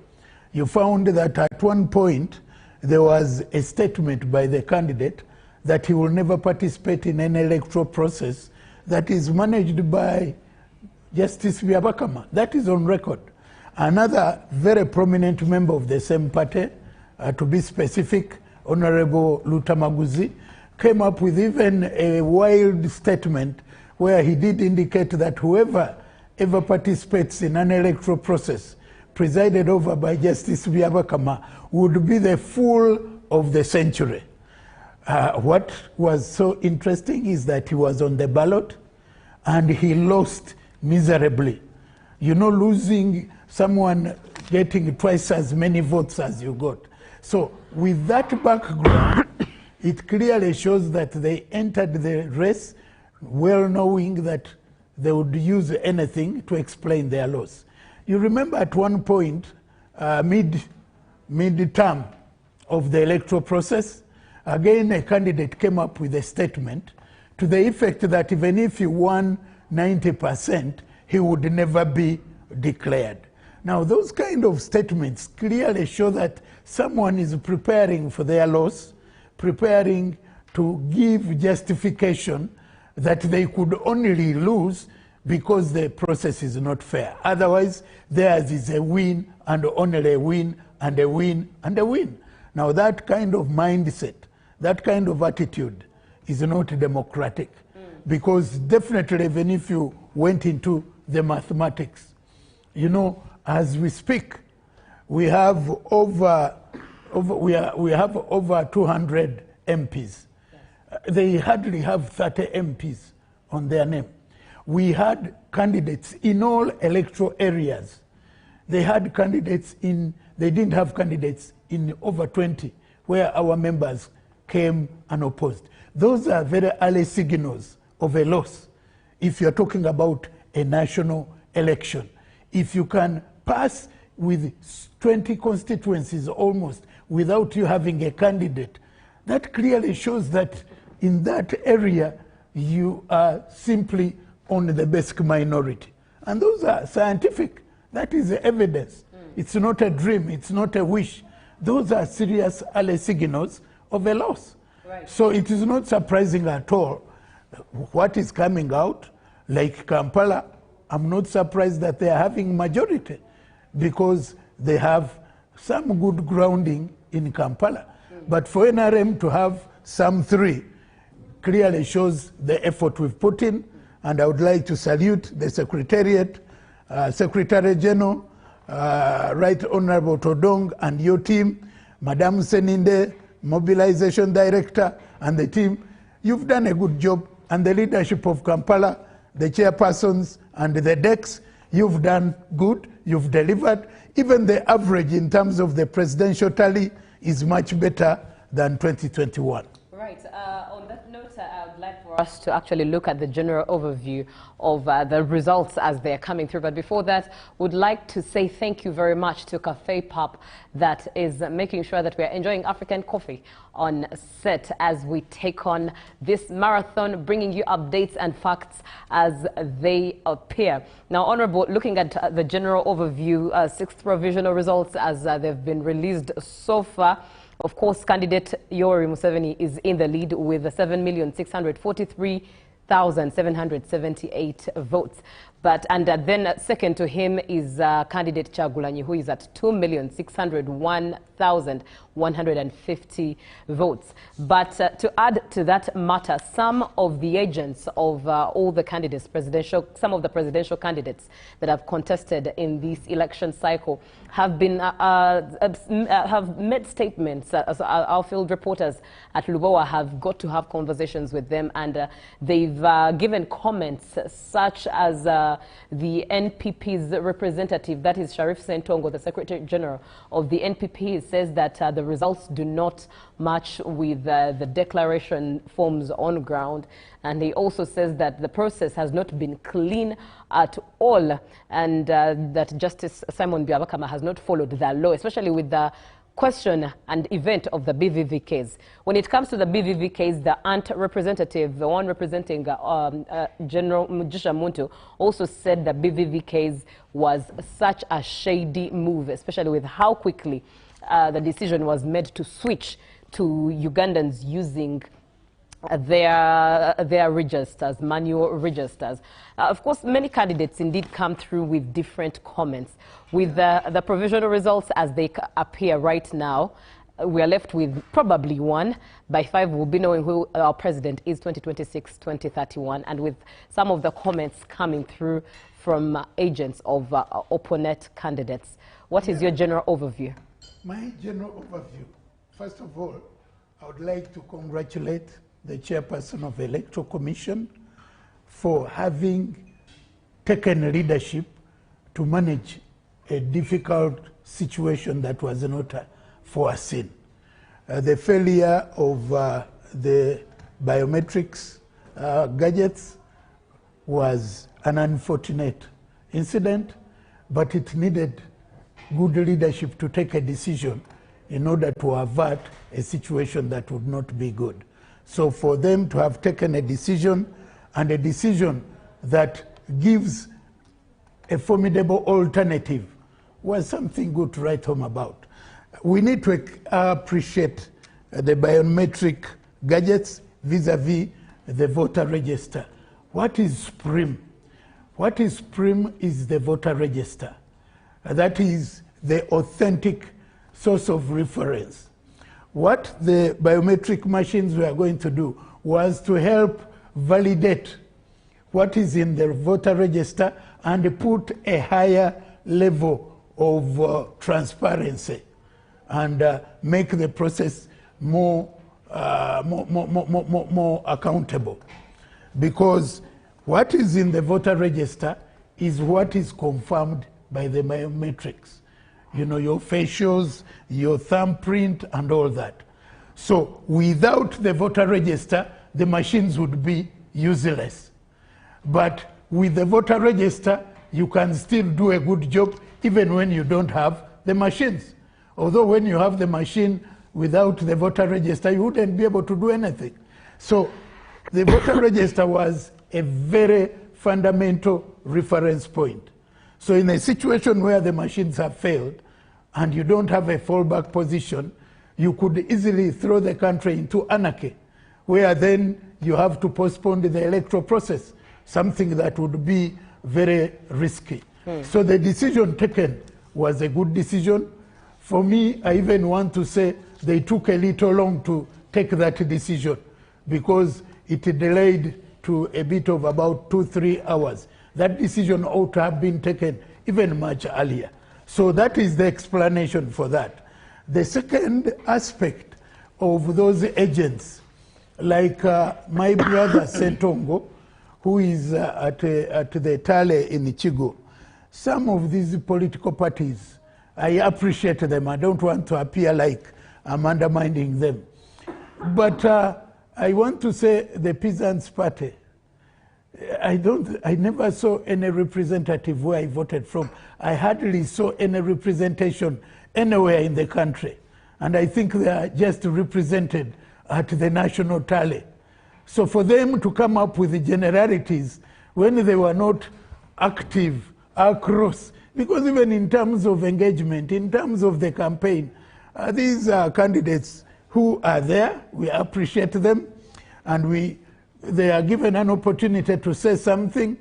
Speaker 21: you found that at one point there was a statement by the candidate that he will never participate in an electoral process that is managed by Justice Byabakama. That is on record. Another very prominent member of the same party, to be specific, Honorable Lutamaguzi, came up with even a wild statement where he did indicate that whoever ever participates in an electoral process presided over by Justice Byabakama would be the fool of the century. What was so interesting is that he was on the ballot and he lost miserably. You know, losing someone getting twice as many votes as you got. So with that background, it clearly shows that they entered the race well knowing that they would use anything to explain their loss. You remember at one point, mid-term of the electoral process, again a candidate came up with a statement to the effect that even if he won 90%, he would never be declared. Now those kind of statements clearly show that someone is preparing for their loss, preparing to give justification that they could only lose because the process is not fair. Otherwise, theirs is a win and only a win and a win and a win. Now that kind of mindset, that kind of attitude is not democratic. Because definitely even if you went into the mathematics, you know, as we speak, we have over 200 MPs. They hardly have 30 MPs on their name. We had candidates in all electoral areas. They had candidates they didn't have candidates in over 20 where our members came unopposed. Those are very early signals of a loss if you're talking about a national election. If you can pass with 20 constituencies almost without you having a candidate, that clearly shows that in that area you are simply on the basic minority. And those are scientific. That is evidence. It's not a dream, it's not a wish. Those are serious early signals of a loss. Right. So it is not surprising at all what is coming out, like Kampala. I'm not surprised that they are having majority because they have some good grounding in Kampala. But for NRM to have some 3 clearly shows the effort we've put in, and I would like to salute the Secretariat, Secretary General, Right Honorable Todong and your team, Madam Seninde, Mobilization Director, and the team. You've done a good job, and the leadership of Kampala, the chairpersons and the decks, you've done good, you've delivered. Even the average in terms of the presidential tally is much better than 2021.
Speaker 3: Right. On that note, I would like for us to actually look at the general overview of the results as they're coming through. But before that, would like to say thank you very much to Cafe Pub that is making sure that we are enjoying African coffee on set as we take on this marathon, bringing you updates and facts as they appear. Now, Honorable, looking at the general overview, 6th provisional results as they've been released so far. Of course, candidate Yoweri Museveni is in the lead with 7,643,778 votes. And then second to him is candidate Kyagulanyi, who is at 2,601,150 votes. But to add to that matter, some of the agents of all the candidates, some of the presidential candidates that have contested in this election cycle have been have made statements. As our field reporters at Lubowa have got to have conversations with them, and they've given comments such as the NPP's representative, that is Sharif Sentongo, the Secretary General of the NPP, says that the results do not match with the declaration forms on ground. And he also says that the process has not been clean at all, and that Justice Simon Byabakama has not followed the law, especially with the question and event of the BVV case. When it comes to the BVV case, the aunt representative, the one representing General Mugisha Muntu, also said the BVV case was such a shady move, especially with how quickly the decision was made to switch to Ugandans using their registers, manual registers. Of course, many candidates indeed come through with different comments. With the provisional results as they appear right now, we are left with probably one. By 5, we'll be knowing who our president is 2026, 2031, and with some of the comments coming through from agents of opponent candidates. What is your general overview?
Speaker 21: My general overview, first of all, I would like to congratulate the chairperson of the Electoral Commission for having taken leadership to manage a difficult situation that was not foreseen. The failure of the biometrics gadgets was an unfortunate incident, but it needed good leadership to take a decision in order to avert a situation that would not be good. So for them to have taken a decision, and a decision that gives a formidable alternative, was something good to write home about. We need to appreciate the biometric gadgets vis-a-vis the voter register. What is PRIM? What is PRIM is the voter register. That is the authentic source of reference. What the biometric machines were going to do was to help validate what is in the voter register and put a higher level of transparency and make the process more accountable. Because what is in the voter register is what is confirmed by the biometrics. You know, your facials, your thumbprint, and all that. So without the voter register, the machines would be useless. But with the voter register, you can still do a good job even when you don't have the machines. Although when you have the machine without the voter register, you wouldn't be able to do anything. So the voter register was a very fundamental reference point. So in a situation where the machines have failed and you don't have a fallback position, you could easily throw the country into anarchy, where then you have to postpone the electoral process, something that would be very risky. So the decision taken was a good decision. For me, I even want to say they took a little long to take that decision because it delayed to a bit of about 2-3 hours. That decision ought to have been taken even much earlier. So that is the explanation for that. The second aspect of those agents, like my brother Sentongo, who is at the Tale in Chigo, some of these political parties, I appreciate them. I don't want to appear like I'm undermining them. But I want to say the Peasants Party, I never saw any representative where I voted from. I hardly saw any representation anywhere in the country. And I think they are just represented at the national tally. So for them to come up with the generalities when they were not active across, because even in terms of engagement, in terms of the campaign, these are candidates who are there, we appreciate them, and they are given an opportunity to say something,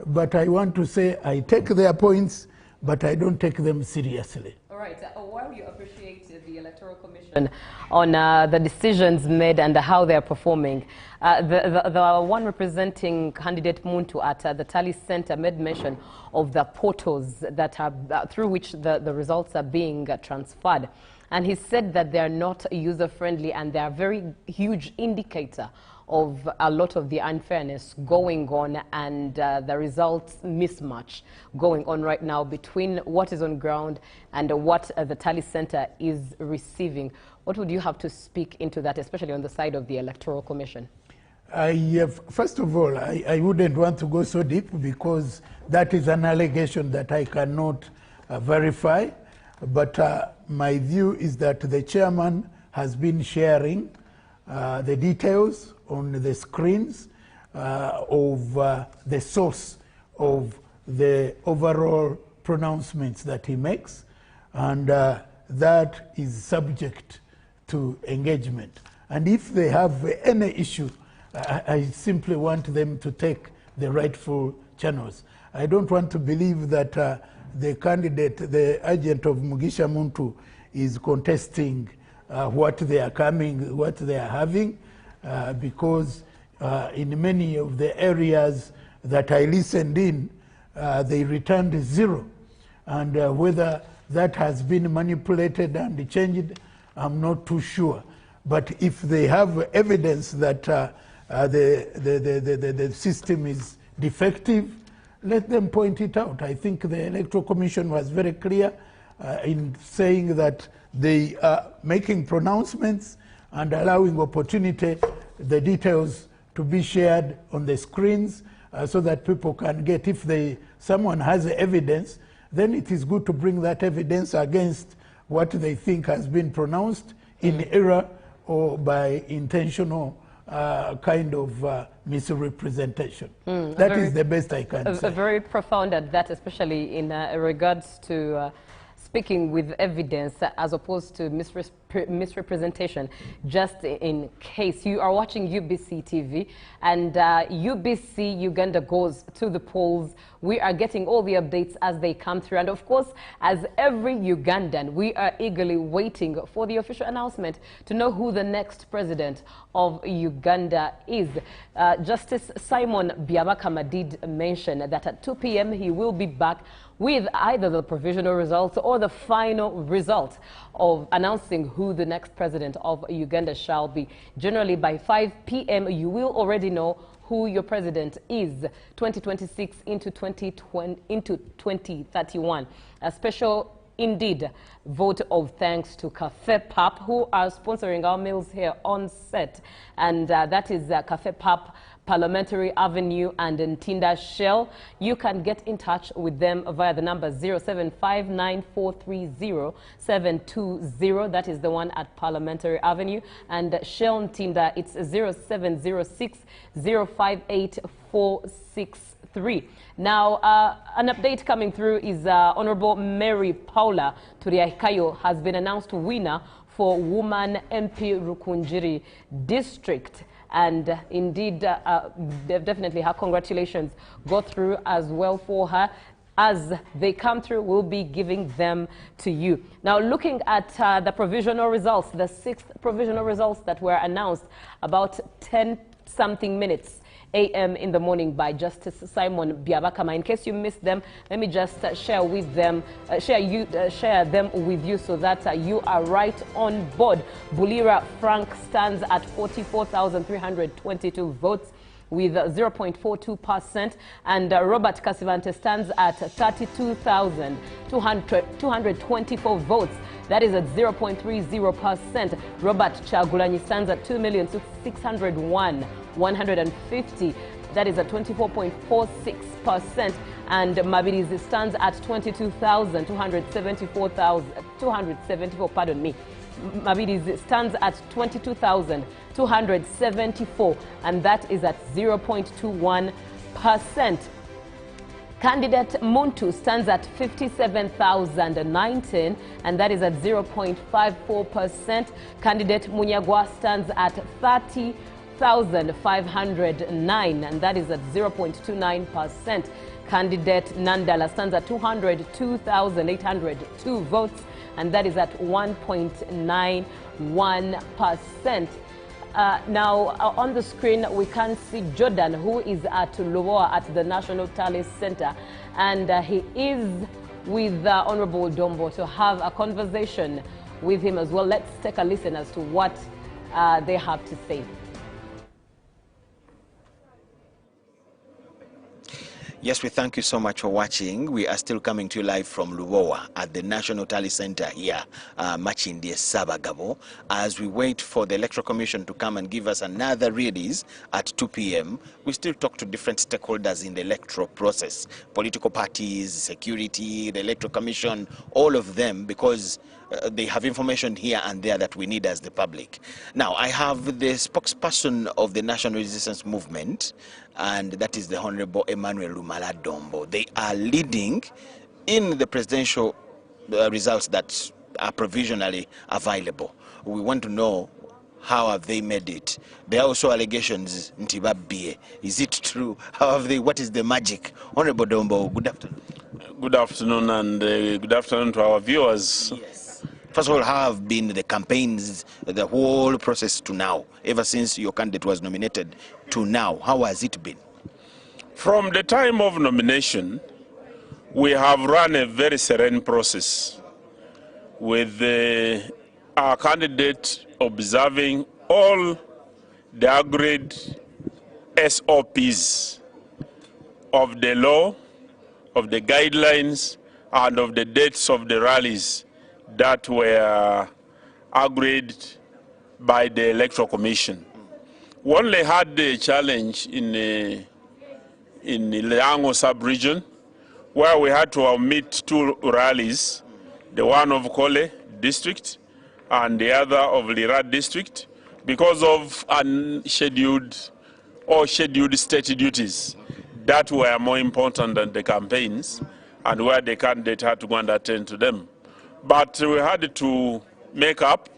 Speaker 21: but I want to say I take their points, but I don't take them seriously.
Speaker 3: All right. While you appreciate the Electoral Commission on the decisions made and how they are performing, the one representing candidate Muntu at the Tally Center made mention of the portals that are through which the results are being transferred. And he said that they are not user-friendly and they are a very huge indicator of a lot of the unfairness going on and the results mismatch going on right now between what is on ground and what the Tally Center is receiving. What would you have to speak into that, especially on the side of the Electoral Commission?
Speaker 21: First of all, I wouldn't want to go so deep because that is an allegation that I cannot verify. But my view is that the chairman has been sharing the details on the screens of the source of the overall pronouncements that he makes, and that is subject to engagement. And if they have any issue, I simply want them to take the rightful channels. I don't want to believe that the candidate, the agent of Mugisha Muntu, is contesting what they are having, because in many of the areas that I listened in, they returned 0. And whether that has been manipulated and changed, I'm not too sure. But if they have evidence that the system is defective, let them point it out. I think the Electoral Commission was very clear in saying that they are making pronouncements and allowing opportunity, the details to be shared on the screens so that people can get, if someone has evidence, then it is good to bring that evidence against what they think has been pronounced in error or by intentional kind of misrepresentation. That is the best I can say.
Speaker 3: Very profound at that, especially in regards to speaking with evidence as opposed to misrepresentation, just in case. You are watching UBC TV, and UBC Uganda goes to the polls. We are getting all the updates as they come through. And of course, as every Ugandan, we are eagerly waiting for the official announcement to know who the next president of Uganda is. Justice Simon Byabakama did mention that at 2 p.m. he will be back with either the provisional results or the final result of announcing who the next president of Uganda shall be. Generally, by 5 p.m., you will already know who your president is, 2026 into 2031. A special, indeed, vote of thanks to Cafe Pap, who are sponsoring our meals here on set. And that is Cafe Pap, Parliamentary Avenue and Ntinda Shell. You can get in touch with them via the number 0759430720. That is the one at Parliamentary Avenue. And Shell Ntinda, it's 0706058463. Now, an update coming through is Honorable Mary Paula Turiakayo has been announced winner for Woman MP Rukunjiri District. And indeed, definitely her congratulations go through as well for her. As they come through, we'll be giving them to you. Now, looking at the provisional results, the 6th provisional results that were announced about 10-something minutes a.m. in the morning by Justice Simon Byabakama. In case you missed them, let me just share with them, share them with you so that you are right on board. Bulira Frank stands at 44,322 votes with 0.42%, and Robert Kasivante stands at 32,224 votes. That is at 0.30%. Robert Chagulanyi stands at 2,601,150. That is at 24.46%. And Mabirizi stands at 22,274, pardon me. Mabirizi stands at 22,274, and that is at 0.21%. Candidate Muntu stands at 57,019, and that is at 0.54%. Candidate Munyagwa stands at 30,509, and that is at 0.29%. Candidate Nandala stands at 202,802 votes, and that is at 1.91%. Now, on the screen, we can see Jordan, who is at Luboa at the National Tally Center, and he is with Honorable Dombo to have a conversation with him as well. Let's take a listen as to what they have to say.
Speaker 1: Yes, we thank you so much for watching. We are still coming to you live from Lubowa at the National Tally Center here, Machindi Sabagabo, as we wait for the Electoral Commission to come and give us another release at 2 p.m. We still talk to different stakeholders in the electoral process, political parties, security, the Electoral Commission, all of them, because they have information here and there that we need as the public. Now, I have the spokesperson of the National Resistance Movement, and that is the Honorable Emmanuel Lumala Dombo. They are leading in the presidential results that are provisionally available. We want to know how have they made it. There are also allegations, Ntibabie. Is it true? How have they, what is the magic? Honorable Dombo, good afternoon.
Speaker 7: Good afternoon, and good afternoon to our viewers.
Speaker 1: Yes. First of all, how have been the campaigns, the whole process to now, ever since your candidate was nominated to now? How has it been?
Speaker 7: From the time of nomination, we have run a very serene process with our candidate observing all the agreed SOPs of the law, of the guidelines, and of the dates of the rallies that were agreed by the Electoral Commission. We only had the challenge in the Ango sub-region, where we had to omit 2 rallies, the one of Kole district and the other of Lira district, because of unscheduled or scheduled state duties that were more important than the campaigns, and where the candidate had to go and attend to them. But we had to make up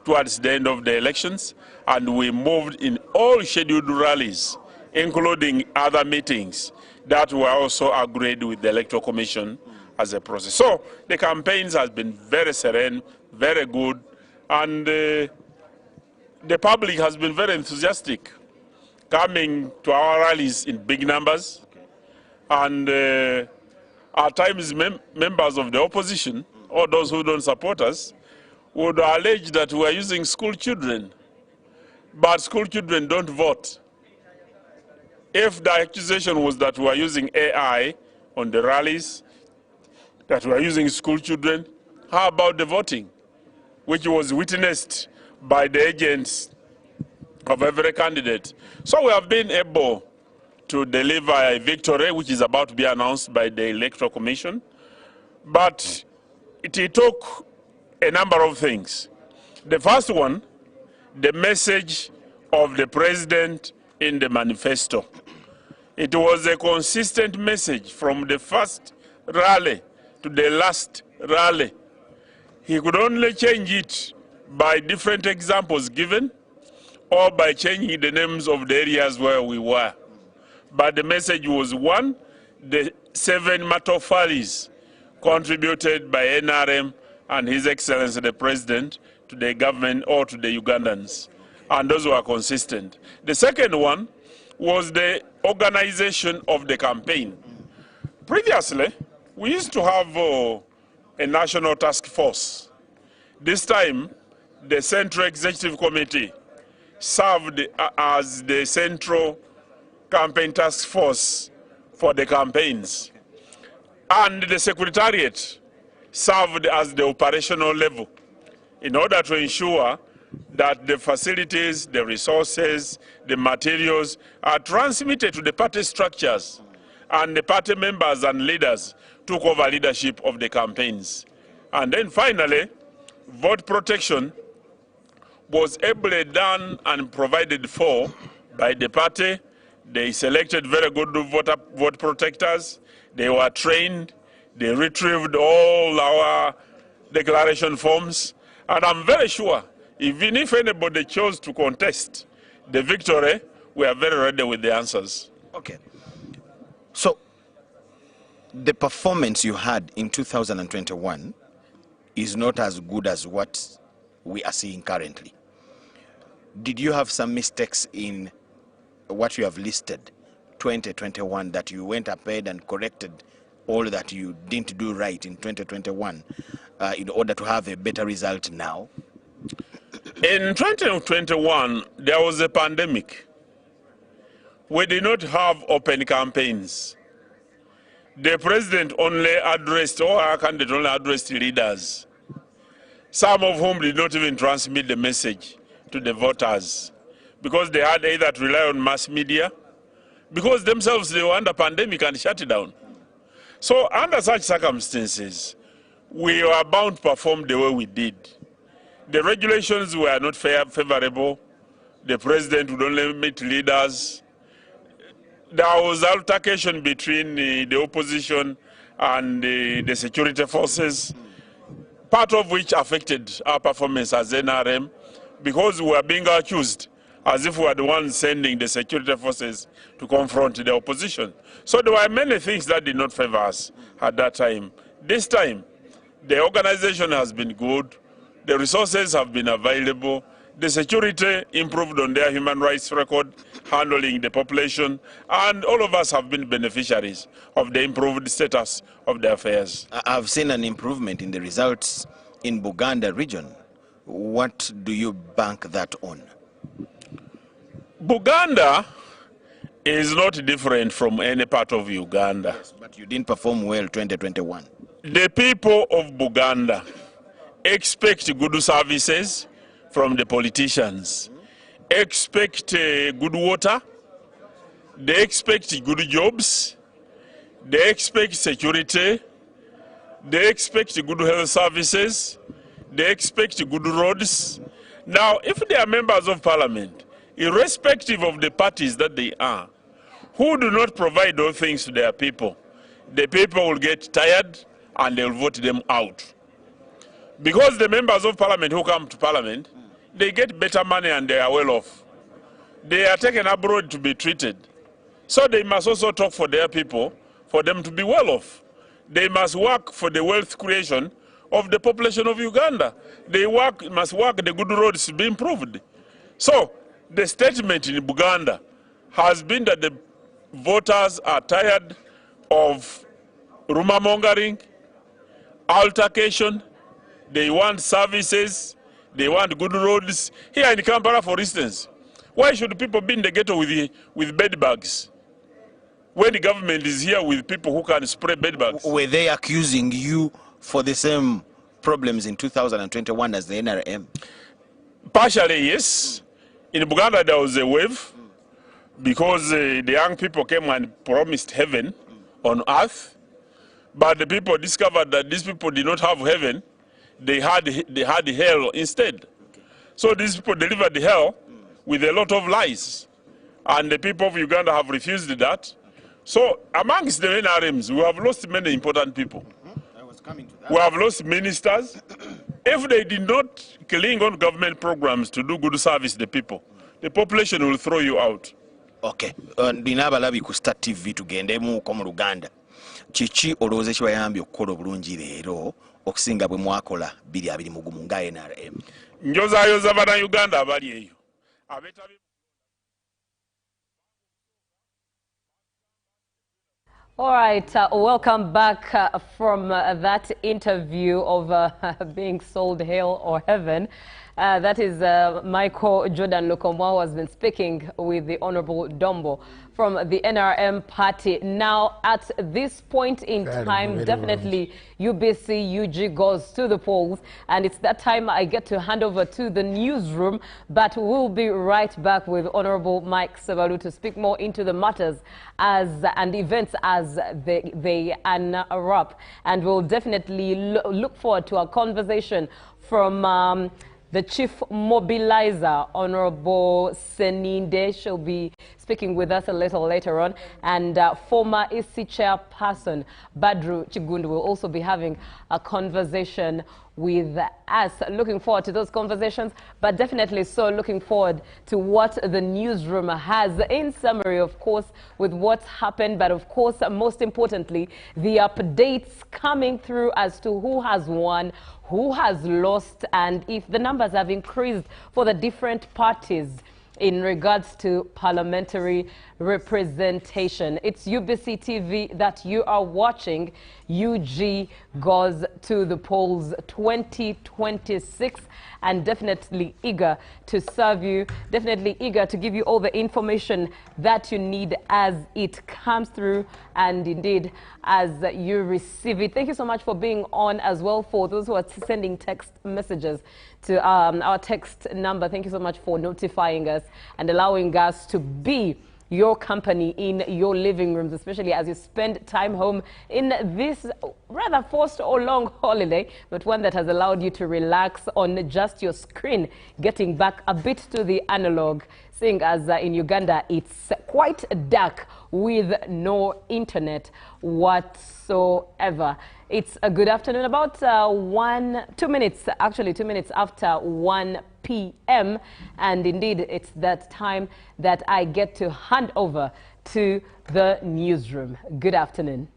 Speaker 7: towards the end of the elections, and we moved in all scheduled rallies, including other meetings that were also agreed with the Electoral Commission as a process. So the campaigns has been very serene, very good, and the public has been very enthusiastic, coming to our rallies in big numbers, and at times members of the opposition, or those who don't support us, would allege that we are using school children, but school children don't vote. If the accusation was that we are using AI on the rallies, that we are using school children, how about the voting, which was witnessed by the agents of every candidate? So we have been able to deliver a victory, which is about to be announced by the Electoral Commission, but it took a number of things. The first one, the message of the president in the manifesto. It was a consistent message from the first rally to the last rally. He could only change it by different examples given or by changing the names of the areas where we were. But the message was one, the 7 matofalis contributed by NRM and His Excellency the President to the government or to the Ugandans, and those were consistent. The second one was the organization of the campaign. Previously, we used to have a national task force. This time, the Central Executive Committee served as the Central Campaign Task Force for the campaigns. And the Secretariat served as the operational level in order to ensure that the facilities, the resources, the materials are transmitted to the party structures, and the party members and leaders took over leadership of the campaigns. And then finally, vote protection was ably done and provided for by the party. They selected very good vote protectors. They were trained. They retrieved all our declaration forms. And I'm very sure, even if anybody chose to contest the victory, we are very ready with the answers.
Speaker 1: Okay. So, the performance you had in 2021 is not as good as what we are seeing currently. Did you have some mistakes in what you have listed, 2021, that you went ahead and corrected all that you didn't do right in 2021 in order to have a better result now?
Speaker 7: In 2021, there was a pandemic. We did not have open campaigns. the president only addressed, or our candidate only addressed leaders, some of whom did not even transmit the message to the voters, because they had either to rely on mass media, because themselves they were under pandemic and shut it down. So under such circumstances, we were bound to perform the way we did. The regulations were not favorable. The president would only meet leaders. There was altercation between the opposition and the security forces, part of which affected our performance as NRM, because we were being accused as if we were the ones sending the security forces to confront the opposition. So there were many things that did not favor us at that time. This time, the organization has been good, the resources have been available, the security improved on their human rights record, handling the population, and all of us have been beneficiaries of the improved status of the affairs.
Speaker 1: I've seen an improvement in the results in Buganda region. What do you bank that on?
Speaker 7: Buganda is not different from any part of Uganda.
Speaker 1: Yes, but you didn't perform well 2021.
Speaker 7: The people of Buganda expect good services from the politicians, expect good water, they expect good jobs, they expect security, they expect good health services, they expect good roads. Now, if they are members of parliament, irrespective of the parties that they are, who do not provide those things to their people, the people will get tired and they'll vote them out. Because the members of parliament who come to parliament, they get better money and they are well off. They are taken abroad to be treated. So they must also talk for their people, for them to be well off. They must work for the wealth creation of the population of Uganda. They must work the good roads to be improved. So the statement in Buganda has been that the voters are tired of rumor mongering, altercation. They want services, they want good roads. Here in Kampala, for instance, why should people be in the ghetto with bed bugs when the government is here with people who can spray bed bugs?
Speaker 1: Were they accusing you for the same problems in 2021 as the NRM?
Speaker 7: Partially, yes. In Buganda, there was a wave because the young people came and promised heaven on earth, but the people discovered that these people did not have heaven. They had hell instead. So these people delivered the hell with a lot of lies. And the people of Uganda have refused that. So amongst the NRMs, we have lost many important people. We have lost ministers. If they did not cling on government programs to do good service to the people, the population will throw you out.
Speaker 1: Okay. Ndina abalabi ku Star TV tugendemu ko mu Luganda. Kiki olowooza kibayambye okukola obulungi leero okusinga bwe mwakola 2023 nga NRM?
Speaker 7: Njozaayoza bannayuganda abali eyo.
Speaker 3: All right, welcome back from that interview of being sold hell or heaven. That is Michael Jordan Lukomwa, who has been speaking with the Honorable Dombo from the NRM party. Now, at this point in time, definitely UBC UG goes to the polls, and it's that time I get to hand over to the newsroom, but we'll be right back with Honorable Mike Sebalu to speak more into the matters and events as they unwrap. And we'll definitely look forward to a conversation from the chief mobilizer, Honorable Seninde. She'll be speaking with us a little later on. And former EC chairperson, Badru Chigundu, will also be having a conversation with us. Looking forward to those conversations, but definitely so looking forward to what the newsroom has in summary, of course, with what's happened, but of course, most importantly, the updates coming through as to who has won, who has lost, and if the numbers have increased for the different parties in regards to parliamentary representation. It's UBC TV that you are watching. UG goes to the polls 2026, and definitely eager to serve you, definitely eager to give you all the information that you need as it comes through and indeed as you receive it. Thank you so much for being on as well. For those who are sending text messages to our text number, thank you so much for notifying us and allowing us to be your company in your living rooms, especially as you spend time home in this rather forced or long holiday, but one that has allowed you to relax on just your screen, getting back a bit to the analog, seeing as in Uganda it's quite dark with no internet whatsoever. It's a good afternoon, about 2 minutes after 1 p.m. and indeed it's that time that I get to hand over to the newsroom. Good afternoon.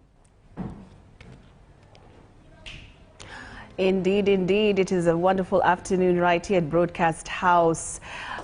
Speaker 9: Indeed, indeed. It is a wonderful afternoon right here at Broadcast House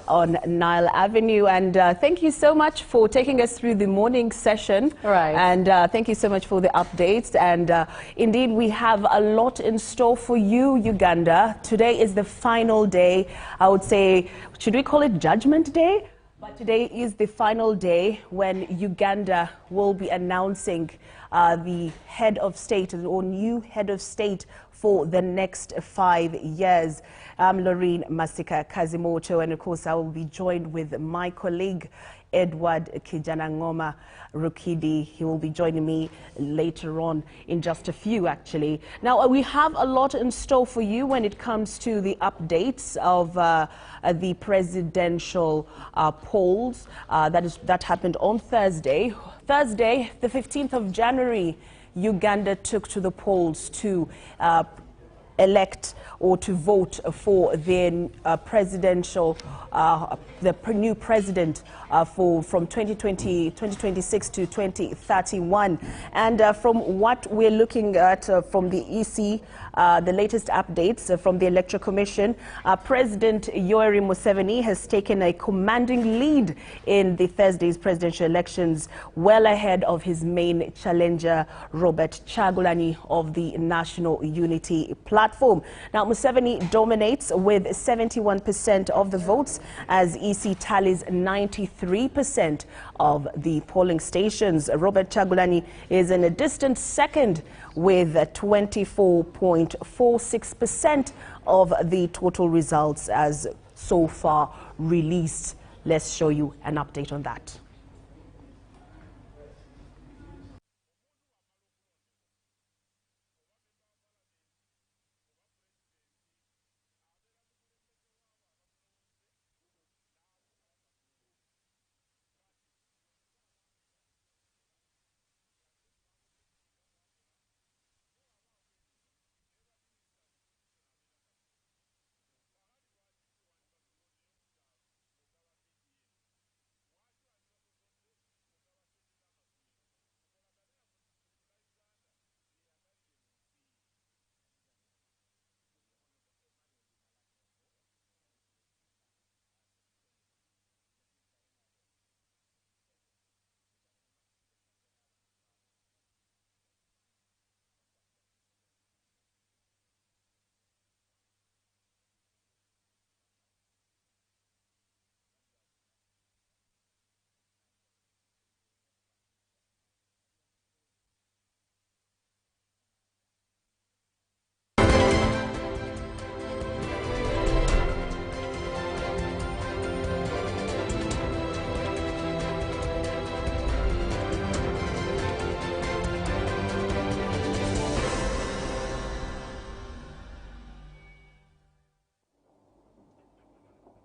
Speaker 9: on Nile Avenue. And thank you so much for taking us through the morning session.
Speaker 3: Right.
Speaker 9: And thank you so much for the updates. And indeed, we have a lot in store for you, Uganda. Today is the final day. I would say, should we call it Judgment Day? But today is the final day when Uganda will be announcing the head of state or new head of state for the next 5 years. I'm Lorraine Masika Kazimoto, and of course I will be joined with my colleague Edward Kijanangoma Rukidi. He will be joining me later on in just a few, actually. Now, we have a lot in store for you when it comes to the updates of the presidential polls that happened on Thursday. Thursday, the 15th of January, Uganda took to the polls to elect or to vote for their presidential, the new president from 2026 to 2031. And from what we're looking at from the EC, the latest updates from the Electoral Commission, President Yoweri Museveni has taken a commanding lead in the Thursday's presidential elections, well ahead of his main challenger, Robert Kyagulanyi of the National Unity Platform. Now, Museveni dominates with 71% of the votes as EC tallies 93% of the polling stations. Robert Kyagulanyi is in a distant second with 24.46% of the total results as so far released. Let's show you an update on that.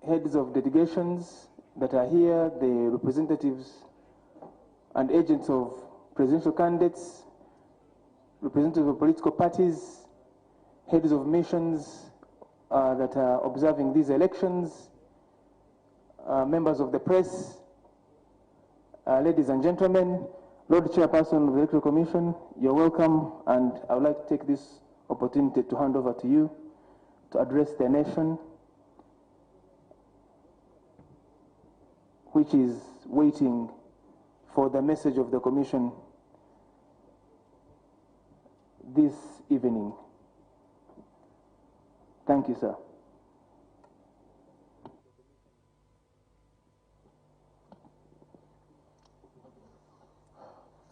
Speaker 10: Heads of delegations that are here, the representatives and agents of presidential candidates, representatives of political parties, heads of missions that are observing these elections, members of the press, ladies and gentlemen, Lord Chairperson of the Electoral Commission, you're welcome, and I would like to take this opportunity to hand over to you to address the nation, which is waiting for the message of the Commission this evening. Thank you, sir.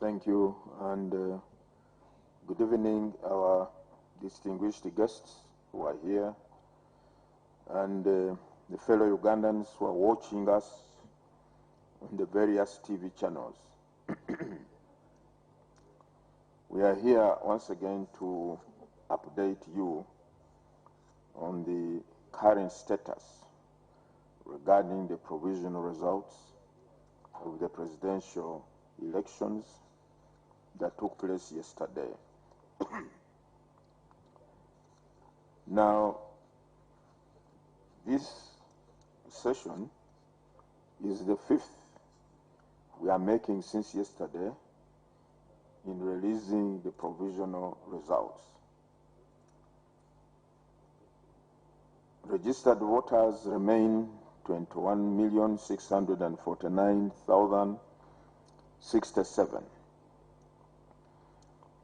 Speaker 11: Thank you, and good evening, our distinguished guests who are here, and the fellow Ugandans who are watching us on the various TV channels. We are here once again to update you on the current status regarding the provisional results of the presidential elections that took place yesterday. Now, this session is the 5th we are making since yesterday in releasing the provisional results. Registered voters remain 21,649,067.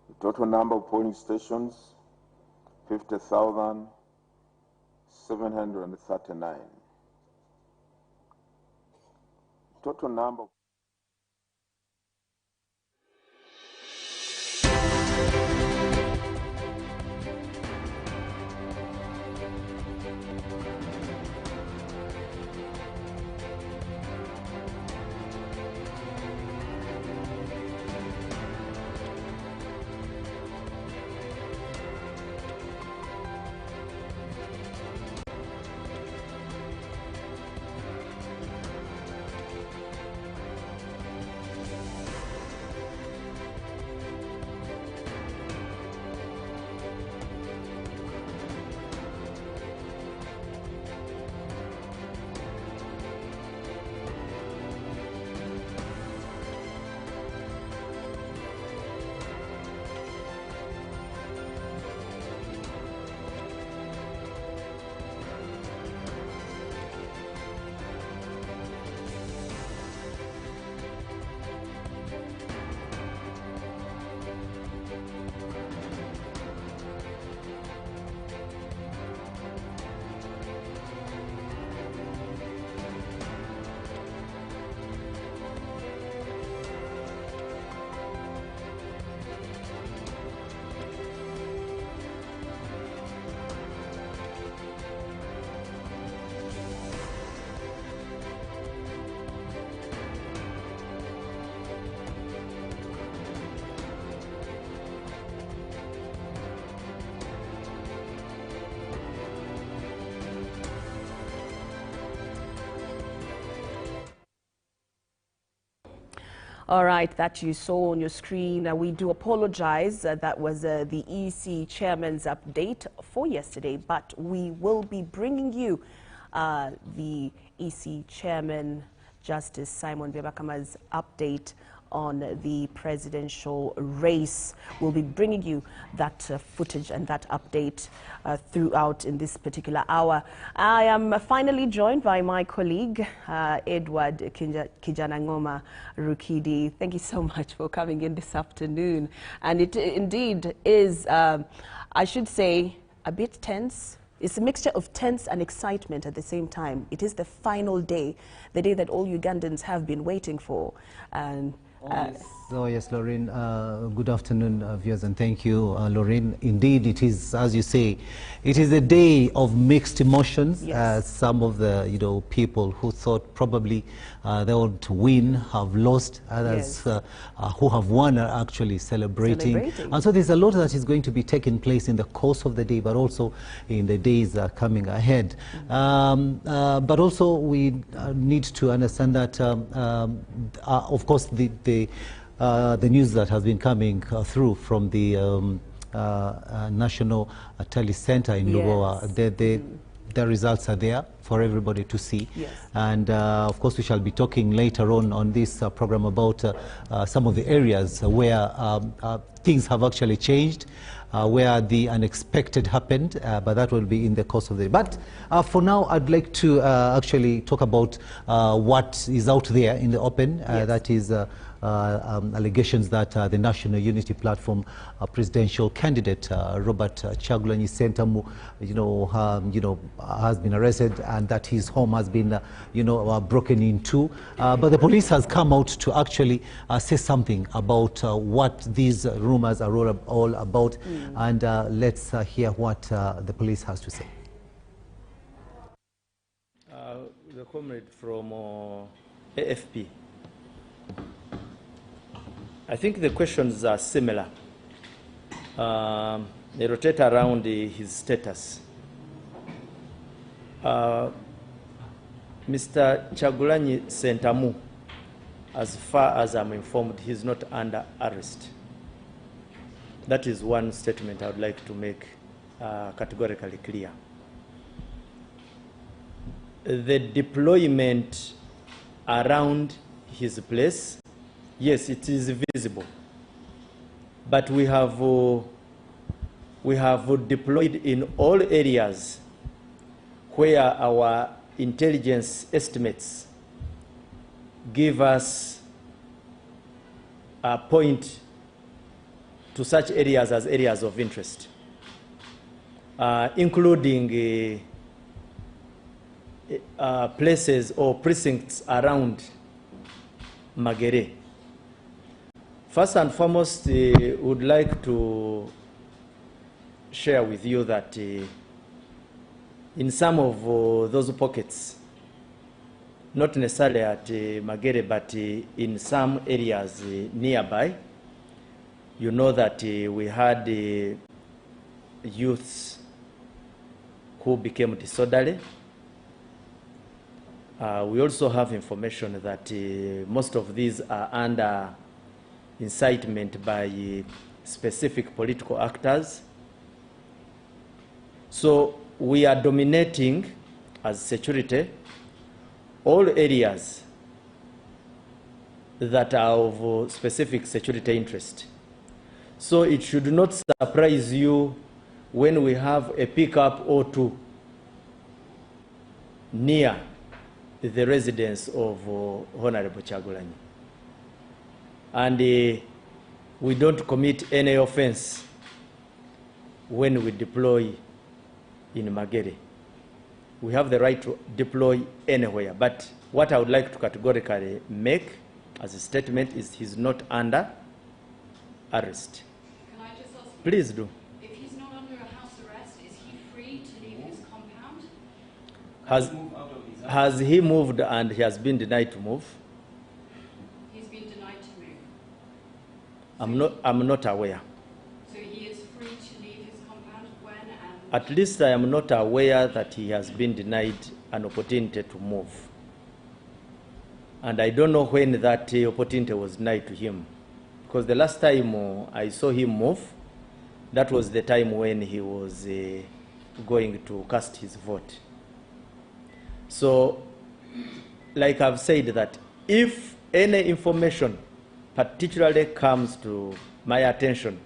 Speaker 11: The total number of polling stations, 50,739. Total number
Speaker 9: All right, that you saw on your screen. We do apologize. That was the EC chairman's update for yesterday, but we will be bringing you the EC chairman, Justice Simon Byabakama's update on the presidential race. We'll be bringing you that footage and that update throughout in this particular hour. I am finally joined by my colleague, Edward Kijanangoma Rukidi. Thank you so much for coming in this afternoon. And it indeed is, I should say, a bit tense. It's a mixture of tense and excitement at the same time. It is the final day, the day that all Ugandans have been waiting for. And
Speaker 13: so yes, Lorraine, good afternoon, viewers, and thank you, Lorraine. Indeed, it is, as you say, it is a day of mixed emotions.
Speaker 9: Yes.
Speaker 13: Some of the people who thought probably they would win have lost. Others
Speaker 9: Yes.
Speaker 13: who have won are actually celebrating. And so there's a lot that is going to be taking place in the course of the day, but also in the days coming ahead. But also we need to understand that, of course, the news that has been coming through from the National Tally Center in Lubowa, the results are there for everybody to see.
Speaker 9: Yes.
Speaker 13: And of course we shall be talking later on this program about some of the areas where things have actually changed, where the unexpected happened, but that will be in the course of the day. But for now, I'd like to actually talk about what is out there in the open. That is allegations that the National Unity Platform presidential candidate Robert Kyagulanyi Ssentamu, has been arrested, and that his home has been, broken into. But the police has come out to actually say something about what these rumors are all about, and let's hear what the police has to say.
Speaker 4: The comrade from AFP. I think the questions are similar. They rotate around his status. Mr. Kyagulanyi Ssentamu, as far as I'm informed, he's not under arrest. That is one statement I would like to make categorically clear. The deployment around his place, yes, it is visible, but we have deployed in all areas where our intelligence estimates give us a point to such areas as areas of interest, including places or precincts around Magere. First and foremost, would like to share with you that in some of those pockets, not necessarily at Magere, but in some areas nearby, you know that we had youths who became disorderly. We also have information that most of these are under incitement by specific political actors. So we are dominating as security all areas that are of specific security interest. So it should not surprise you when we have a pickup or two near the residence of Honorable Kyagulanyi. And we don't commit any offense when we deploy in Magere. We have the right to deploy anywhere. But what I would like to categorically make as a statement is he's not under arrest.
Speaker 22: Can I just ask,
Speaker 4: please do.
Speaker 22: If he's not under a house arrest, is he free to leave his compound?
Speaker 4: Has he moved and he has been denied to move?
Speaker 22: He's been denied to move.
Speaker 4: I'm not aware.
Speaker 22: So he is free to leave his compound when and...
Speaker 4: At least I am not aware that he has been denied an opportunity to move. And I don't know when that opportunity was denied to him. Because the last time I saw him move, that was the time when he was going to cast his vote. So, like I've said, that if any information particularly comes to my attention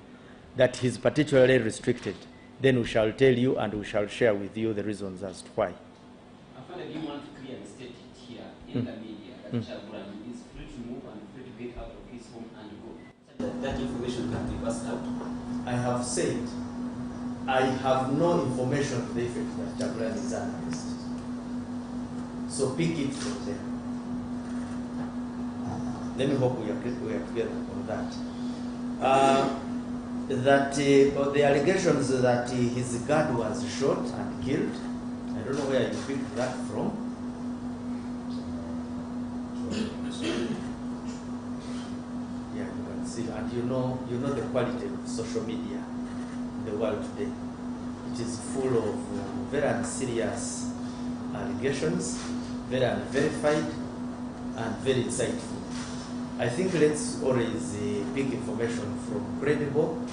Speaker 4: that he's particularly restricted, then we shall tell you and we shall share with you the reasons as to why.
Speaker 12: I find that you want to clearly state it here in the media that Kyagulanyi is free to move and free to get out of his home and go. That information can be passed out.
Speaker 4: I have said I have no information to the effect that Kyagulanyi is under arrest. So pick it from there. Let me hope we are together on that. The allegations that his guard was shot and killed, I don't know where you picked that from. Yeah, you can see, and you know the quality of social media in the world today. It is full of very serious allegations, very unverified, and very insightful. I think let's always pick information from credible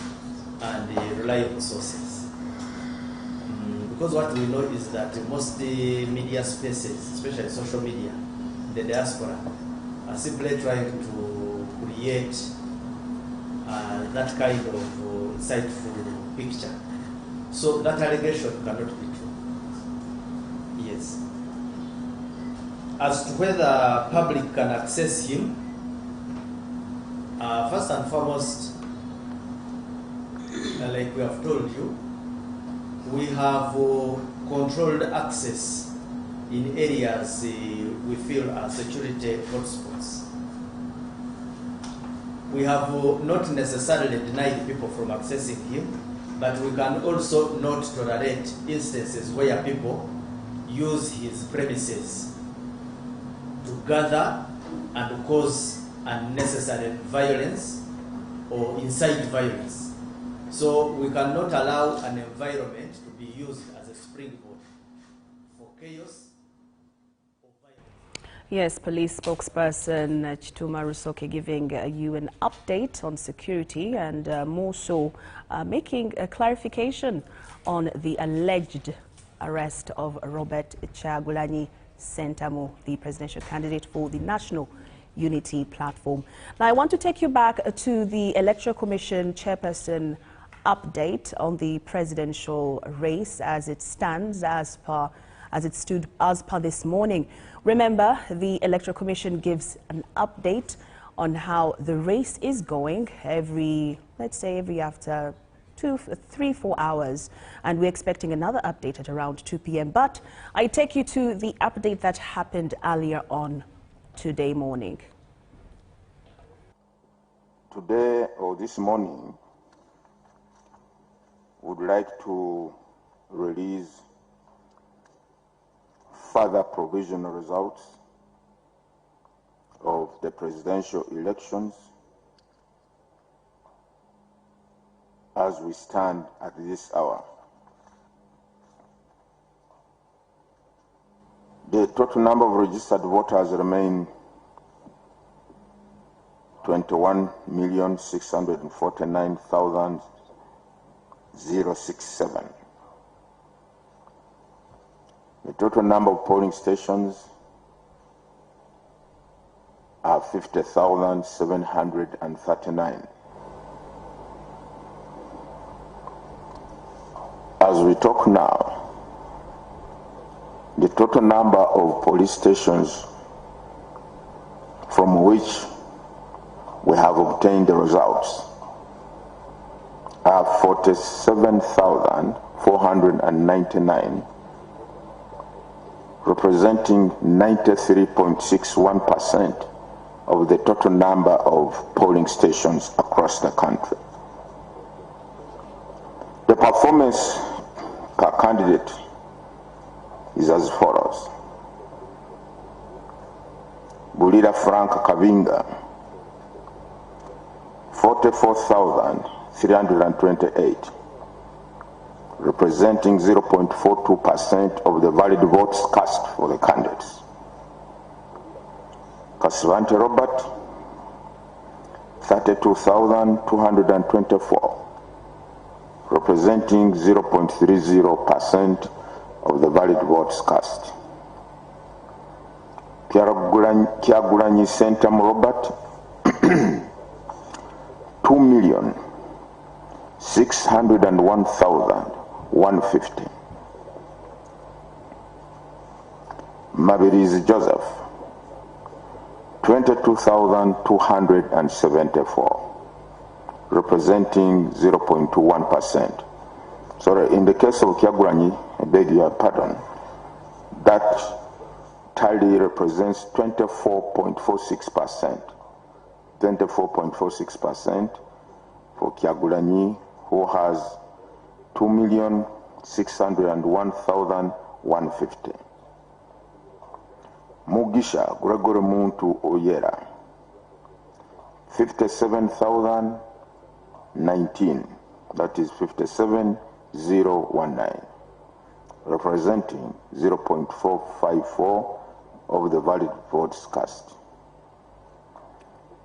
Speaker 4: and reliable sources. Because what we know is that most media spaces, especially social media, the diaspora, are simply trying to create that kind of insightful picture. So that allegation cannot be true. Yes. As to whether public can access him, First and foremost, like we have told you, we have controlled access in areas we feel are security hotspots. We have not necessarily denied people from accessing him, but we can also not tolerate instances where people use his premises to gather and cause unnecessary violence or incite violence. So we cannot allow an environment to be used as a springboard for chaos.
Speaker 9: Yes, police spokesperson Chituma Rusoke giving you an update on security and more so making a clarification on the alleged arrest of Robert Kyagulanyi Ssentamu, the presidential candidate for the National Unity Platform. Now, I want to take you back to the Electoral Commission chairperson update on the presidential race as it stands, as per this morning. Remember, the Electoral Commission gives an update on how the race is going every after 3, 4 hours, and we're expecting another update at around 2 p.m. But I take you to the update that happened earlier on today morning.
Speaker 11: Today or this morning, would like to release further provisional results of the presidential elections as we stand at this hour. The total number of registered voters remain 21,649,067. The total number of polling stations are 50,739. As we talk now, the total number of police stations from which we have obtained the results are 47,499, representing 93.61% of the total number of polling stations across the country. The performance per candidate is as follows. Bulira Frank Kabinga, 44,328, representing 0.42% of the valid votes cast for the candidates. Kasivante Robert, 32,224, representing 0.30% of the valid votes cast. Kyagulanyi Ssentamu Robert, 2,601,150. Mabirizi Joseph, 22,274, representing 0.21%. Sorry, in the case of Kyagulanyi, I beg your pardon, that tally represents 24.46%. 24.46% for Kyagulanyi, who has 2,601,150. Mugisha Gregory Muntu Oyera, 57,019, that is 57,019, representing 0.454 of the valid votes cast.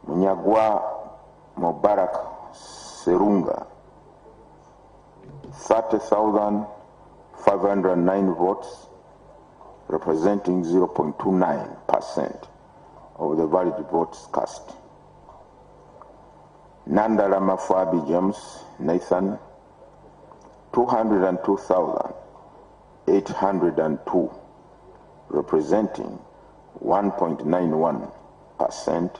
Speaker 11: Munyagwa Mubarak Serunga, 30,509 votes, representing 0.29% of the valid votes cast. Nandala Mafabi James Nathan, 202,802, representing 1.91%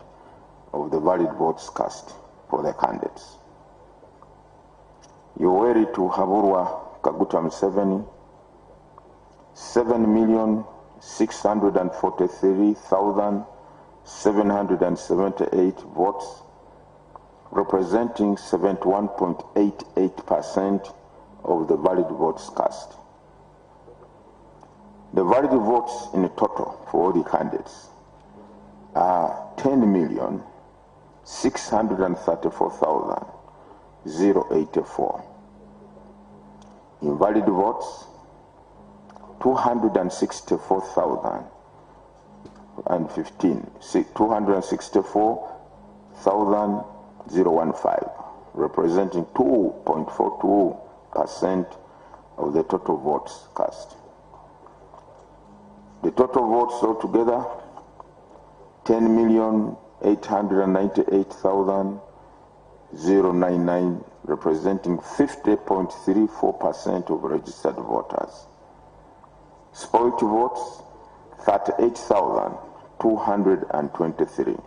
Speaker 11: of the valid votes cast. for the candidates. Yoweri Tuhaburwa Kaguta Museveni, 7,643,778 votes, representing 71.88% of the valid votes cast. The valid votes in total for all the candidates are 10,634,084. Invalid votes 264,015, 264,015, representing 2.42% of the total votes cast. The total votes altogether 10,898,099, representing 50.34% of registered voters. Spoiled votes 38,223.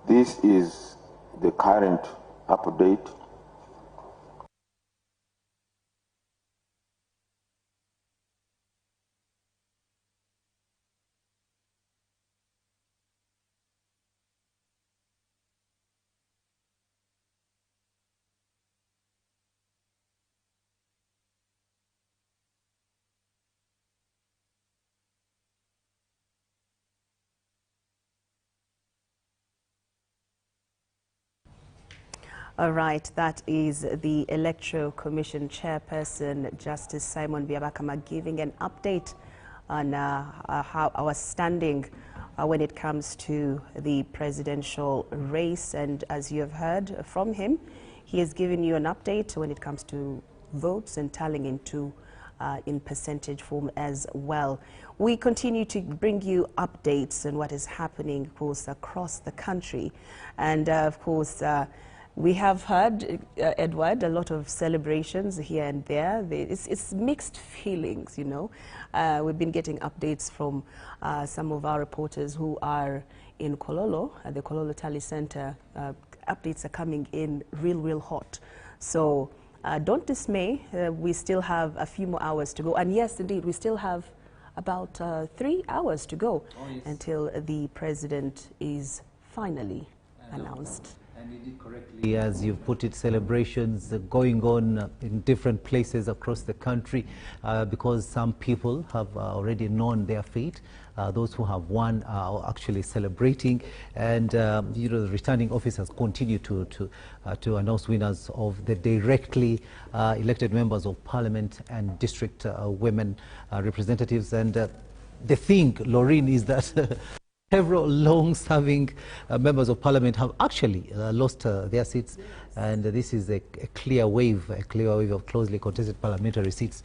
Speaker 11: This is the current update.
Speaker 9: All right, that is the Electoral Commission Chairperson, Justice Simon Byabakama, giving an update on how our standing when it comes to the presidential race. And as you have heard from him, he has given you an update when it comes to votes and tallying into in percentage form as well. We continue to bring you updates on what is happening, of course, across the country. And of course, we have heard, Edward, a lot of celebrations here and there. It's mixed feelings, you know. We've been getting updates from some of our reporters who are in Kololo, at the Kololo Tally Center. Updates are coming in real hot. So don't dismay. We still have a few more hours to go. And yes, indeed, we still have about 3 hours to go until the president is finally announced.
Speaker 13: And you did correctly, as you've put it, celebrations going on in different places across the country because some people have already known their fate. Those who have won are actually celebrating, and you know, the returning officers continue to announce winners of the directly elected members of parliament and district women representatives. And the thing, Laureen, is that several long-serving members of parliament have actually lost their seats, and this is a clear wave of closely contested parliamentary seats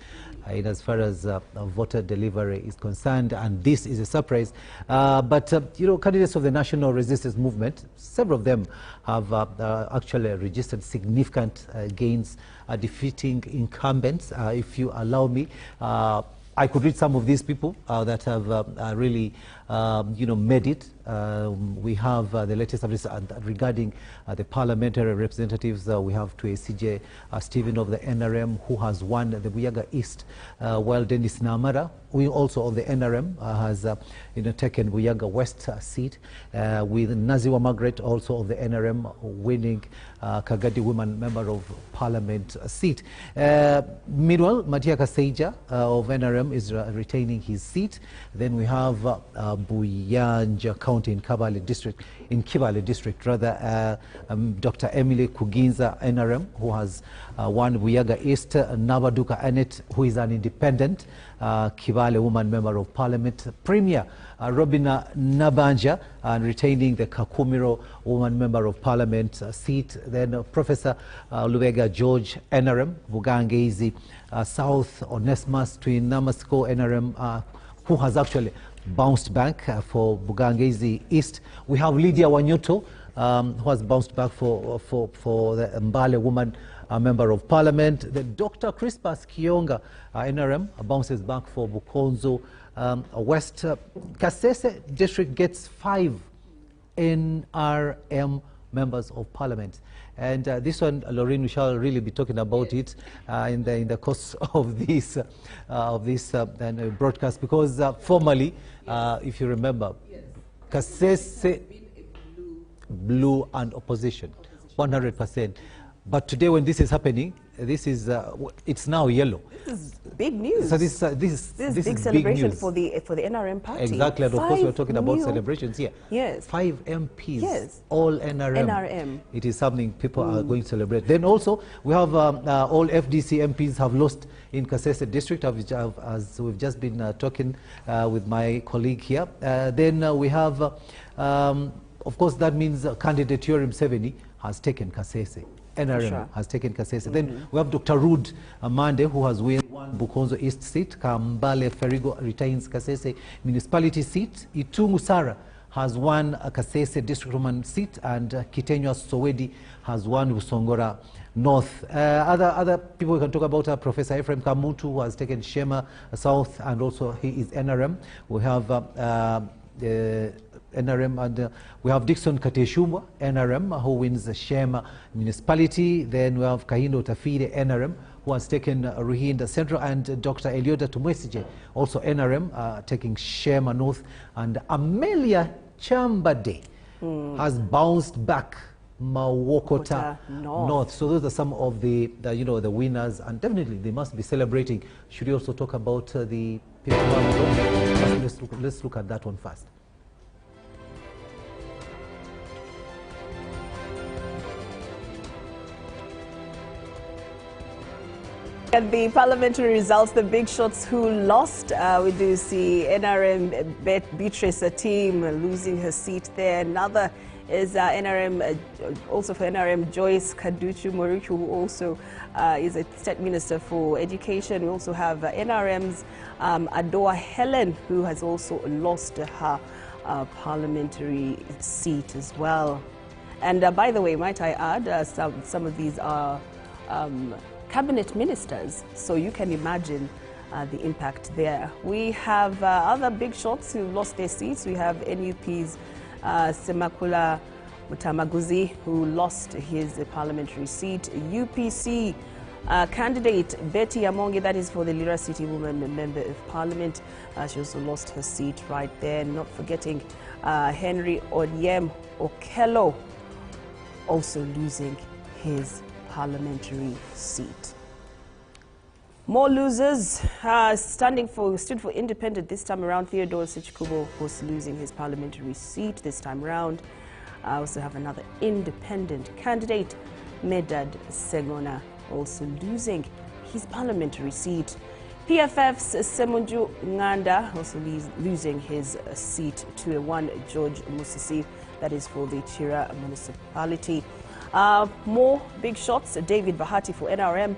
Speaker 13: in as far as voter delivery is concerned, and this is a surprise. But you know, candidates of the National Resistance Movement, several of them have actually registered significant gains, defeating incumbents. If you allow me, I could read some of these people that have really, you know, made it. We have the latest updates regarding the parliamentary representatives. We have to ACJ Stephen of the NRM, who has won the Buyaga East, while Dennis Namara, who also of the NRM, has you know, taken Buyaga West seat, with Naziwa Margaret, also of the NRM, winning Kagadi Women Member of Parliament seat. Meanwhile, Matia Kaseija of NRM is retaining his seat. Then we have Buyanja County in Kibale District, Dr. Emily Kuginza, NRM, who has won Buyaga East. Nabaduka Annette, who is an independent Kibale Woman Member of Parliament. Premier Robina Nabanja, retaining the Kakumiro Woman Member of Parliament seat. Then Professor Lubega George, NRM, Bugangezi South, Onesmus Twin Namasko, NRM, who has actually bounced back for Bugangezi East. We have Lydia Wanyuto, who has bounced back for the Mbale Woman Member of Parliament. The Dr. Crispus Kionga, NRM, bounces back for Bukonzo West. Kasese District gets 5 NRM members of parliament. And this one, Lorraine, we shall really be talking about it in the course of this broadcast, because formally, if you remember, Kasese, blue and opposition, 100%. But today, when this is happening, this is it's now yellow.
Speaker 9: This is big news.
Speaker 13: So this is
Speaker 9: big celebration for the NRM party.
Speaker 13: Exactly, and of course we're talking about celebrations here.
Speaker 9: Yes.
Speaker 13: 5 MPs,
Speaker 9: yes,
Speaker 13: all NRM. It is something people are going to celebrate. Then also we have all FDC MPs have lost in Kasese district, as we've just been talking with my colleague here. Then we have, of course, that means candidate Museveni has taken Kasese. NRM has taken Kasese. Then we have Dr. Rude Amande, who has won Bukonzo East seat. Kambale Ferigo retains Kasese municipality seat. Itungu Sara has won a Kasese district woman seat, and Kitenywa Sowedi has won Usongora North. Other people we can talk about are Professor Ephraim Kamutu, who has taken Shema South, and also he is NRM. We have NRM, and we have Dixon Kateshumwa, NRM, who wins the Shema municipality. Then we have Kahindo Tafide, NRM, who has taken Ruhinda Central, and Dr. Elioda Tumwesije, also NRM, taking Shema North, and Amelia Chambade has bounced back Mawokota North. So those are some of the the winners, and definitely they must be celebrating. Should we also talk about the people who have lost? Let's look at that one first.
Speaker 9: At the parliamentary results, the big shots who lost, we do see NRM Beatrice team losing her seat there. Another is NRM, also for NRM, Joyce Kaduchu Morichu, who also is a state minister for education. We also have NRM's Adoa Helen, who has also lost her parliamentary seat as well. And by the way, might I add, some of these are cabinet ministers, so you can imagine the impact there. We have other big shots who lost their seats. We have NUP's Semakula Mutamaguzi, who lost his parliamentary seat. UPC candidate Betty Amongi, that is for the Lira City Woman Member of Parliament. She also lost her seat right there. Not forgetting Henry Onyem Okello also losing his parliamentary seat. More losers stood for independent this time around. Theodore Sichikubo was losing his parliamentary seat this time around. I also have another independent candidate, Medad Segona, also losing his parliamentary seat. PFF's Semunju Nganda also losing his seat to a one George Musisi, that is for the Chira municipality. More big shots. David Bahati for NRM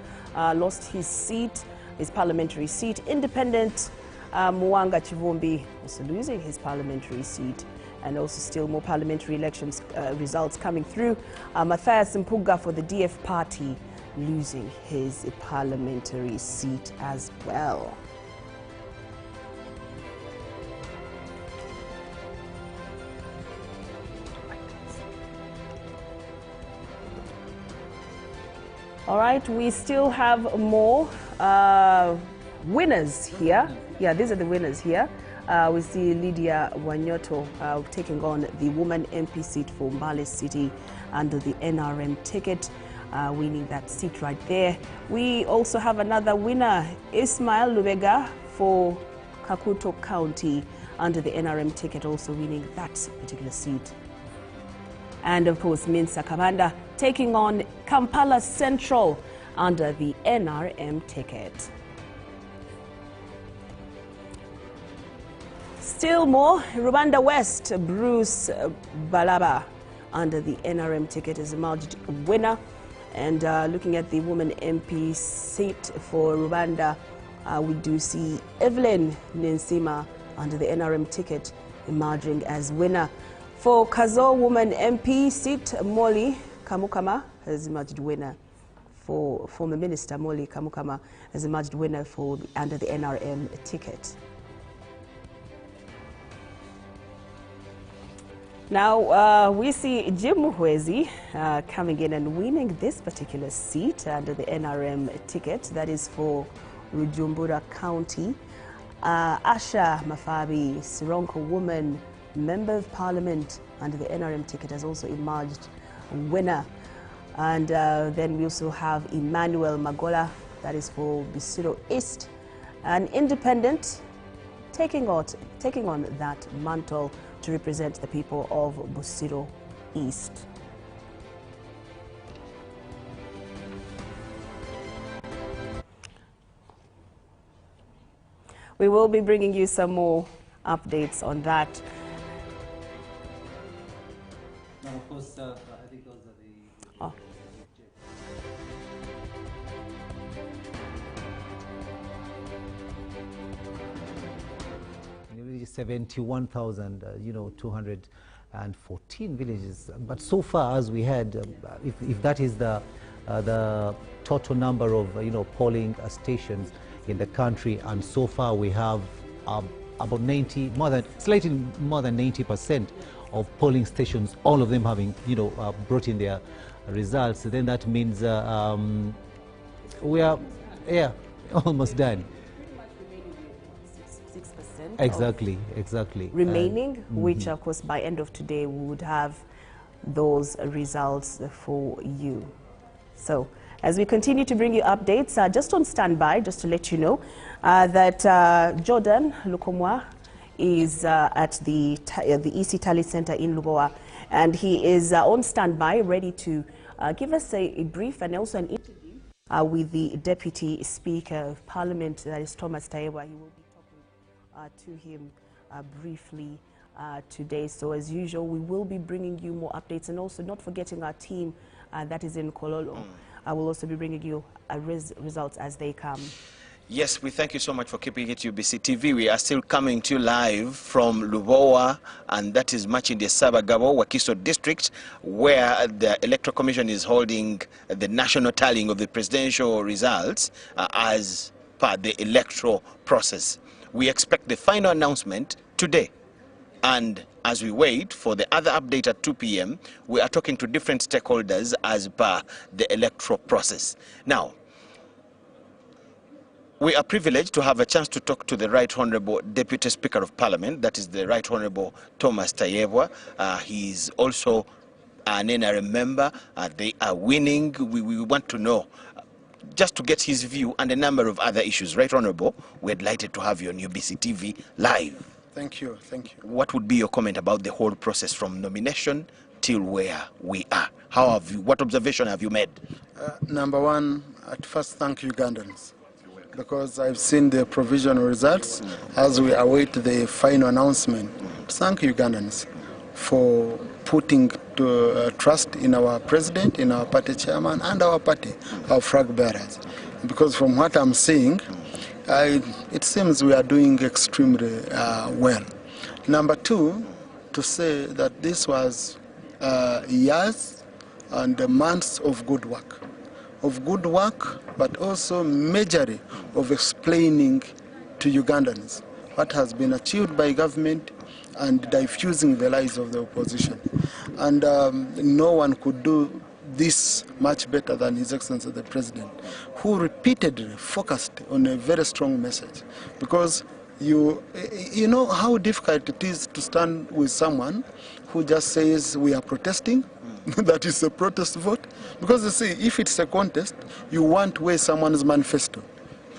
Speaker 9: lost his seat, his parliamentary seat. Independent Mwanga Chivumbi also losing his parliamentary seat. And also still more parliamentary elections results coming through. Matthias Mpuga for the DF party losing his parliamentary seat as well. All right, we still have more winners here. Yeah, these are the winners here. We see Lydia Wanyoto taking on the woman MP seat for Mbale City under the NRM ticket, winning that seat right there. We also have another winner, Ismail Lubega for Kakuto County under the NRM ticket, also winning that particular seat. And of course, Minsa Kabanda taking on Kampala Central under the NRM ticket. Still more, Rwanda West, Bruce Balaba under the NRM ticket is emerged winner. And looking at the woman MP seat for Rwanda, we do see Evelyn Ninsima under the NRM ticket emerging as winner. For Kazo woman MP seat, Molly Kamukama has emerged winner. For former Minister Molly Kamukama has emerged winner for under the NRM ticket. Now, we see Jim Muhwezi coming in and winning this particular seat under the NRM ticket, that is for Rujumbura County. Asha Mafabi, Sironko woman, Member of Parliament under the NRM ticket, has also emerged winner. And then we also have Emmanuel Magola, that is for Busiro East, an independent taking on that mantle to represent the people of Busiro East. We will be bringing you some more updates on that.
Speaker 13: Now, of course, I think those are the... Oh. 71,000, 214 villages. But so far, as we had, if that is the total number of polling stations in the country, and so far we have about 90, slightly more than 90% of polling stations, all of them having brought in their results. Then that means we are almost done. Exactly.
Speaker 9: Remaining, which of course by end of today we would have those results for you. So as we continue to bring you updates, just on standby, just to let you know that Jordan Lukomwa is at the EC Tally Center in Lubowa, and he is on standby, ready to give us a brief and also an interview with the Deputy Speaker of Parliament, that is Thomas Tayebwa. He will be to him briefly today. So as usual, we will be bringing you more updates, and also not forgetting our team that is in Kololo. I will also be bringing you results as they come.
Speaker 1: Yes, we thank you so much for keeping it UBC TV. We are still coming to you live from Lubowa, and that is Machindi Sabagabo, Wakiso district, where the Electoral Commission is holding the national tallying of the presidential results as per the electoral process. We expect the final announcement today. And as we wait for the other update at 2 p.m., we are talking to different stakeholders as per the electoral process. Now, we are privileged to have a chance to talk to the Right Honourable Deputy Speaker of Parliament, that is the Right Honourable Thomas Tayebwa. He is also an NRM member. They are winning. We want to know, just to get his view and a number of other issues. Right Honourable, we're delighted to have you on UBC TV live.
Speaker 5: Thank you.
Speaker 1: What would be your comment about the whole process from nomination till where we are? What observation have you made?
Speaker 5: Number one, at first thank Ugandans, because I've seen the provisional results as we await the final announcement. Thank Ugandans for putting trust in our president, in our party chairman, and our party, our flag bearers. Because from what I'm seeing, it seems we are doing extremely well. Number two, to say that this was years and months of good work. But also majorly of explaining to Ugandans what has been achieved by government and diffusing the lies of the opposition. And no one could do this much better than His Excellency the President, who repeatedly focused on a very strong message. Because you know how difficult it is to stand with someone who just says we are protesting, that is a protest vote. Because you see, if it's a contest, you want to weigh someone's manifesto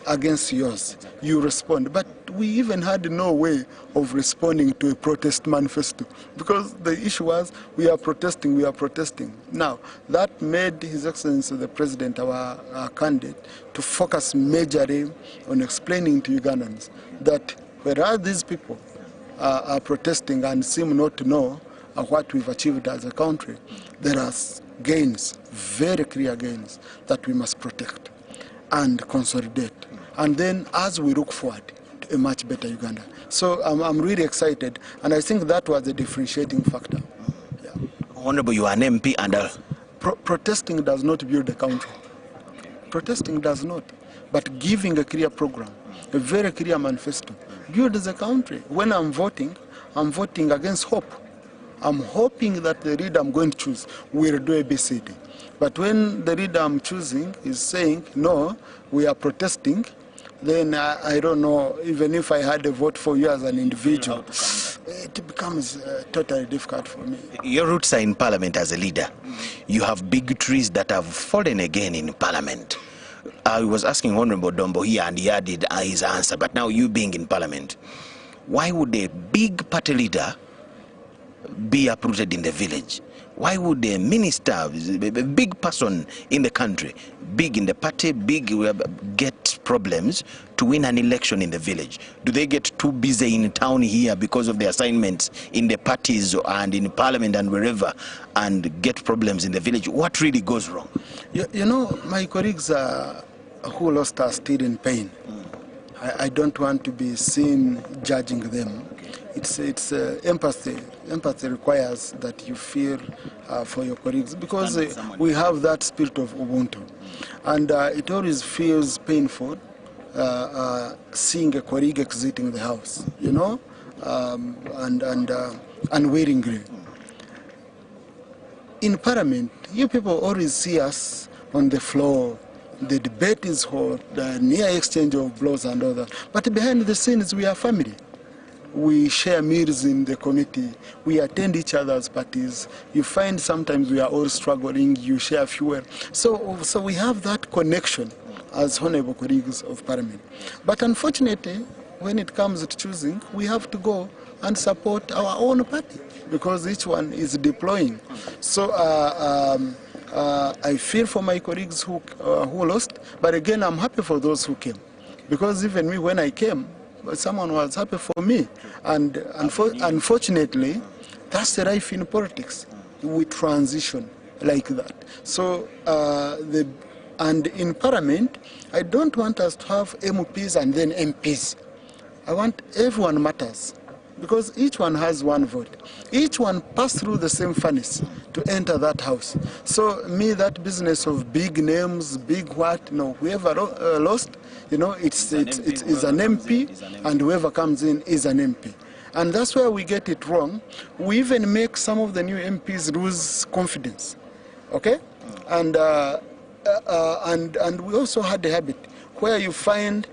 Speaker 5: against yours, you respond. But we even had no way of responding to a protest manifesto, because the issue was we are protesting. Now, that made His Excellency the President, our candidate, to focus majorly on explaining to Ugandans that whereas these people are protesting and seem not to know what we've achieved as a country, there are gains, very clear gains, that we must protect and consolidate. And then as we look forward to a much better Uganda. So I'm really excited, and I think that was a differentiating factor. Yeah.
Speaker 1: Honorable, you are an MP, and
Speaker 5: protesting does not build a country. Protesting does not. But giving a clear program, a very clear manifesto, builds a country. When I'm voting against hope. I'm hoping that the leader I'm going to choose will do ABCD. But when the leader I'm choosing is saying, no, we are protesting, then I don't know, even if I had a vote for you as an individual, it becomes totally difficult for me.
Speaker 1: Your roots are in Parliament as a leader. You have big trees that have fallen again in Parliament. I was asking Honorable Dombo here, and he added his answer, but now you being in Parliament, why would a big party leader be uprooted in the village? Why would a minister, a big person in the country, big in the party, big, get problems to win an election in the village? Do they get too busy in town here because of the assignments in the parties and in Parliament and wherever, and get problems in the village? What really goes wrong?
Speaker 5: You know, my colleagues who lost are still in pain. I don't want to be seen judging them. It's empathy. Empathy requires that you feel for your colleagues, because we have that spirit of Ubuntu, and it always feels painful seeing a colleague exiting the house, you know, unwillingly. In Parliament, you people always see us on the floor. The debate is hot, the near exchange of blows and all that. But behind the scenes, we are family. We share meals in the committee. We attend each other's parties. You find sometimes we are all struggling. You share fuel. So we have that connection as honorable colleagues of Parliament. But unfortunately, when it comes to choosing, we have to go and support our own party, because each one is deploying. So I feel for my colleagues who lost, but again, I'm happy for those who came, because even me, when I came, someone was happy for me, and unfortunately, that's the life in politics. We transition like that. So and in Parliament, I don't want us to have MPs and then MPs. I want everyone matters, because each one has one vote. Each one passed through the same furnace to enter that house. So me, that business of big names, big what, no, whoever lost, you know, it's an MP, and whoever comes in is an MP. And that's where we get it wrong. We even make some of the new MPs lose confidence, okay? And we also had the habit where you find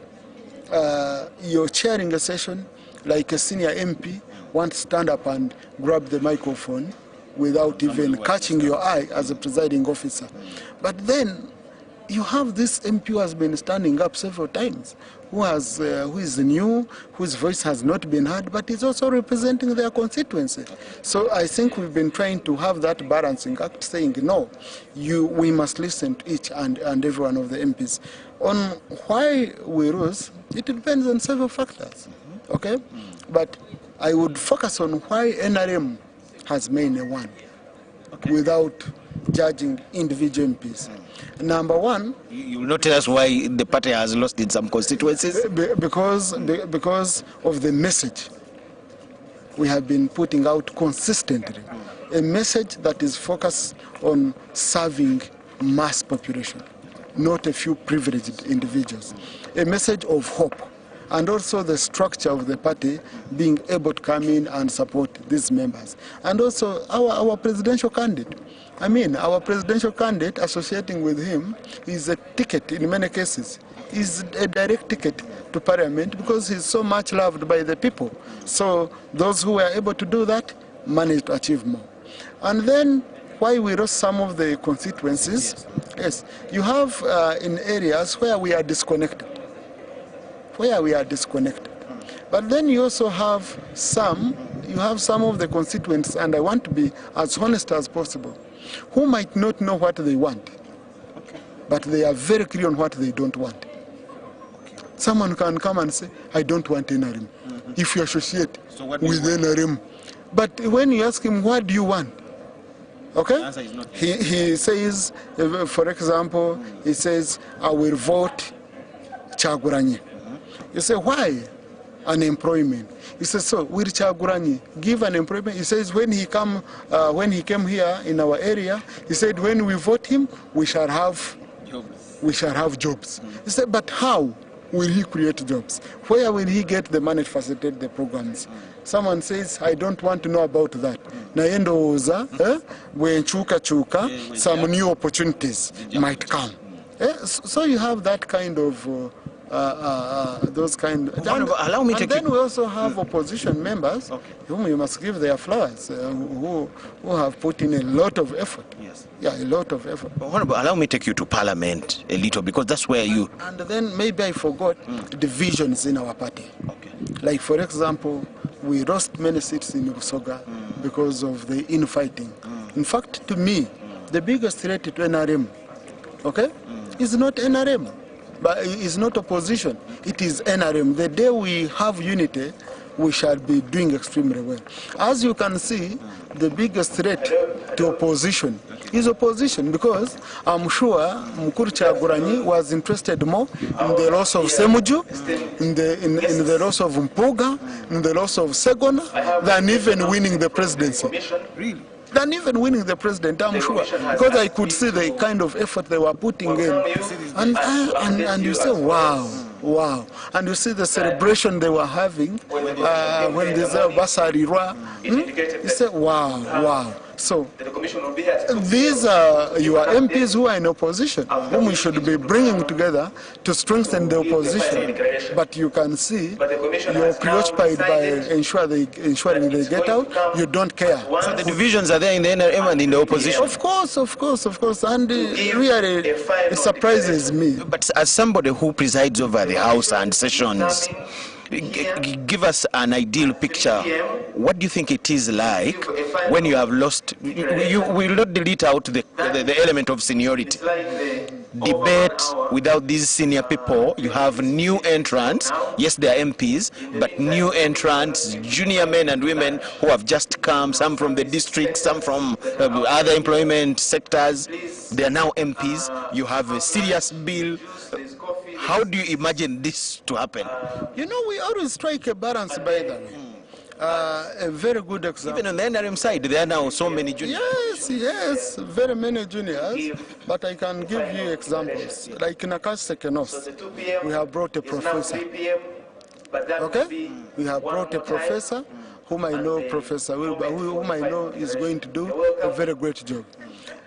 Speaker 5: you're chairing a session, like a senior MP wants to stand up and grab the microphone without even catching your eye as a presiding officer. But then you have this MP who has been standing up several times, who is new, whose voice has not been heard, but is also representing their constituency. So I think we've been trying to have that balancing act, saying, no, we must listen to each and every one of the MPs. On why we lose, it depends on several factors, okay? But I would focus on why NRM has made a one, without judging individual MPs. Number one,
Speaker 1: you will not tell us why the party has lost in some constituencies?
Speaker 5: Because of the message we have been putting out consistently. A message that is focused on serving mass population, not a few privileged individuals. A message of hope, and also the structure of the party being able to come in and support these members. And also our presidential candidate. I mean, our presidential candidate, associating with him, is a ticket in many cases. Is a direct ticket to Parliament, because he's so much loved by the people. So those who were able to do that managed to achieve more. And then why we lost some of the constituencies, yes, you have in areas where we are disconnected. But then you also have some of the constituents, and I want to be as honest as possible, who might not know what they want, but they are very clear on what they don't want. Someone can come and say, I don't want NRM, if you associate with NRM. But when you ask him, what do you want? Okay? He says, for example, he says, I will vote Kyagulanyi. You say, why? Unemployment. He says, so will Kyagulanyi give unemployment? He says, when he came here in our area, he said, when we vote him, we shall have jobs. He said, but how? will he create jobs? Where will he get the money to facilitate the programs? Someone says, I don't want to know about that. Naendo uza, when chuka, some new opportunities might come. So you have that kind of those kind of,
Speaker 1: allow me
Speaker 5: and then we also have opposition members whom you must give their flowers, who have put in a lot of effort.
Speaker 1: Yes.
Speaker 5: Yeah, a lot of effort.
Speaker 1: Honorable, allow me to take you to Parliament a little, because that's where you...
Speaker 5: And then maybe I forgot divisions in our party. Okay. Like, for example, we lost many seats in Busoga because of the infighting. In fact, to me, the biggest threat to NRM, is not NRM. But it's not opposition, it is NRM. The day we have unity, we shall be doing extremely well. As you can see, the biggest threat to opposition is opposition, because I'm sure Mukuru Kyagulanyi was interested more in the loss of Semuju, in the loss of Mpuga, in the loss of Segona, than even winning the presidency. Really? Than even winning the president, I'm sure, because I could see the kind of effort they were putting in, and you say, wow, and you see the celebration they were having when they say Basarira, you say, wow. So these are your MPs who are in opposition, whom we should be bringing together to strengthen the opposition. But you can see you're preoccupied by ensuring they get out. You don't care.
Speaker 1: So the divisions are there in the NRM and in the opposition?
Speaker 5: Of course. And really, it surprises me.
Speaker 1: But as somebody who presides over the House and sessions, give us an ideal picture. What do you think it is like when you have lost? You will not delete out the element of seniority. Debate without these senior people. You have new entrants. Yes, they are MPs, but new entrants, junior men and women who have just come, some from the district, some from other employment sectors. They are now MPs. You have a serious bill. How do you imagine this to happen?
Speaker 5: You know, we always strike a balance, by the way. A very good example.
Speaker 1: Even on the NRM side, there are now so many juniors.
Speaker 5: Yes, very many juniors. But I can give you examples. Like in Akash Sekenos, we have brought a professor. We have brought a professor whom I know, Professor Wilbur, whom I know is going to do a very great job.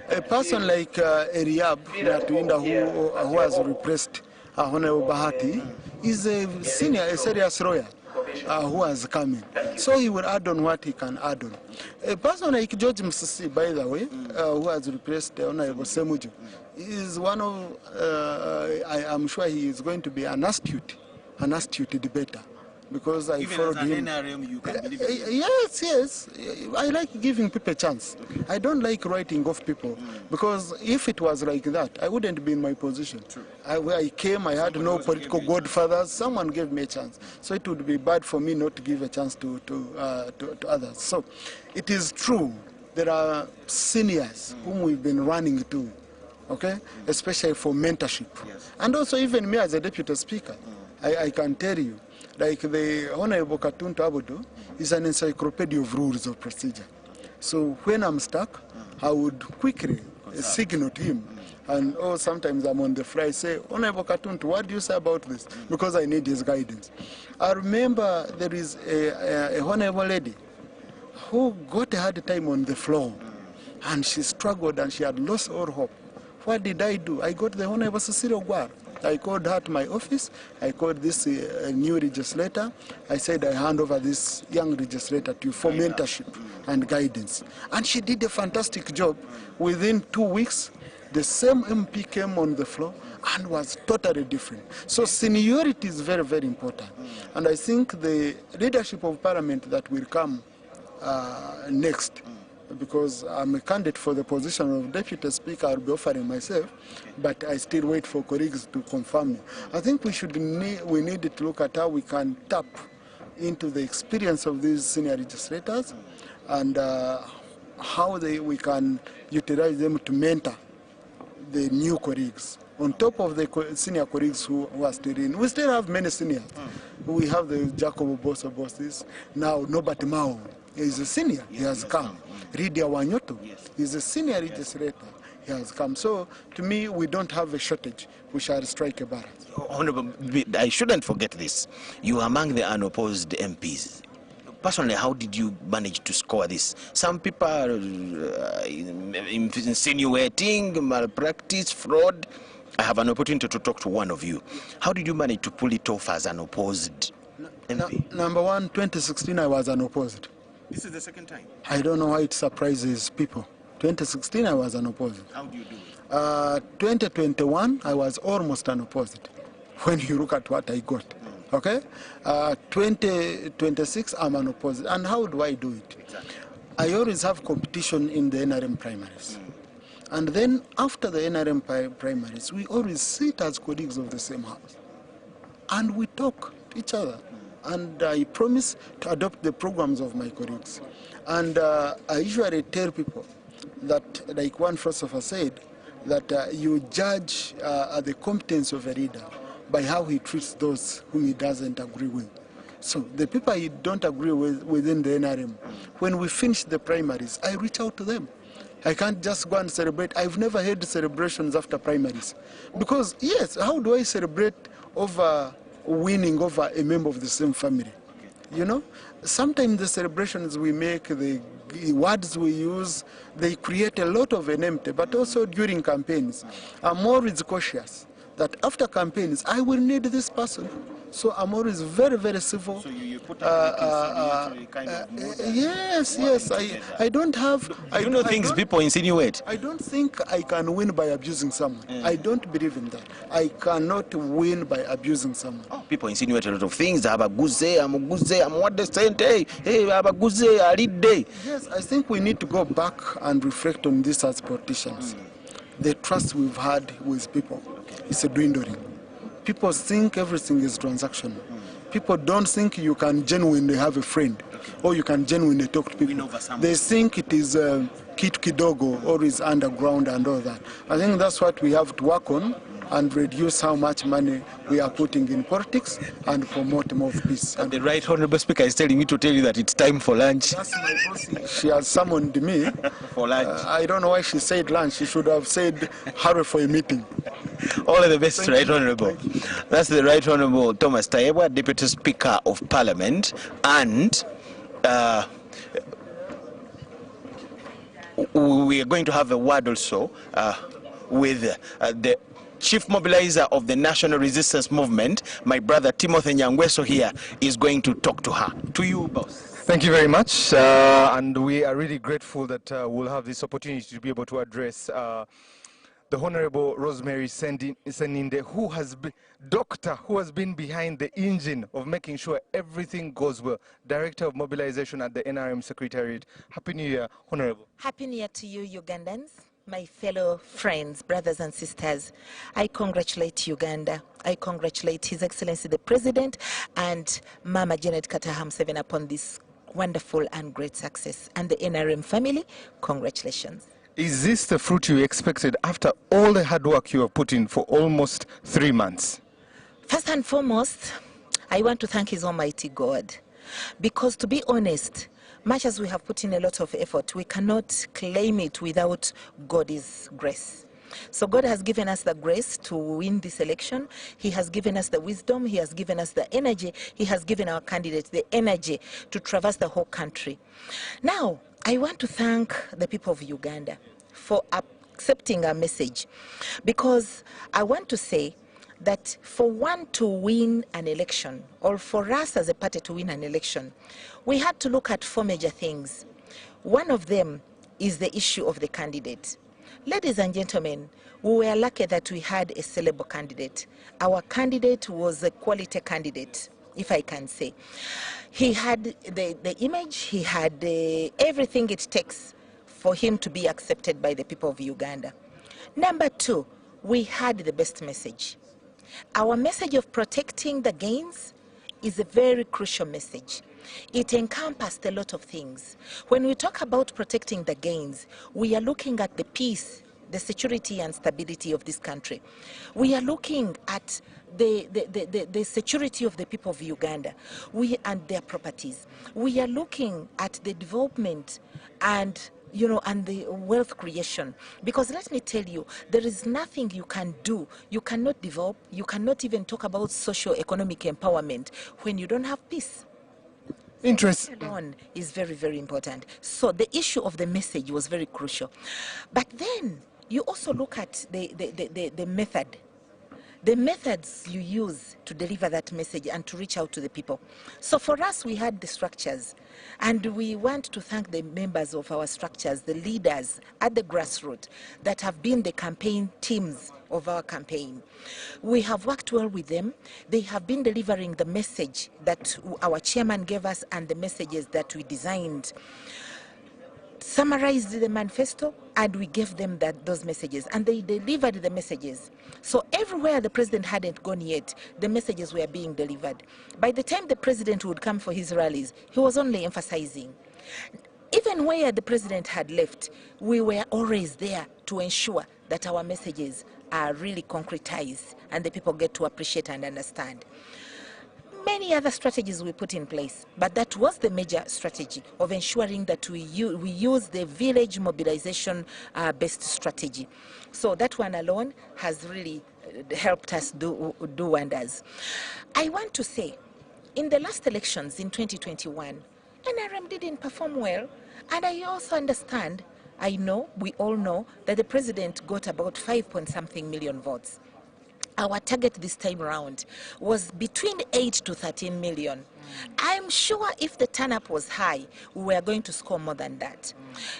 Speaker 5: A person like Eliab Natuinda, who has replaced Honorable Bahati, is a serious lawyer who has come in. So he will add on what he can add on. A person like George Musisi, by the way, who has replaced Honorable Semuju, is one of, I am sure he is going to be an astute debater. Because I followed him.
Speaker 1: NRM, you can believe it.
Speaker 5: Yes. I like giving people a chance. I don't like writing off people, because if it was like that, I wouldn't be in my position. Where I came, I had no political godfathers. Someone gave me a chance, so it would be bad for me not to give a chance to others. So, it is true. There are seniors whom we've been running to, especially for mentorship, and also even me as a deputy speaker, I can tell you. Like the Honorable Katuntu Abudu is an encyclopedia of rules of procedure. So when I'm stuck, I would quickly signal to him. And sometimes I'm on the fly, say, Honorable Katuntu, what do you say about this? Because I need his guidance. I remember there is a honorable lady who got a hard time on the floor. And she struggled and she had lost all hope. What did I do? I got the Honorable Cecilia Ogwar. I called her to my office. I called this new legislator. I said, I hand over this young legislator to you for mentorship and guidance. And she did a fantastic job. Within 2 weeks, the same MP came on the floor and was totally different. So seniority is very, very important. And I think the leadership of Parliament that will come next, because I'm a candidate for the position of Deputy Speaker, I'll be offering myself, but I still wait for colleagues to confirm me. I think we need to look at how we can tap into the experience of these senior legislators and how we can utilize them to mentor the new colleagues. On top of the senior colleagues who are still in, we still have many seniors. We have the Jacob Bosses, now Nobert Mao is a senior, he has come. Lydia Wanyoto is a senior legislator. he has come. So to me, we don't have a shortage. We shall strike a balance.
Speaker 1: Honorable, I shouldn't forget this. You are among the unopposed MPs. Personally, how did you manage to score this? Some people are insinuating malpractice, fraud. I have an opportunity to talk to one of you. How did you manage to pull it off as an opposed MP?
Speaker 5: Number one, 2016 I was unopposed.
Speaker 1: This is the second time.
Speaker 5: I don't know why it surprises people. 2016 I was unopposed.
Speaker 1: How do you do it?
Speaker 5: 2021 I was almost unopposed when you look at what I got. Okay? 2026 I'm unopposed. And how do I do it?
Speaker 1: Exactly.
Speaker 5: I always have competition in the NRM primaries. And then after the NRM primaries, we always sit as colleagues of the same house. And we talk to each other. And I promise to adopt the programs of my colleagues. And I usually tell people that, like one philosopher said, that you judge the competence of a leader by how he treats those who he doesn't agree with. So the people he don't agree with within the NRM, when we finish the primaries, I reach out to them. I can't just go and celebrate. I've never had celebrations after primaries. Because, yes, how do I celebrate over winning over a member of the same family? You know, sometimes the celebrations we make, the words we use, they create a lot of enmity, but also during campaigns. I'm always cautious that after campaigns, I will need this person. So I'm always very, very civil.
Speaker 1: So you put up kind of
Speaker 5: yes, I don't have...
Speaker 1: You know things people insinuate.
Speaker 5: I don't think I can win by abusing someone. I don't believe in that. I cannot win by abusing someone.
Speaker 1: People insinuate a lot of things. I'm what they say. Hey, I lead day.
Speaker 5: Yes, I think we need to go back and reflect on this as politicians. The trust we've had with people is dwindling. People think everything is transactional. People don't think you can genuinely have a friend or you can genuinely talk to people. They think it is kitu kidogo or is underground and all that. I think that's what we have to work on and reduce how much money we are putting in politics and promote more peace.
Speaker 1: And the Right Honourable Speaker is telling me to tell you that it's time for lunch.
Speaker 5: That's my boss. She has summoned me.
Speaker 1: For lunch.
Speaker 5: I don't know why she said lunch. She should have said hurry for a meeting.
Speaker 1: All of the best, Right Honourable. That's the Right Honourable Thomas Tayebwa, Deputy Speaker of Parliament, and we are going to have a word also with the Chief Mobilizer of the National Resistance Movement, my brother Timothy Nyangweso here, is going to talk to her. To you, boss.
Speaker 14: Thank you very much, and we are really grateful that we'll have this opportunity to be able to address the Honorable Rosemary Seninde, who has been doctor, who has been behind the engine of making sure everything goes well. Director of Mobilization at the NRM Secretariat. Happy New Year, Honorable.
Speaker 15: Happy New Year to you, Ugandans, my fellow friends, brothers and sisters. I congratulate Uganda. I congratulate His Excellency the President and Mama Janet Kataha Museveni upon this wonderful and great success. And the NRM family, congratulations.
Speaker 14: Is this the fruit you expected after all the hard work you have put in for almost 3 months?
Speaker 15: First and foremost, I want to thank His Almighty God, because to be honest, much as we have put in a lot of effort, we cannot claim it without God's grace. So God has given us the grace to win this election. He has given us the wisdom. He has given us the energy. He has given our candidates the energy to traverse the whole country. Now, I want to thank the people of Uganda for accepting our message, because I want to say that for one to win an election, or for us as a party to win an election, we had to look at 4 major things. One of them is the issue of the candidate. Ladies and gentlemen, we were lucky that we had a sellable candidate. Our candidate was a quality candidate, if I can say. He had the image, he had everything it takes for him to be accepted by the people of Uganda. Number 2, we had the best message. Our message of protecting the gains is a very crucial message. It encompassed a lot of things. When we talk about protecting the gains, we are looking at the peace, the security and stability of this country. We are looking at the security of the people of Uganda and their properties. We are looking at the development and you know, and the wealth creation. Because let me tell you, there is nothing you can do. You cannot develop, you cannot even talk about socio-economic empowerment when you don't have peace.
Speaker 14: Interest
Speaker 15: alone is very, very important. So the issue of the message was very crucial. But then you also look at the method. The methods you use to deliver that message and to reach out to the people. So for us, we had the structures, and we want to thank the members of our structures, the leaders at the grassroots that have been the campaign teams of our campaign. We have worked well with them. They have been delivering the message that our chairman gave us and the messages that we designed, summarized the manifesto, and we gave them those messages, and they delivered the messages. So everywhere the president hadn't gone yet, the messages were being delivered. By the time the president would come for his rallies, he was only emphasizing. Even where the president had left, we were always there to ensure that our messages are really concretized and the people get to appreciate and understand. Many other strategies we put in place, but that was the major strategy of ensuring that we use the village mobilization based strategy. So that one alone has really helped us do wonders. I want to say, in the last elections in 2021, NRM didn't perform well, and I also understand, I know, we all know, that the president got about 5-point-something million votes. Our target this time around was between 8 to 13 million. I'm sure if the turn-up was high, we were going to score more than that.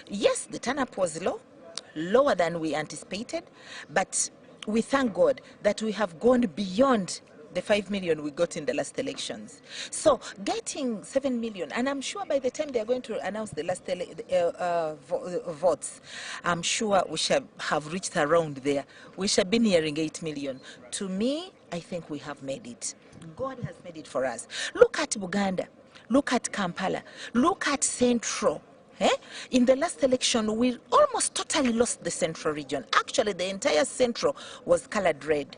Speaker 15: Yes, the turn-up was low, lower than we anticipated, but we thank God that we have gone beyond the 5 million we got in the last elections. So getting 7 million, and I'm sure by the time they are going to announce the last votes, I'm sure we shall have reached around there. We shall be nearing 8 million. To me, I think we have made it. God has made it for us. Look at Buganda. Look at Kampala. Look at Central. In the last election, we almost totally lost the Central region. Actually, the entire Central was colored red.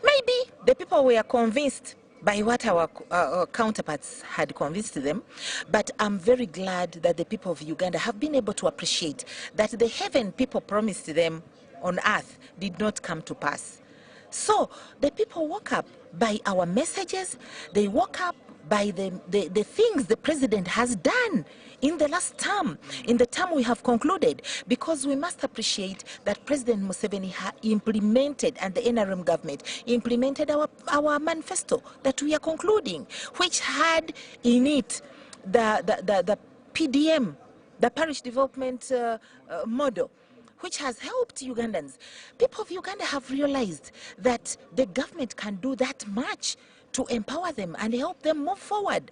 Speaker 15: Maybe the people were convinced by what our counterparts had convinced them, but I'm very glad that the people of Uganda have been able to appreciate that the heaven people promised them on earth did not come to pass. So the people woke up by our messages, they woke up by the things the president has done in the last term, in the term we have concluded, because we must appreciate that President Museveni implemented, and the NRM government implemented our manifesto that we are concluding, which had in it the PDM, the parish development model, which has helped Ugandans. People of Uganda have realized that the government can do that much to empower them and help them move forward.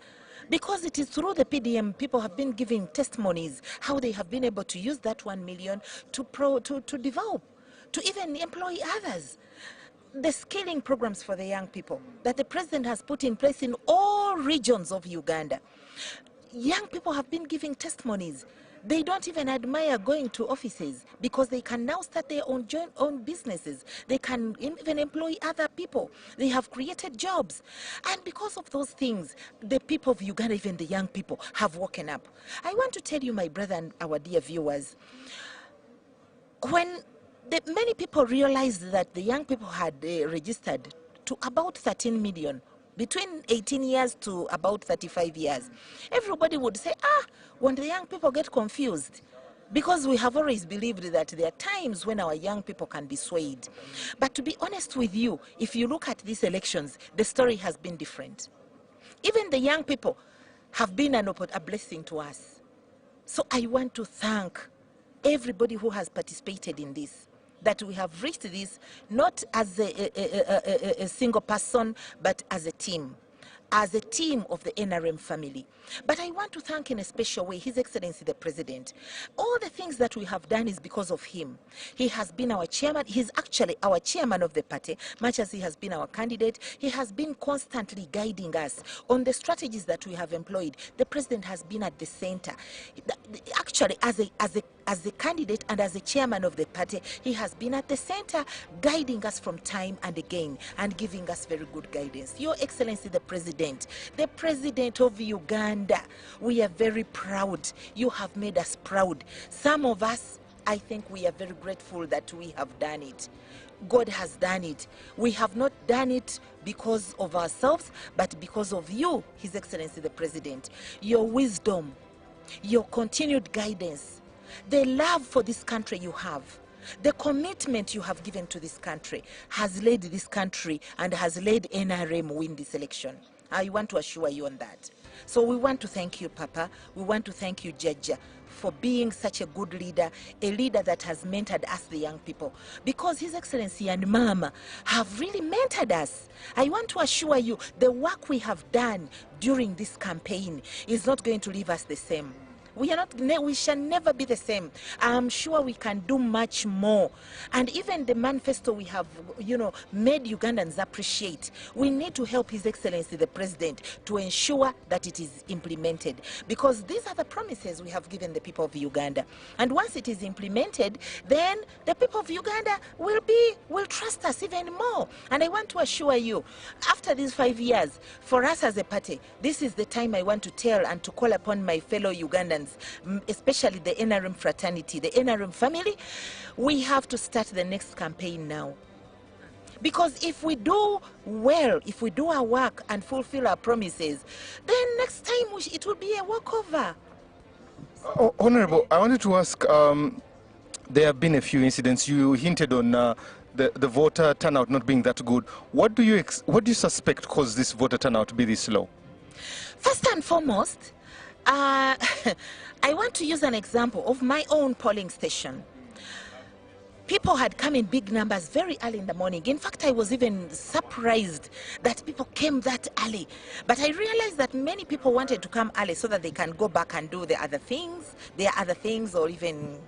Speaker 15: Because it is through the PDM, people have been giving testimonies how they have been able to use that 1 million to develop, to even employ others. The skilling programs for the young people that the president has put in place in all regions of Uganda. Young people have been giving testimonies. They don't even admire going to offices because they can now start their own businesses. They can even employ other people. They have created jobs. And because of those things, the people of Uganda, even the young people, have woken up. I want to tell you, my brother and our dear viewers, when many people realized that the young people had registered to about 13 million, between 18 years to about 35 years, everybody would say, when the young people get confused, because we have always believed that there are times when our young people can be swayed. But to be honest with you, if you look at these elections, the story has been different. Even the young people have been a blessing to us. So I want to thank everybody who has participated in this, that we have reached this not as a single person, but as a team of the NRM family. But I want to thank in a special way His Excellency the President. All the things that we have done is because of him. He has been our chairman. He's actually our chairman of the party, much as he has been our candidate. He has been constantly guiding us on the strategies that we have employed. The President has been at the center. Actually, as a candidate and as a chairman of the party, he has been at the center, guiding us from time and again and giving us very good guidance. Your Excellency the President president of Uganda. We are very proud. You have made us proud. Some of us, I think we are very grateful that we have done it. God has done it. We have not done it because of ourselves, but because of you, His Excellency the President. Your wisdom, your continued guidance, the love for this country you have, the commitment you have given to this country has led this country and has led NRM win this election. I want to assure you on that. So we want to thank you, Papa. We want to thank you, Jaja, for being such a good leader, a leader that has mentored us, the young people, because His Excellency and Mama have really mentored us. I want to assure you, the work we have done during this campaign is not going to leave us the same. We shall never be the same. I'm sure we can do much more. And even the manifesto we have, made Ugandans appreciate. We need to help His Excellency the President to ensure that it is implemented. Because these are the promises we have given the people of Uganda. And once it is implemented, then the people of Uganda will trust us even more. And I want to assure you, after these 5 years, for us as a party, this is the time I want to tell and to call upon my fellow Ugandans, especially the NRM fraternity, the NRM family. We have to start the next campaign now. Because if we do well, if we do our work and fulfill our promises, then next time it will be a walkover.
Speaker 14: Honorable, I wanted to ask, there have been a few incidents. You hinted on the voter turnout not being that good. What do you suspect caused this voter turnout to be this low?
Speaker 15: First and foremost, I want to use an example of my own polling station. People had come in big numbers very early in the morning. In fact, I was even surprised that people came that early. But I realized that many people wanted to come early so that they can go back and do their other things, or even,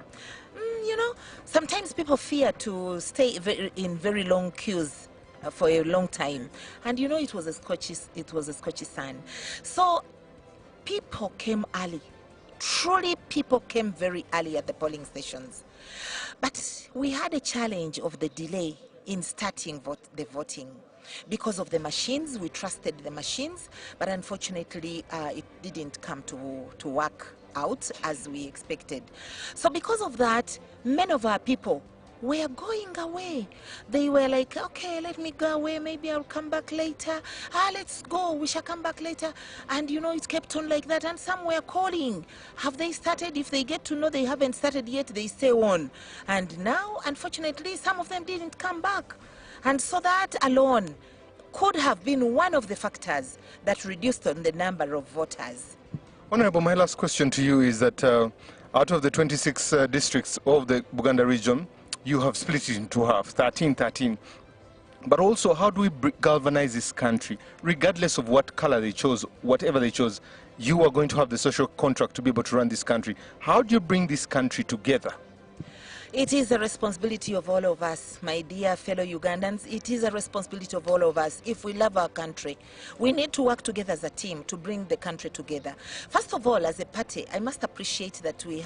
Speaker 15: sometimes people fear to stay in very long queues for a long time. And it was a scorchy sun. So people came early. Truly, people came very early at the polling stations. But we had a challenge of the delay in starting the voting. Because of the machines, we trusted the machines, but unfortunately, it didn't come to work out as we expected. So because of that, many of our people were going away. They were like, okay, let me go away, maybe I'll come back later. Let's go, we shall come back later. And it kept on like that, and some were calling. Have they started? If they get to know they haven't started yet, they stay on. And now, unfortunately, some of them didn't come back. And so that alone could have been one of the factors that reduced on the number of voters.
Speaker 14: Honorable, my last question to you is that out of the 26 districts of the Buganda region, you have split it into half, 13. But also, how do we galvanize this country? Regardless of what color they chose, whatever they chose, you are going to have the social contract to be able to run this country. How do you bring this country together?
Speaker 15: It is a responsibility of all of us, my dear fellow Ugandans. It is a responsibility of all of us. If we love our country, we need to work together as a team to bring the country together. First of all, as a party, I must appreciate that we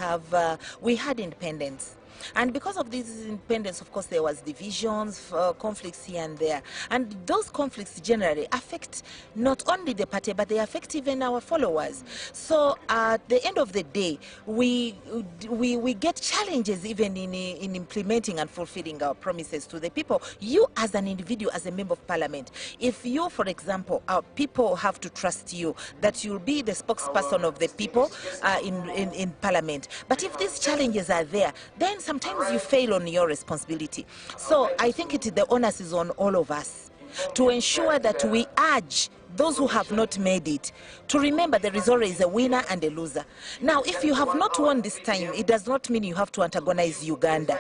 Speaker 15: had independence. And because of this independence, of course, there was divisions, conflicts here and there. And those conflicts generally affect not only the party, but they affect even our followers. So at the end of the day, we get challenges even in implementing and fulfilling our promises to the people. You as an individual, as a member of parliament, if you, for example, people have to trust you, that you'll be the spokesperson of the people in parliament. But if these challenges are there, then sometimes you fail on your responsibility. So I think the onus is on all of us to ensure that we urge those who have not made it to remember there is always a winner and a loser. Now, if you have not won this time, it does not mean you have to antagonize Uganda.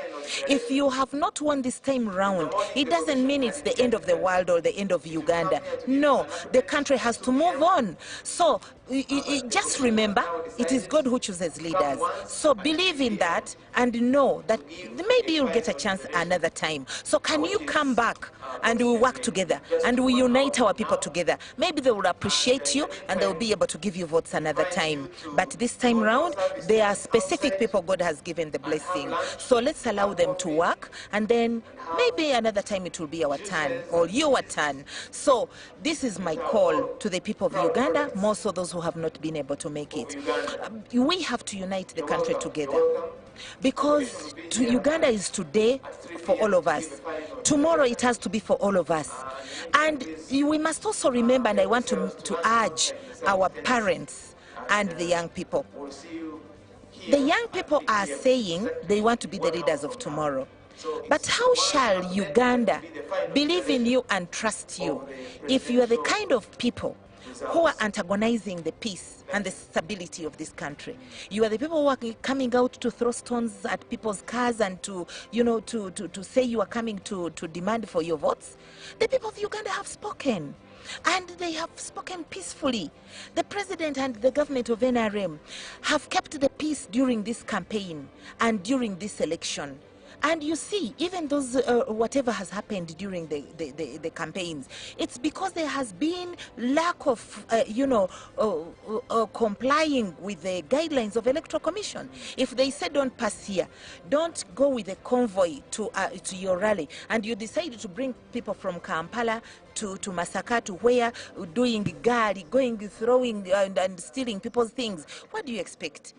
Speaker 15: If you have not won this time round, it doesn't mean it's the end of the world or the end of Uganda. No, the country has to move on. So just remember, it is God who chooses leaders. So believe in that and know that maybe you'll get a chance another time. So can you come back and we work together and we unite our people together? maybe they will appreciate you and they will be able to give you votes another time. But this time round, there are specific people God has given the blessing. So let's allow them to work, and then maybe another time it will be our turn or your turn. So this is my call to the people of Uganda, more so those who have not been able to make it. We have to unite the country together, because Uganda is today for all of us. Tomorrow it has to be for all of us. And we must also remember, and I want to urge our parents and the young people. The young people are saying they want to be the leaders of tomorrow. But how shall Uganda believe in you and trust you if you are the kind of people who are antagonizing the peace and the stability of this country? You are the people who are coming out to throw stones at people's cars and to, to say you are coming to demand for your votes. The people of Uganda have spoken, and they have spoken peacefully. The president and the government of NRM have kept the peace during this campaign and during this election. And you see, even those, whatever has happened during the campaigns, it's because there has been lack of, complying with the guidelines of Electoral Commission. If they say don't pass here, don't go with a convoy to your rally, and you decide to bring people from Kampala to Masaka, to where doing gari, going, throwing and stealing people's things, what do you expect?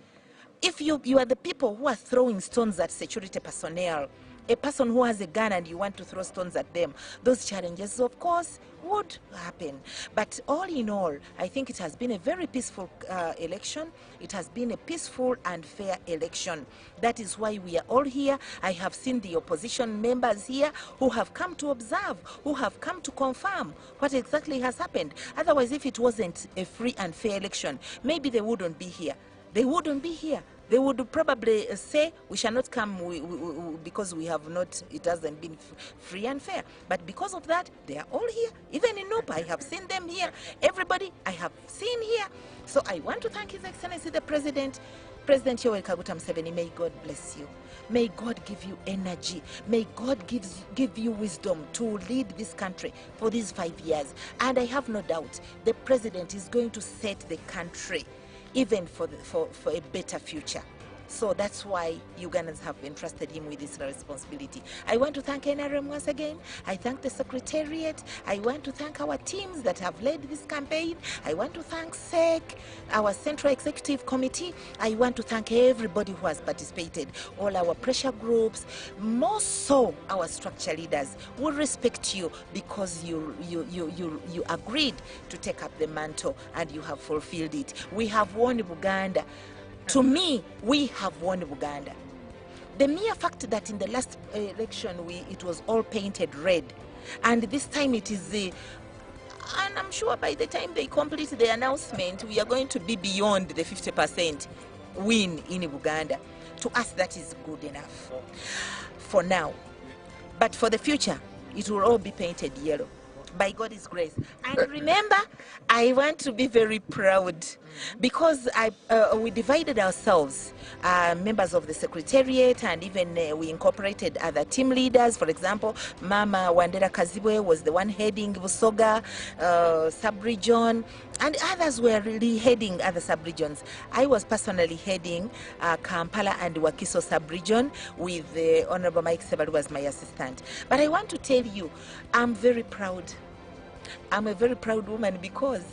Speaker 15: If you are the people who are throwing stones at security personnel, a person who has a gun and you want to throw stones at them, those challenges, of course, would happen. But all in all, I think it has been a very peaceful election. It has been a peaceful and fair election. That is why we are all here. I have seen the opposition members here who have come to observe, who have come to confirm what exactly has happened. Otherwise, if it wasn't a free and fair election, maybe they wouldn't be here. They wouldn't be here. They would probably say we shall not come because we have not, it hasn't been free and fair. But because of that, they are all here. Even in Nopa, I have seen them here. Everybody I have seen here. So I want to thank His Excellency the President, President Yoweri Kaguta Museveni. May God bless you. May God give you energy. May God give you wisdom to lead this country for these 5 years. And I have no doubt the President is going to set the country even for a better future. So that's why Ugandans have entrusted him with this responsibility. I want to thank NRM once again. I thank the Secretariat. I want to thank our teams that have led this campaign. I want to thank SEC, our Central Executive Committee. I want to thank everybody who has participated, all our pressure groups, more so our structure leaders. We respect you because you agreed to take up the mantle and you have fulfilled it. We have won Uganda. To me, we have won Uganda. The mere fact that in the last election it was all painted red, and this time it is and I'm sure by the time they complete the announcement, we are going to be beyond the 50% win in Uganda. To us, that is good enough for now. But for the future, it will all be painted yellow, by God's grace. And remember, I want to be very proud because we divided ourselves, members of the Secretariat, and even we incorporated other team leaders. For example, Mama Wandera Kazibwe was the one heading Busoga sub-region, and others were really heading other sub-regions. I was personally heading Kampala and Wakiso sub-region with the Honorable Mike Sebalu as my assistant. But I want to tell you, I'm very proud. I'm a very proud woman because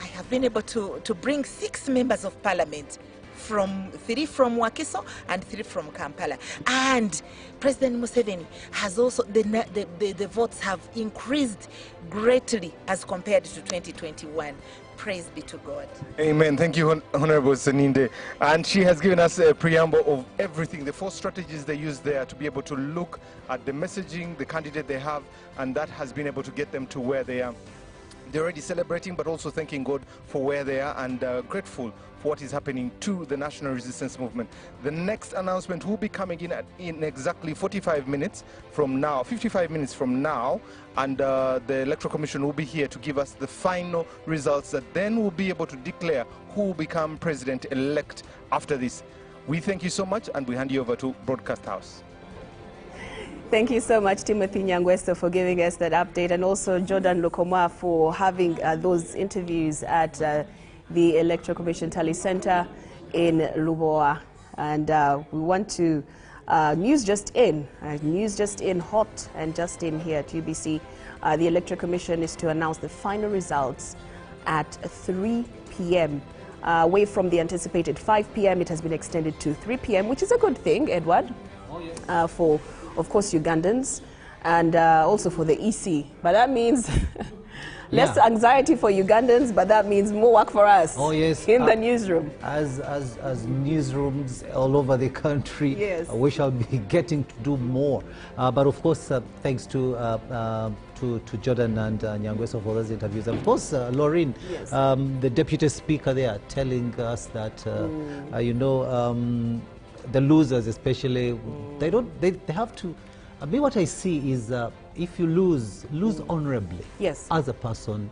Speaker 15: I have been able to bring 6 members of parliament, 3 from Wakiso and 3 from Kampala. And President Museveni has also, the votes have increased greatly as compared to 2021. Praise be to God.
Speaker 14: Amen. Thank you, Honorable Seninde. And she has given us a preamble of everything, the 4 strategies they use there to be able to look at the messaging, the candidate they have, and that has been able to get them to where they are. They're already celebrating, but also thanking God for where they are and grateful for what is happening to the National Resistance Movement. The next announcement will be coming in exactly 45 minutes from now, 55 minutes from now, and the Electoral Commission will be here to give us the final results that then will be able to declare who will become president-elect after this. We thank you so much, and we hand you over to Broadcast House.
Speaker 9: Thank you so much, Timothy Nyangweso, for giving us that update, and also Jordan Lokoma for having those interviews at the Electoral Commission Tally Center in Lubowa. And we want to news just in hot and just in here at UBC. The Electoral Commission is to announce the final results at 3 p.m. Away from the anticipated 5 p.m., it has been extended to 3 p.m., which is a good thing, Edward, for, of course, Ugandans and also for the EC. But that means less anxiety for Ugandans, but that means more work for us in the newsroom. As
Speaker 13: newsrooms all over the country, we shall be getting to do more. But of course, thanks to Jordan and Nyangweso for those interviews. Of course, Laureen, the Deputy Speaker there, telling us that, the losers especially, they have to, what I see is if you lose honorably as a person,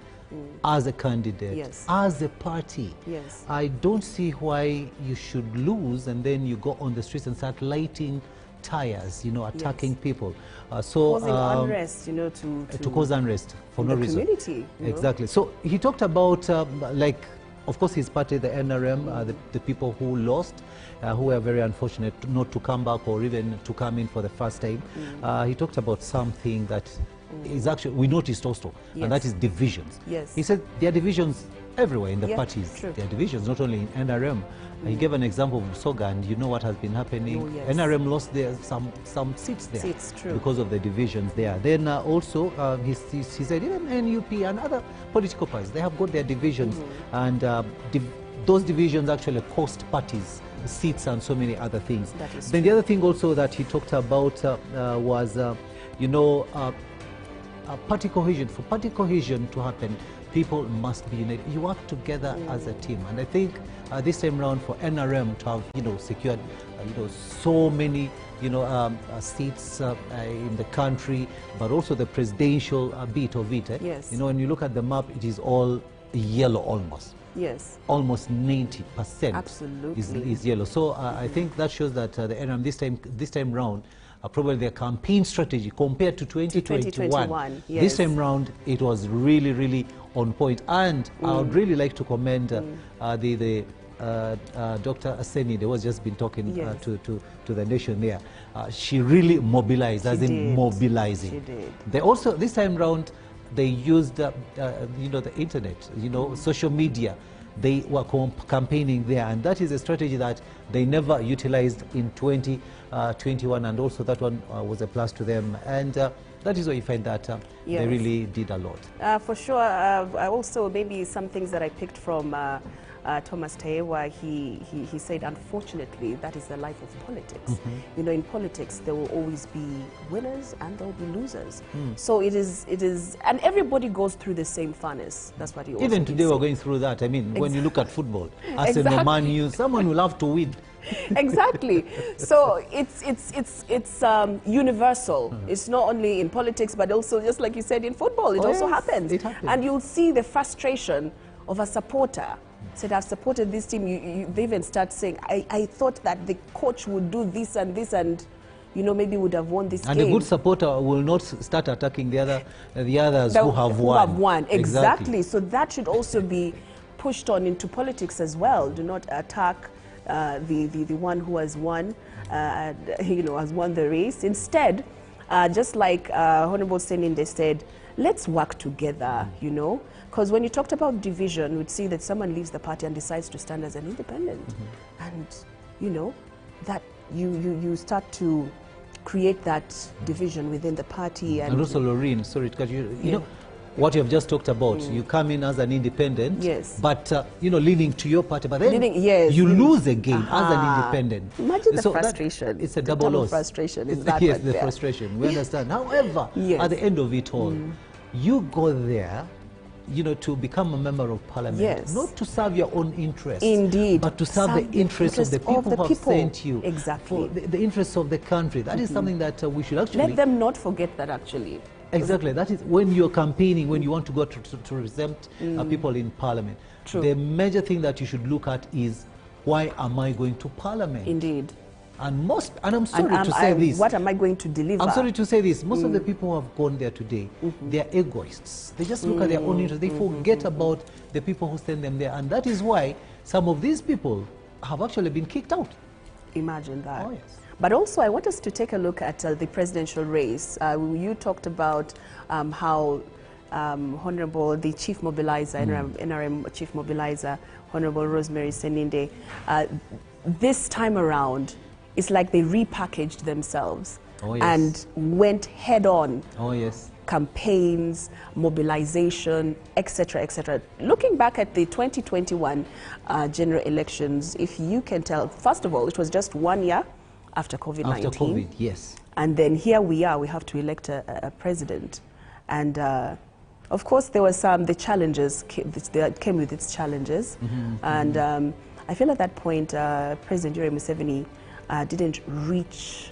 Speaker 13: as a candidate, as a party. I don't see why you should lose and then you go on the streets and start lighting tires, attacking people.
Speaker 9: Causing unrest,
Speaker 13: to cause unrest for no reason.
Speaker 9: Community,
Speaker 13: exactly. So he talked about, of course, his party, the NRM, the people who lost, who were very unfortunate not to come back or even to come in for the first time. He talked about something that is actually, we noticed also, and that is divisions. He said there are divisions everywhere in the parties. There are divisions, not only in NRM. He gave an example of Soga, and you know what has been happening. NRM lost some seats there because of the divisions there. Then also, he said even NUP and other political parties, they have got their divisions, and those divisions actually cost parties seats and so many other things. Then the other thing also that he talked about was, party cohesion. For party cohesion to happen, people must be united. You work together as a team, and I think this time round for NRM to have secured so many seats in the country, but also the presidential bit of it. When you look at the map, it is all yellow almost. Almost 90% is yellow. So I think that shows that the NRM this time round, probably their campaign strategy compared to 2021, this time round it was really, really on point. And I would really like to commend Dr. Aseni. There was just been talking to the nation there. She really mobilized, as in mobilizing. She did. They also, this time round, they used the internet, social media. They were campaigning there, and that is a strategy that they never utilized in 2021, and also that one was a plus to them. And that is why you find that they really did a lot.
Speaker 9: For sure. I also, maybe some things that I picked from Thomas Tayewa, he said, unfortunately, that is the life of politics. In politics, there will always be winners and there will be losers. So it is, and everybody goes through the same furnace. That's what he also
Speaker 13: Even today, we're going through that. I mean, when you look at football, Arsenal, Man U, someone will have to win.
Speaker 9: Exactly. So it's universal. It's not only in politics, but also, just like you said, in football. It also happens.
Speaker 13: It happens.
Speaker 9: And you'll see the frustration of a supporter. Said, I've supported this team. They even start saying, I thought that the coach would do this and this, and maybe would have won this game.
Speaker 13: And a good supporter will not start attacking the others who have won.
Speaker 9: Exactly. So that should also be pushed on into politics as well. Do not attack the one who has won, has won the race. Instead, just like Honorable Seninde said, let's work together, Because when you talked about division, we'd see that someone leaves the party and decides to stand as an independent. And, that you start to create that division within the party.
Speaker 13: And also, Laureen, sorry to cut you, what you have just talked about, you come in as an independent, but, leaning to your party, but then you lose again as an independent.
Speaker 9: Imagine the frustration.
Speaker 13: It's a double loss.
Speaker 9: Frustration is that
Speaker 13: yes, the frustration. We understand. However, at the end of it all, you go there, to become a member of parliament, not to serve your own interests, but to serve the interests of the people who have sent you, for the interests of the country. That is something that we should actually...
Speaker 9: Let them not forget that, actually.
Speaker 13: Exactly. That is when you're campaigning, when you want to go to represent people in parliament. The major thing that you should look at is, why am I going to parliament?
Speaker 9: Indeed.
Speaker 13: And I'm sorry to say this.
Speaker 9: What am I going to deliver?
Speaker 13: I'm sorry to say this. Most of the people who have gone there today, they are egoists. They just look at their own interests. They forget about the people who send them there. And that is why some of these people have actually been kicked out.
Speaker 9: Imagine that.
Speaker 13: Oh, yes.
Speaker 9: But also, I want us to take a look at the presidential race. You talked about how Honorable, the Chief Mobilizer, NRM Chief Mobilizer, Honorable Rosemary Seninde, this time around, it's like they repackaged themselves and went head on.
Speaker 13: Oh, yes.
Speaker 9: Campaigns, mobilization, etc., etc. Looking back at the 2021 general elections, if you can tell, first of all, it was just 1 year after COVID-19.
Speaker 13: After COVID, yes.
Speaker 9: And then here we are, we have to elect a president. And of course, there were the challenges that came with its challenges. And I feel at that point, President Yoweri Museveni didn't reach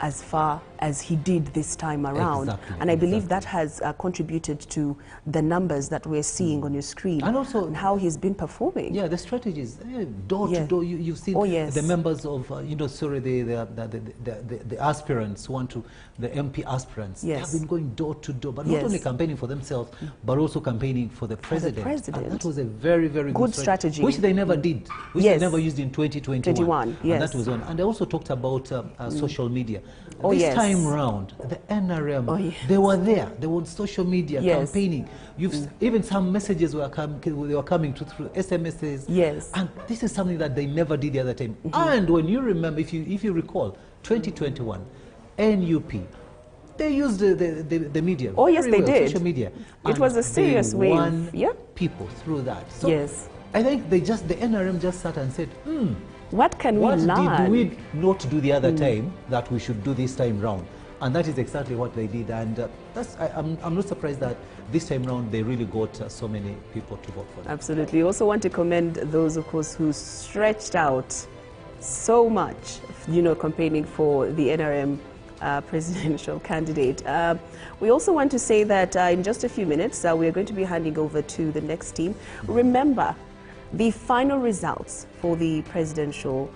Speaker 9: as far as he did this time around. And I believe that has contributed to the numbers that we're seeing on your screen. And also how he's been performing.
Speaker 13: Yeah, the strategies, door to door. You've seen the members of, the aspirants the MP aspirants. They have been going door to door, but not only campaigning for themselves, but also campaigning for the president. And that was a very, very good strategy. Which they never did, which they never used in 2021. And that was on. And they also talked about social media. This time round, the NRM, they were there. They were on social media campaigning. Even some messages were coming through SMSs.
Speaker 9: Yes.
Speaker 13: And this is something that they never did the other time. And when you remember, if you recall, 2021, NUP, they used the media.
Speaker 9: Oh, yes, they did.
Speaker 13: Social media.
Speaker 9: It was a serious
Speaker 13: wave. Won people through that. So I think the NRM just sat and said,
Speaker 9: what can we learn?
Speaker 13: What did we not do the other time that we should do this time round? And that is exactly what they did. And I'm not surprised that this time round they really got so many people to vote for them.
Speaker 9: Absolutely. Also want to commend those, of course, who stretched out so much, campaigning for the NRM presidential candidate. We also want to say that in just a few minutes, we are going to be handing over to the next team. Remember, the final results for the presidential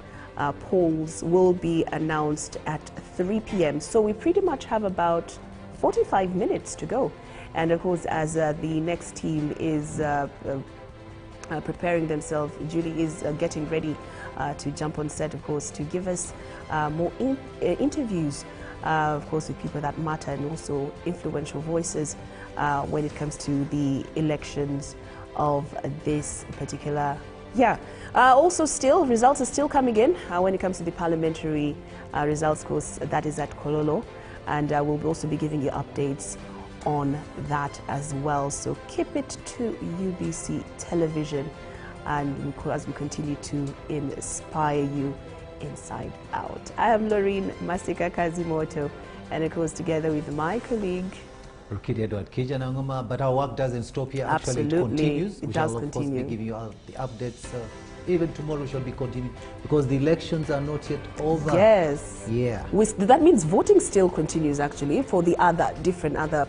Speaker 9: polls will be announced at 3 p.m. So we pretty much have about 45 minutes to go. And of course, as the next team is preparing themselves, Julie is getting ready to jump on set, of course, to give us more interviews, of course, with people that matter and also influential voices when it comes to the elections of this particular year. Also still, results are still coming in when it comes to the parliamentary results course that is at Kololo, and we'll also be giving you updates on that as well. So keep it to UBC television, and as we continue to inspire you inside out. I am Loreen Masika Kazimoto, and of course together with my colleague
Speaker 13: Rukidi Edward Kijanangoma, but our work doesn't stop here.
Speaker 9: Absolutely.
Speaker 13: Actually, it continues.
Speaker 9: It does continue.
Speaker 13: Of course, be giving you all the updates. Even tomorrow shall be continuing because the elections are not yet over.
Speaker 9: Yes.
Speaker 13: Yeah.
Speaker 9: That means voting still continues actually for the different other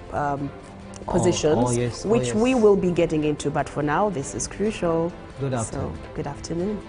Speaker 9: positions, which we will be getting into. But for now, this is crucial.
Speaker 13: Good afternoon.
Speaker 9: So, good afternoon.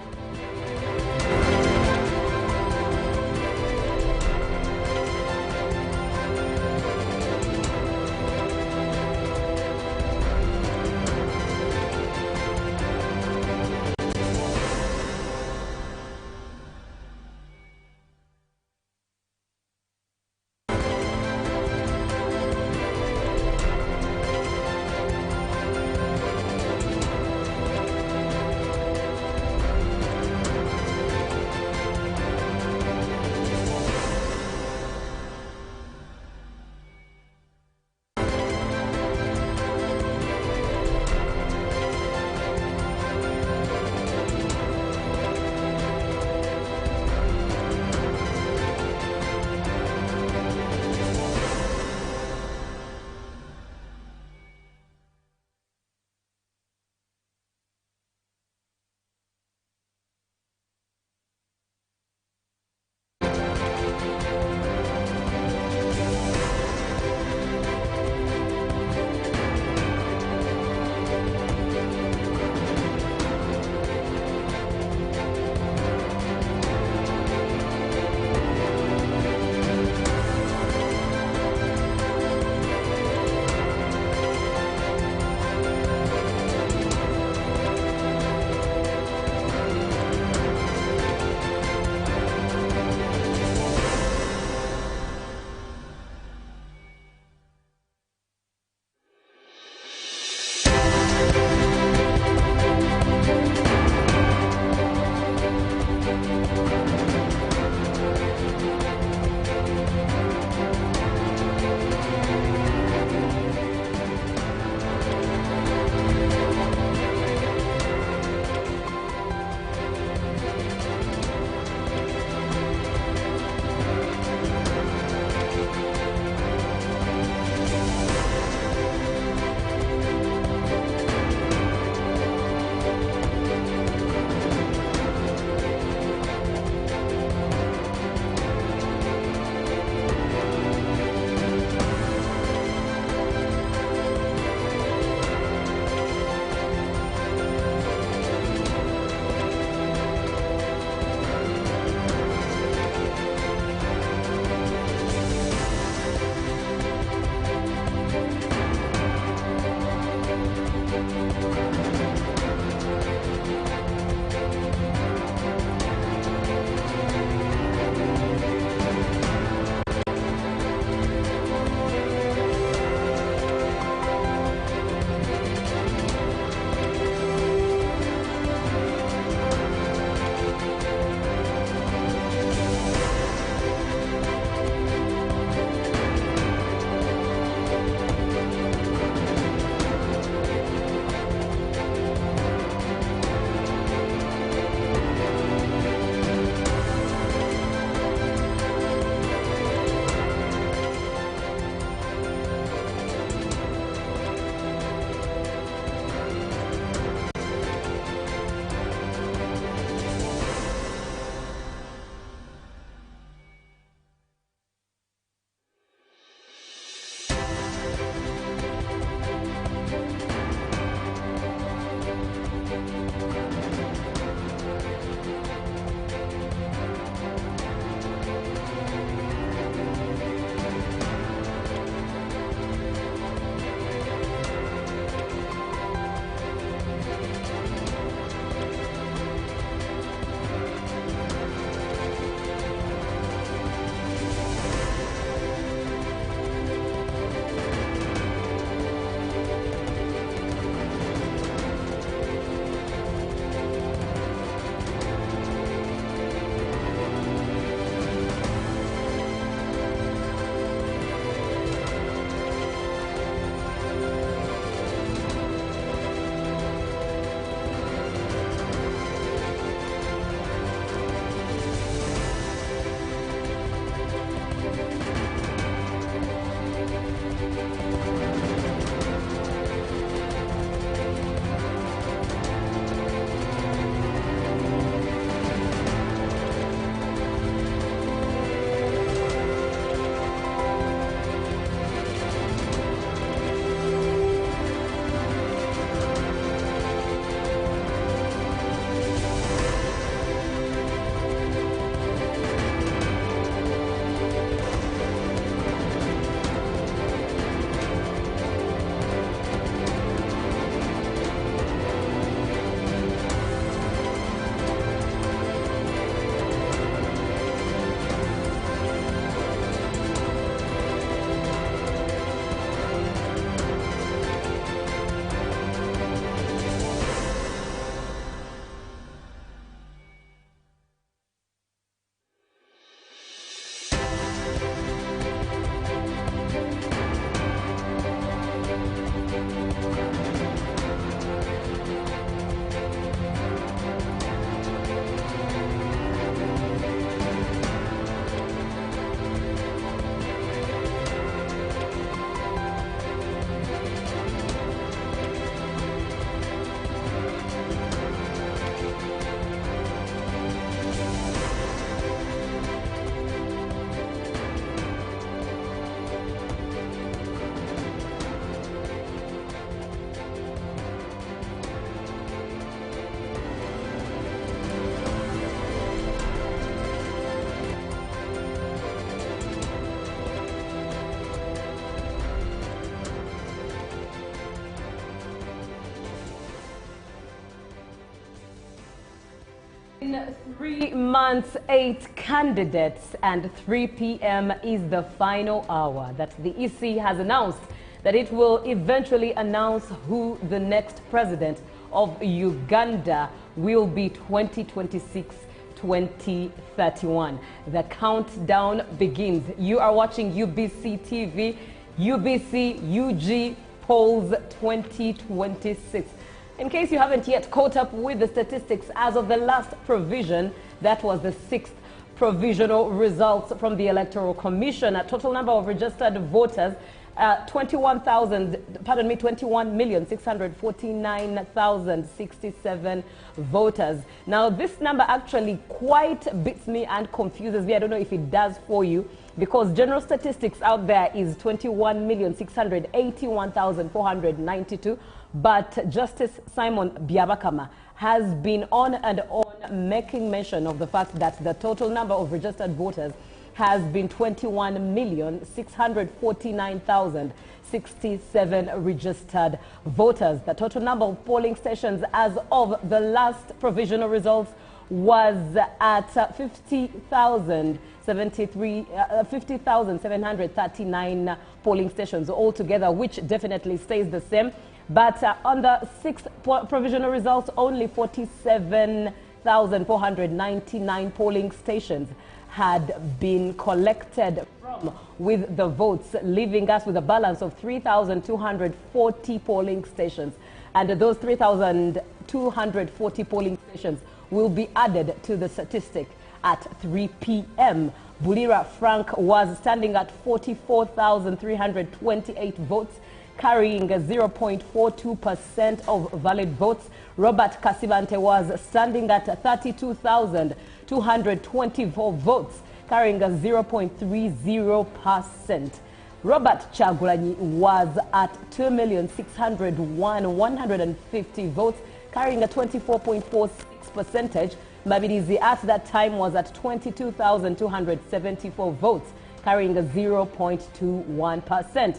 Speaker 3: In 3 months, 8 candidates, and 3 p.m. is the final hour that the EC has announced that it will eventually announce who the next president of Uganda will be 2026-2031. The countdown begins. You are watching UBC TV, UBC UG Polls 2026. In case you haven't yet caught up with the statistics, as of the last provision, that was the 6th provisional results from the Electoral Commission, a total number of registered voters, 21,649,067 voters. Now, this number actually quite beats me and confuses me. I don't know if it does for you, because general statistics out there is 21,681,492. But Justice Simon Byabakama has been on and on making mention of the fact that the total number of registered voters has been 21,649,067 registered voters. The total number of polling stations as of the last provisional results was at 50,739 polling stations altogether, which definitely stays the same. But on the 6th provisional results, only 47,499 polling stations had been collected from with the votes, leaving us with a balance of 3,240 polling stations. And those 3,240 polling stations will be added to the statistic at 3 p.m. Bulira Frank was standing at 44,328 votes, carrying 0.42% of valid votes. Robert Kasibante was standing at 32,224 votes, carrying 0.30%. Robert Chagulanyi was at 2,601,150 votes, carrying a 24.46%. Mabirizi at that time was at 22,274 votes, carrying a 0.21%.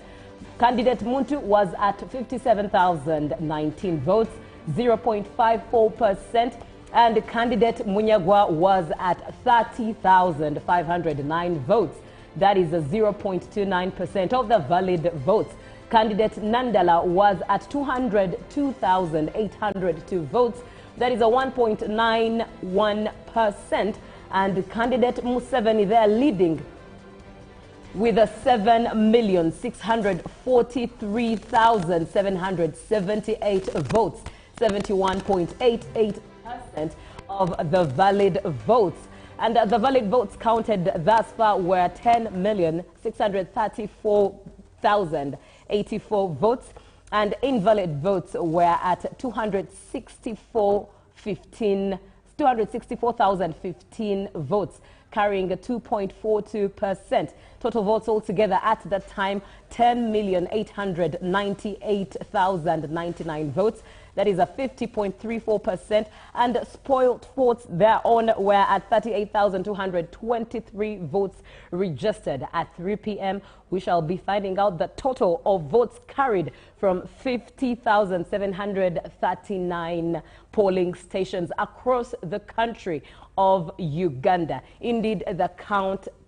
Speaker 3: Candidate Muntu was at 57,019 votes, 0.54%, and candidate Munyagwa was at 30,509 votes. That is a 0.29% of the valid votes. Candidate Nandala was at 202,802 votes. That is a 1.91%. And candidate Museveni there leading with a 7,643,778 votes, 71.88% of the valid votes. And the valid votes counted thus far were 10,634,084 votes, and invalid votes were at 264,015 votes, carrying a 2.42%. Total votes altogether at that time, 10,898,099 votes. That is a 50.34%. And spoiled votes thereon were at 38,223 votes registered. At 3 p.m., we shall be finding out the total of votes carried from 50,739 polling stations across the country of Uganda. Indeed, the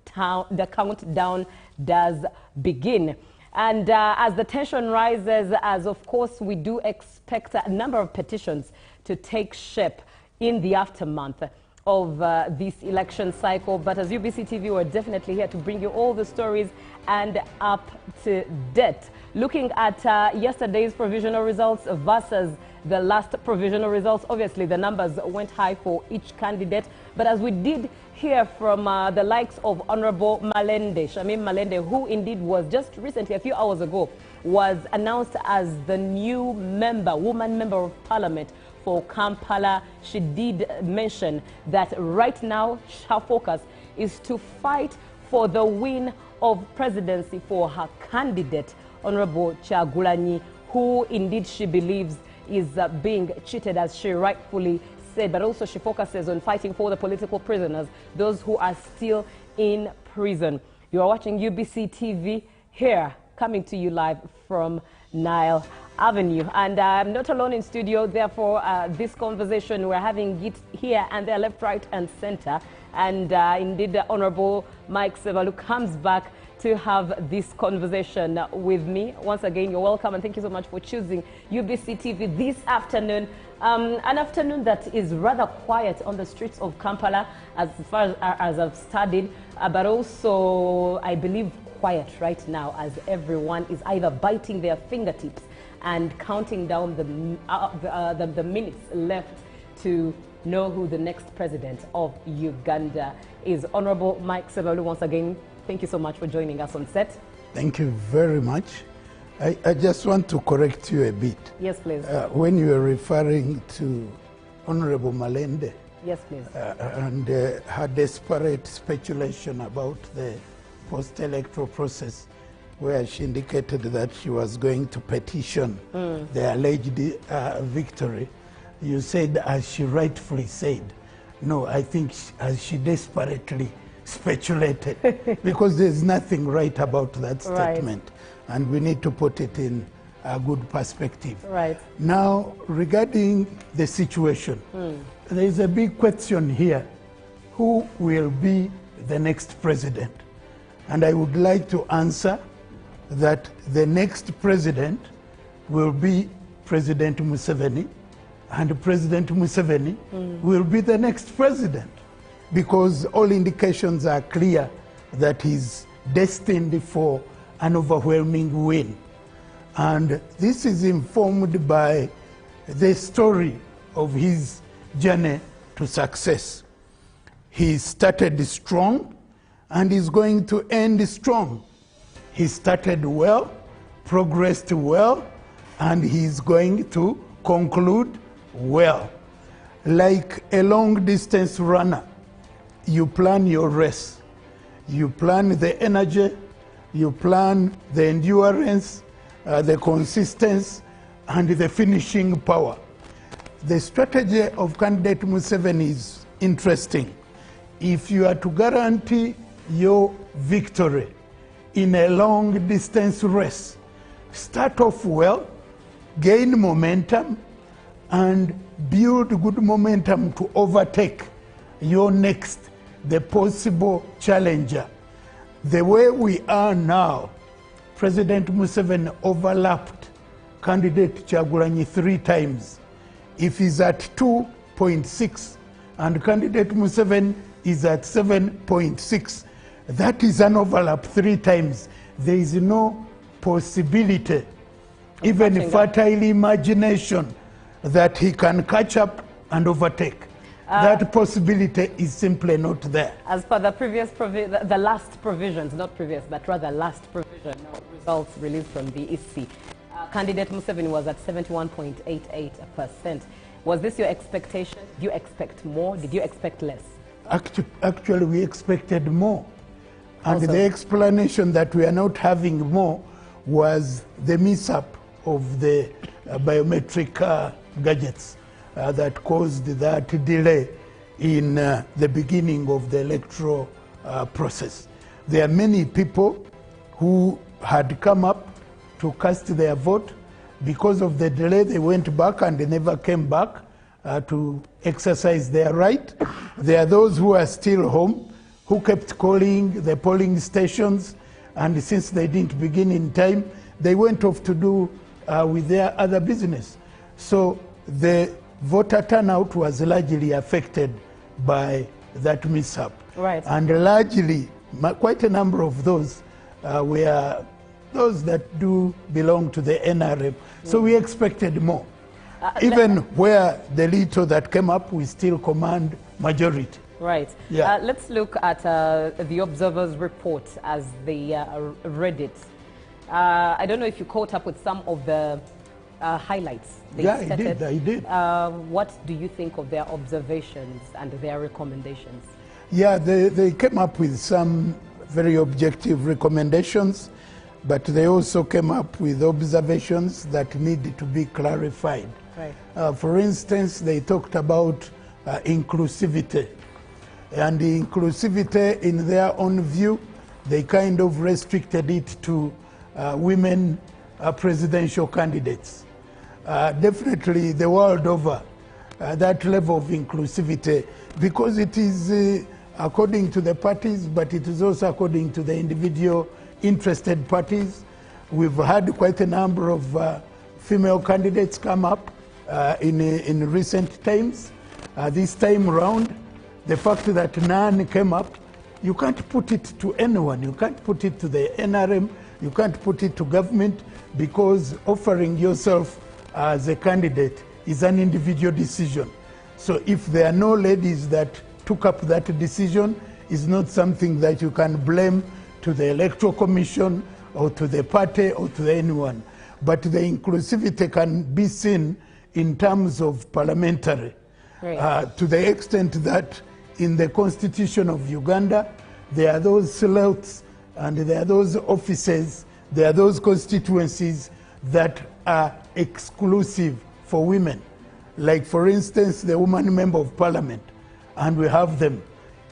Speaker 3: countdown does begin. And as the tension rises, as of course we do expect a number of petitions to take shape in the aftermath of this election cycle. But as UBC TV, we're definitely here to bring you all the stories and up to date. Looking at yesterday's provisional results versus the last provisional results, obviously the numbers went high for each candidate. But as we did hear from the likes of Honorable Malende, Shamim Malende, who indeed was just recently, a few hours ago, was announced as the new woman member of parliament for Kampala. She did mention that right now her focus is to fight for the win of presidency for her candidate, Honorable Chagulanyi, who indeed she believes is being cheated, as she rightfully said, but also she focuses on fighting for the political prisoners, those who are still in prison. You are watching UBC TV here, coming to you live from Nile Avenue. And I'm not alone in studio, therefore this conversation, we're having it here and there, left, right and center. And indeed, the Honorable Mike Sevalu comes back to have this conversation with me. Once again, you're welcome and thank you so much for choosing UBC TV this afternoon. An afternoon that is rather quiet on the streets of Kampala as far as I've studied, but also I believe quiet right now as everyone is either biting their fingertips and counting down the minutes left to know who the next president of Uganda is. Honorable Mike Sevalu, once again, thank you so much for joining us on set. Thank you very much. I just want to correct you a bit. Yes, please. When you were referring to Honorable Malende. Yes, please. And her desperate speculation about the post-electoral process, where she indicated that she was going to petition the alleged victory. You said, as she rightfully said. No, I think as she desperately speculated, because there's nothing right about that statement. Right. And we need to put it in a good perspective. Right. Now, regarding the situation, there is a big question here. Who will be the next president? And I would like to answer that the next president will be President Museveni, and President Museveni will be the next president, because all indications are clear that he's destined for an overwhelming win. And this is informed by the story of his journey to success. He started strong and is going to end strong. He started well, progressed well, and he's going to conclude well. Like a long-distance runner, you plan your race. You plan the energy, you plan the endurance, the consistency, and the finishing power. The strategy of candidate Museveni is interesting. If you are to guarantee your victory in a long-distance race, start off well, gain momentum, and build good momentum to overtake your next, the possible challenger. The way we are now, President Museveni overlapped candidate Kyagulanyi 3 times. If he's at 2.6 and candidate Museveni is at 7.6, that is an overlap 3 times. There is no possibility, even fertile imagination, that he can catch up and overtake. That possibility is simply not there. As per the previous the last provisions, not previous, but rather last provision, results released from the EC, candidate Museveni was at 71.88%. Was this your expectation? Did you expect more? Did you expect less? Actually, we expected more. And also, the explanation that we are not having more was the mishap of the biometric gadgets that caused that delay in the beginning of the electoral process. There are many people who had come up to cast their vote. Because of the delay, they went back and they never came back to exercise their right. There are those who are still home, who kept calling the polling stations, and since they didn't begin in time, they went off to do with their other business. So the voter turnout was largely affected by that mishap. Right. And largely, quite a number of those were those that do belong to the NRM. So we expected more. Even where the little that came up, we still command majority. Right. Yeah. Let's look at the Observer's report as they read it. I don't know if you caught up with some of the highlights they stated. I did. What do you think of their observations and their recommendations? Yeah, they came up with some very objective recommendations, but they also came up with observations that needed to be clarified. Right. For instance, they talked about inclusivity. And the inclusivity, in their own view, they kind of restricted it to women
Speaker 21: presidential candidates. Definitely the world over, that level of inclusivity, because it is according to the parties, but it is also according to the individual interested parties. We've had quite a number of female candidates come up in recent times. This time around, the fact that none came up, you can't put it to anyone. You can't put it to the NRM. You can't put it to government, because offering yourself as a candidate is an individual decision. So if there are no ladies that took up that decision, it's not something that you can blame to the Electoral Commission or to the party or to anyone. But the inclusivity can be seen in terms of parliamentary, to the extent that in the Constitution of Uganda, there are those slots and there are those offices, there are those constituencies that are exclusive for women. Like, for instance, the woman member of parliament, and we have them.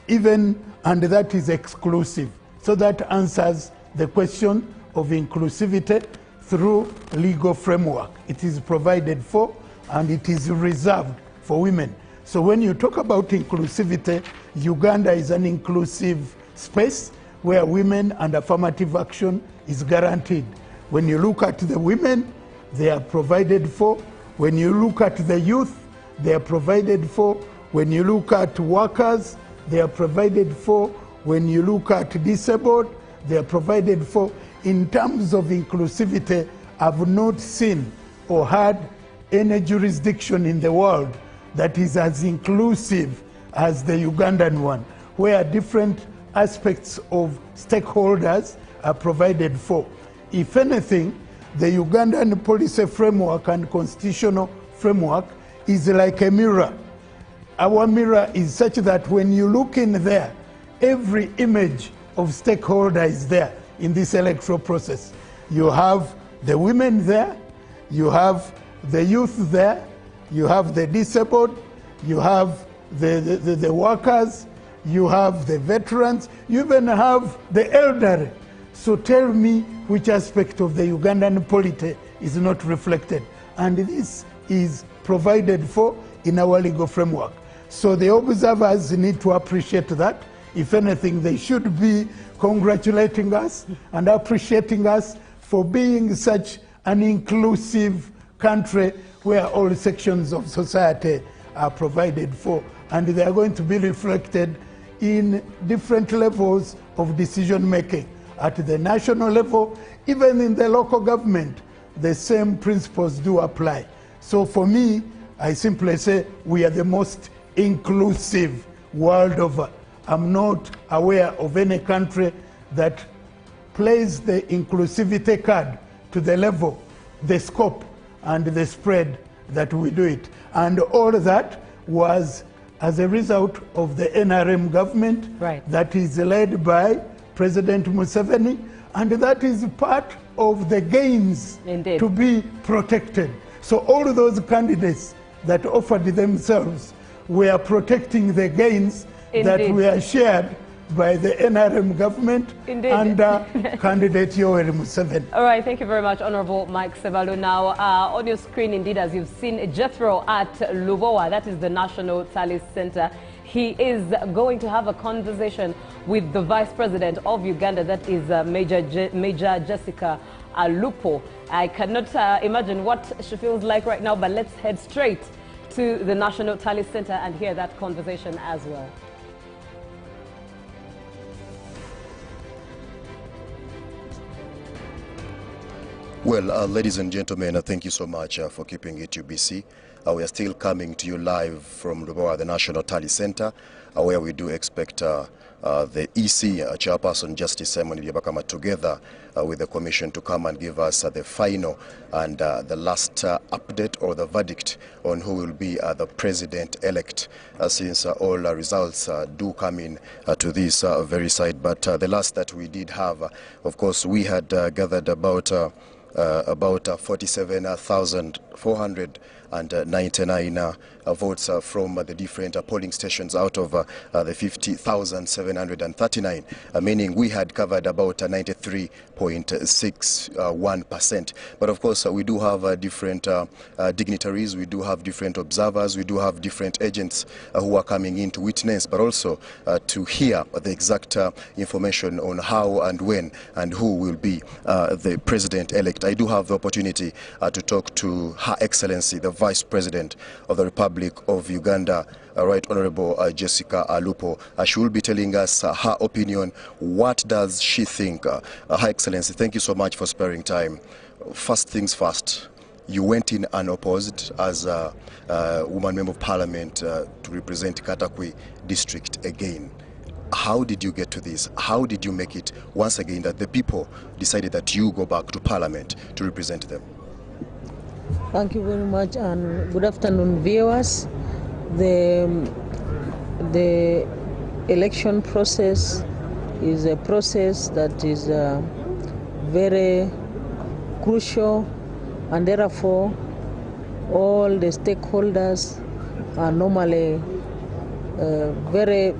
Speaker 21: And that is exclusive. So that answers the question of inclusivity through legal framework. It is provided for, and it is reserved for women. So when you talk about inclusivity, Uganda is an inclusive space where women and affirmative action is guaranteed. When you look at the women, they are provided for. When you look at the youth, they are provided for. When you look at workers, they are provided for. When you look at disabled, they are provided for. In terms of inclusivity, I've not seen or heard any jurisdiction in the world that is as inclusive as the Ugandan one, where different aspects of stakeholders are provided for. If anything, the Ugandan policy framework and constitutional framework is like a mirror. Our mirror is such that when you look in there, every image of stakeholder is there in this electoral process. You have the women there, you have the youth there, you have the disabled, you have the workers, you have the veterans, you even have the elderly. So tell me which aspect of the Ugandan polity is not reflected. And this is provided for in our legal framework. So the observers need to appreciate that. If anything, they should be congratulating us and appreciating us for being such an inclusive country where all sections of society are provided for. And they are going to be reflected in different levels of decision making. At the national level, even in the local government, the same principles do apply. So for me, I simply say we are the most inclusive world over. I'm not aware of any country that plays the inclusivity card to the level, the scope, and the spread that we do it. And all that was as a result of the NRM government that is led by President Museveni, and that is part of the gains to be protected. So all those candidates that offered themselves were protecting the gains that were shared by the NRM government under candidate Yoweri Museveni.
Speaker 3: All right, thank you very much, Honorable Mike Sebalu. Now, on your screen, indeed, as you've seen, Jethro at Lubowa, that is the National Tally Center. He is going to have a conversation with the Vice President of Uganda, that is Major Jessica Alupo. I cannot imagine what she feels like right now, but let's head straight to the National Tally Center and hear that conversation as well.
Speaker 8: Well, ladies and gentlemen, thank you so much for keeping it UBC. We are still coming to you live from Lubowa, the National Tally Center, where we do expect the EC Chairperson Justice Simon Byabakama together with the Commission to come and give us the final and the last update or the verdict on who will be the President-elect, since all results do come in to this very side. But the last that we did have, of course, we had gathered about 47,000 499 votes from the different polling stations out of the 50,739, meaning we had covered about 93.61%. But of course, we do have different dignitaries, we do have different observers, we do have different agents who are coming in to witness, but also to hear the exact information on how and when and who will be the president-elect. I do have the opportunity to talk to Her Excellency, the Vice President of the Republic of Uganda, Right Honorable Jessica Alupo. She will be telling us her opinion. What does she think? Her Excellency, thank you so much for sparing time. First things first, you went in unopposed as a woman member of parliament to represent Katakwi district again. How did you get to this? How did you make it once again that the people decided that you go back to parliament to represent them?
Speaker 16: Thank you very much, and good afternoon, viewers. The election process is a process that is very crucial, and therefore all the stakeholders are normally very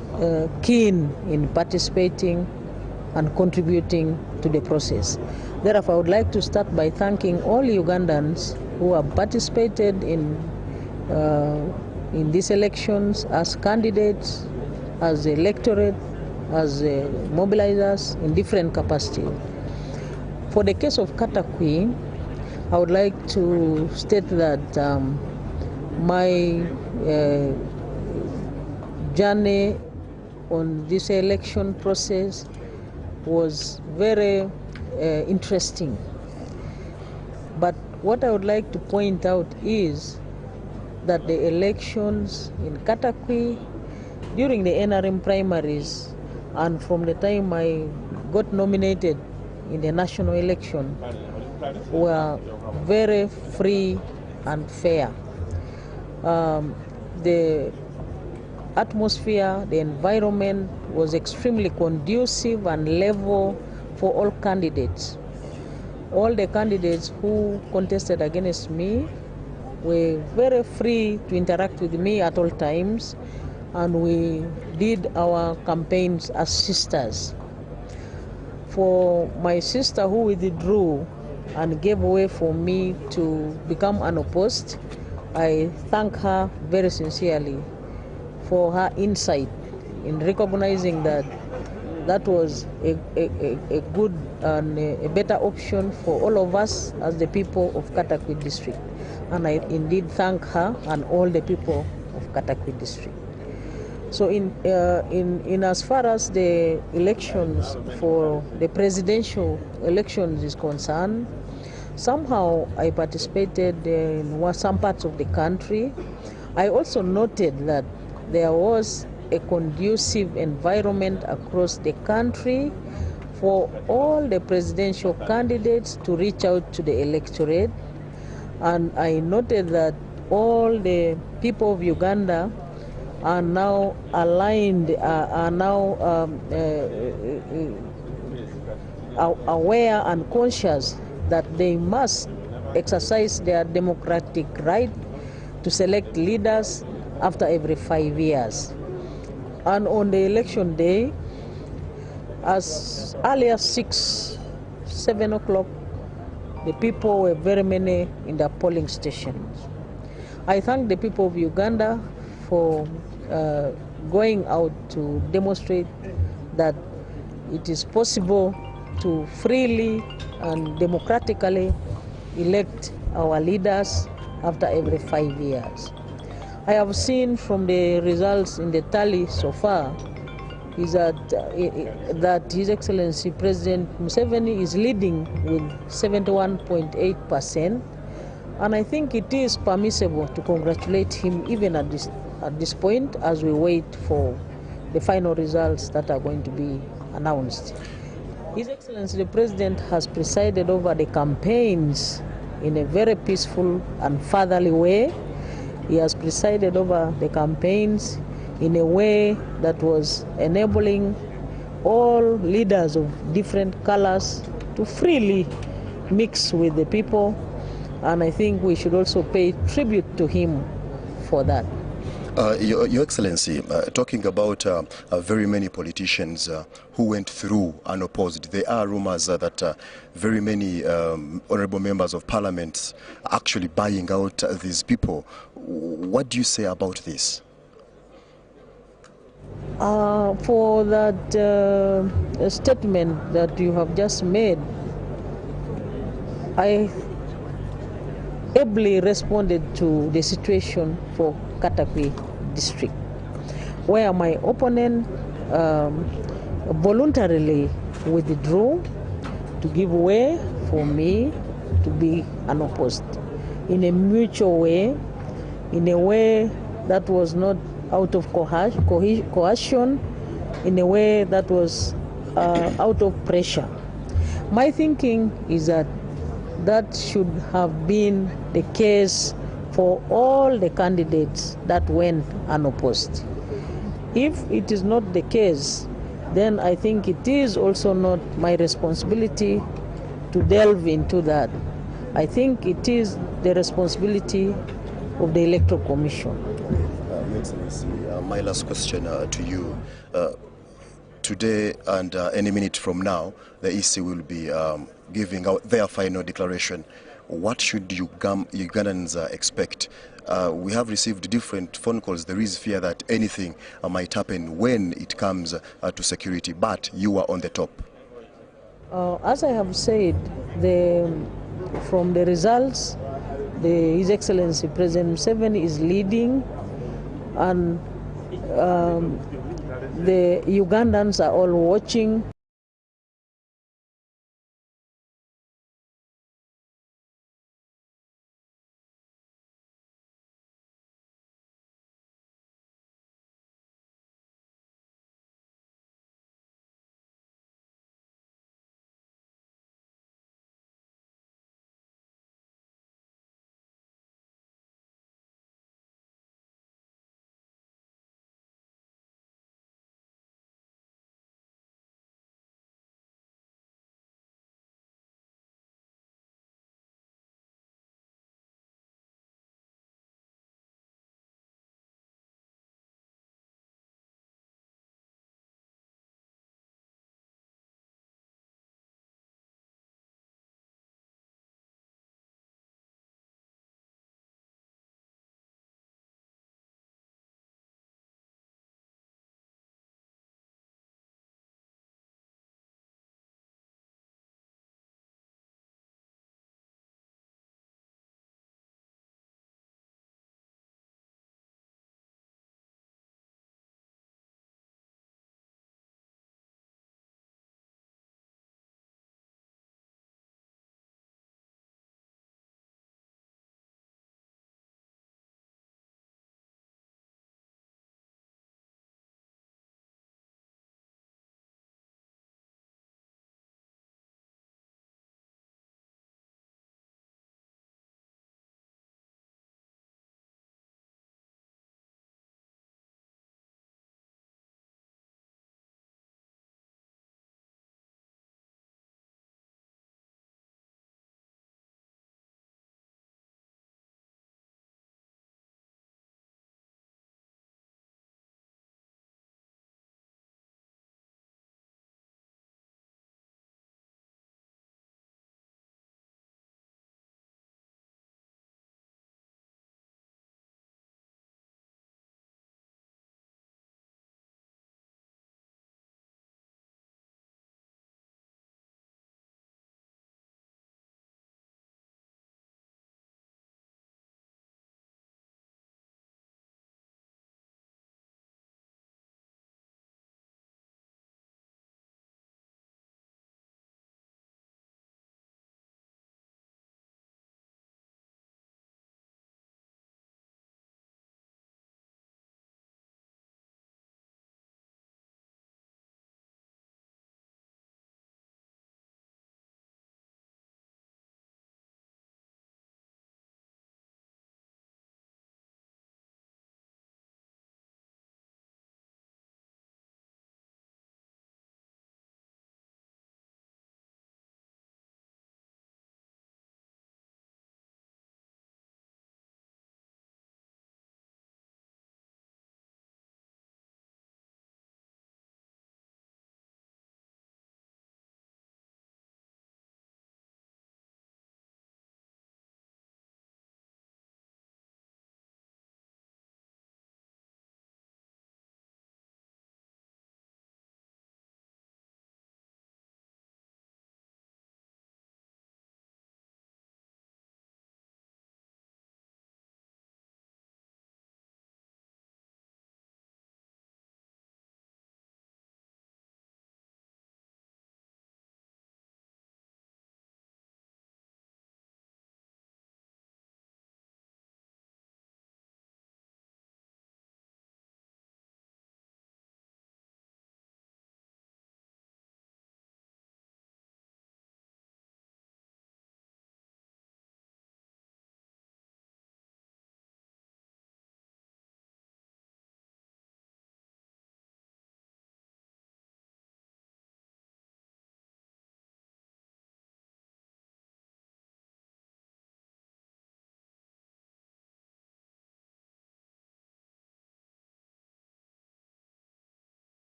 Speaker 16: keen in participating and contributing to the process. Therefore, I would like to start by thanking all Ugandans who have participated in these elections as candidates, as electorate, as mobilizers in different capacities. For the case of Katakwi, I would like to state that my journey on this election process was very interesting. But what I would like to point out is that the elections in Katakwi during the NRM primaries and from the time I got nominated in the national election were very free and fair. The atmosphere, the environment was extremely conducive and level for all candidates. All the candidates who contested against me were very free to interact with me at all times, and we did our campaigns as sisters. For my sister who withdrew and gave way for me to become unopposed, I thank her very sincerely for her insight in recognizing that that was a good and a better option for all of us as the people of Katakwi district. And I indeed thank her and all the people of Katakwi district. So in as far as the elections for the presidential elections is concerned, somehow I participated in some parts of the country. I also noted that there was a conducive environment across the country for all the presidential candidates to reach out to the electorate. And I noted that all the people of Uganda are now aligned, are now aware and conscious that they must exercise their democratic right to select leaders after every 5 years. And on the election day, as early as 6, 7 o'clock, the people were very many in the polling stations. I thank the people of Uganda for going out to demonstrate that it is possible to freely and democratically elect our leaders after every 5 years. I have seen from the results in the tally so far is that His Excellency President Museveni is leading with 71.8%, and I think it is permissible to congratulate him even at this point as we wait for the final results that are going to be announced. His Excellency the President has presided over the campaigns in a very peaceful and fatherly way. He has presided over the campaigns in a way that was enabling all leaders of different colors to freely mix with the people And I think we should also pay tribute to him for that.
Speaker 8: Your Excellency, talking about very many politicians who went through unopposed, there are rumors that very many honorable members of parliament are actually buying out these people. What do you say about this?
Speaker 16: For that statement that you have just made, I ably responded to the situation for Katakwi district, where my opponent voluntarily withdrew to give way for me to be unopposed in a mutual way, in a way that was not out of coercion, in a way that was out of pressure. My thinking is that that should have been the case for all the candidates that went unopposed. If it is not the case, then I think it is also not my responsibility to delve into that. I think it is the responsibility of the Electoral Commission.
Speaker 8: Your Excellency, my last question to you. Today and any minute from now, the EC will be giving out their final declaration. What should Ugandans expect? We have received different phone calls. There is fear that anything might happen when it comes to security, but you are on the top.
Speaker 16: As I have said, from the results, His Excellency President Museveni is leading, and the Ugandans are all watching.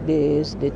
Speaker 16: the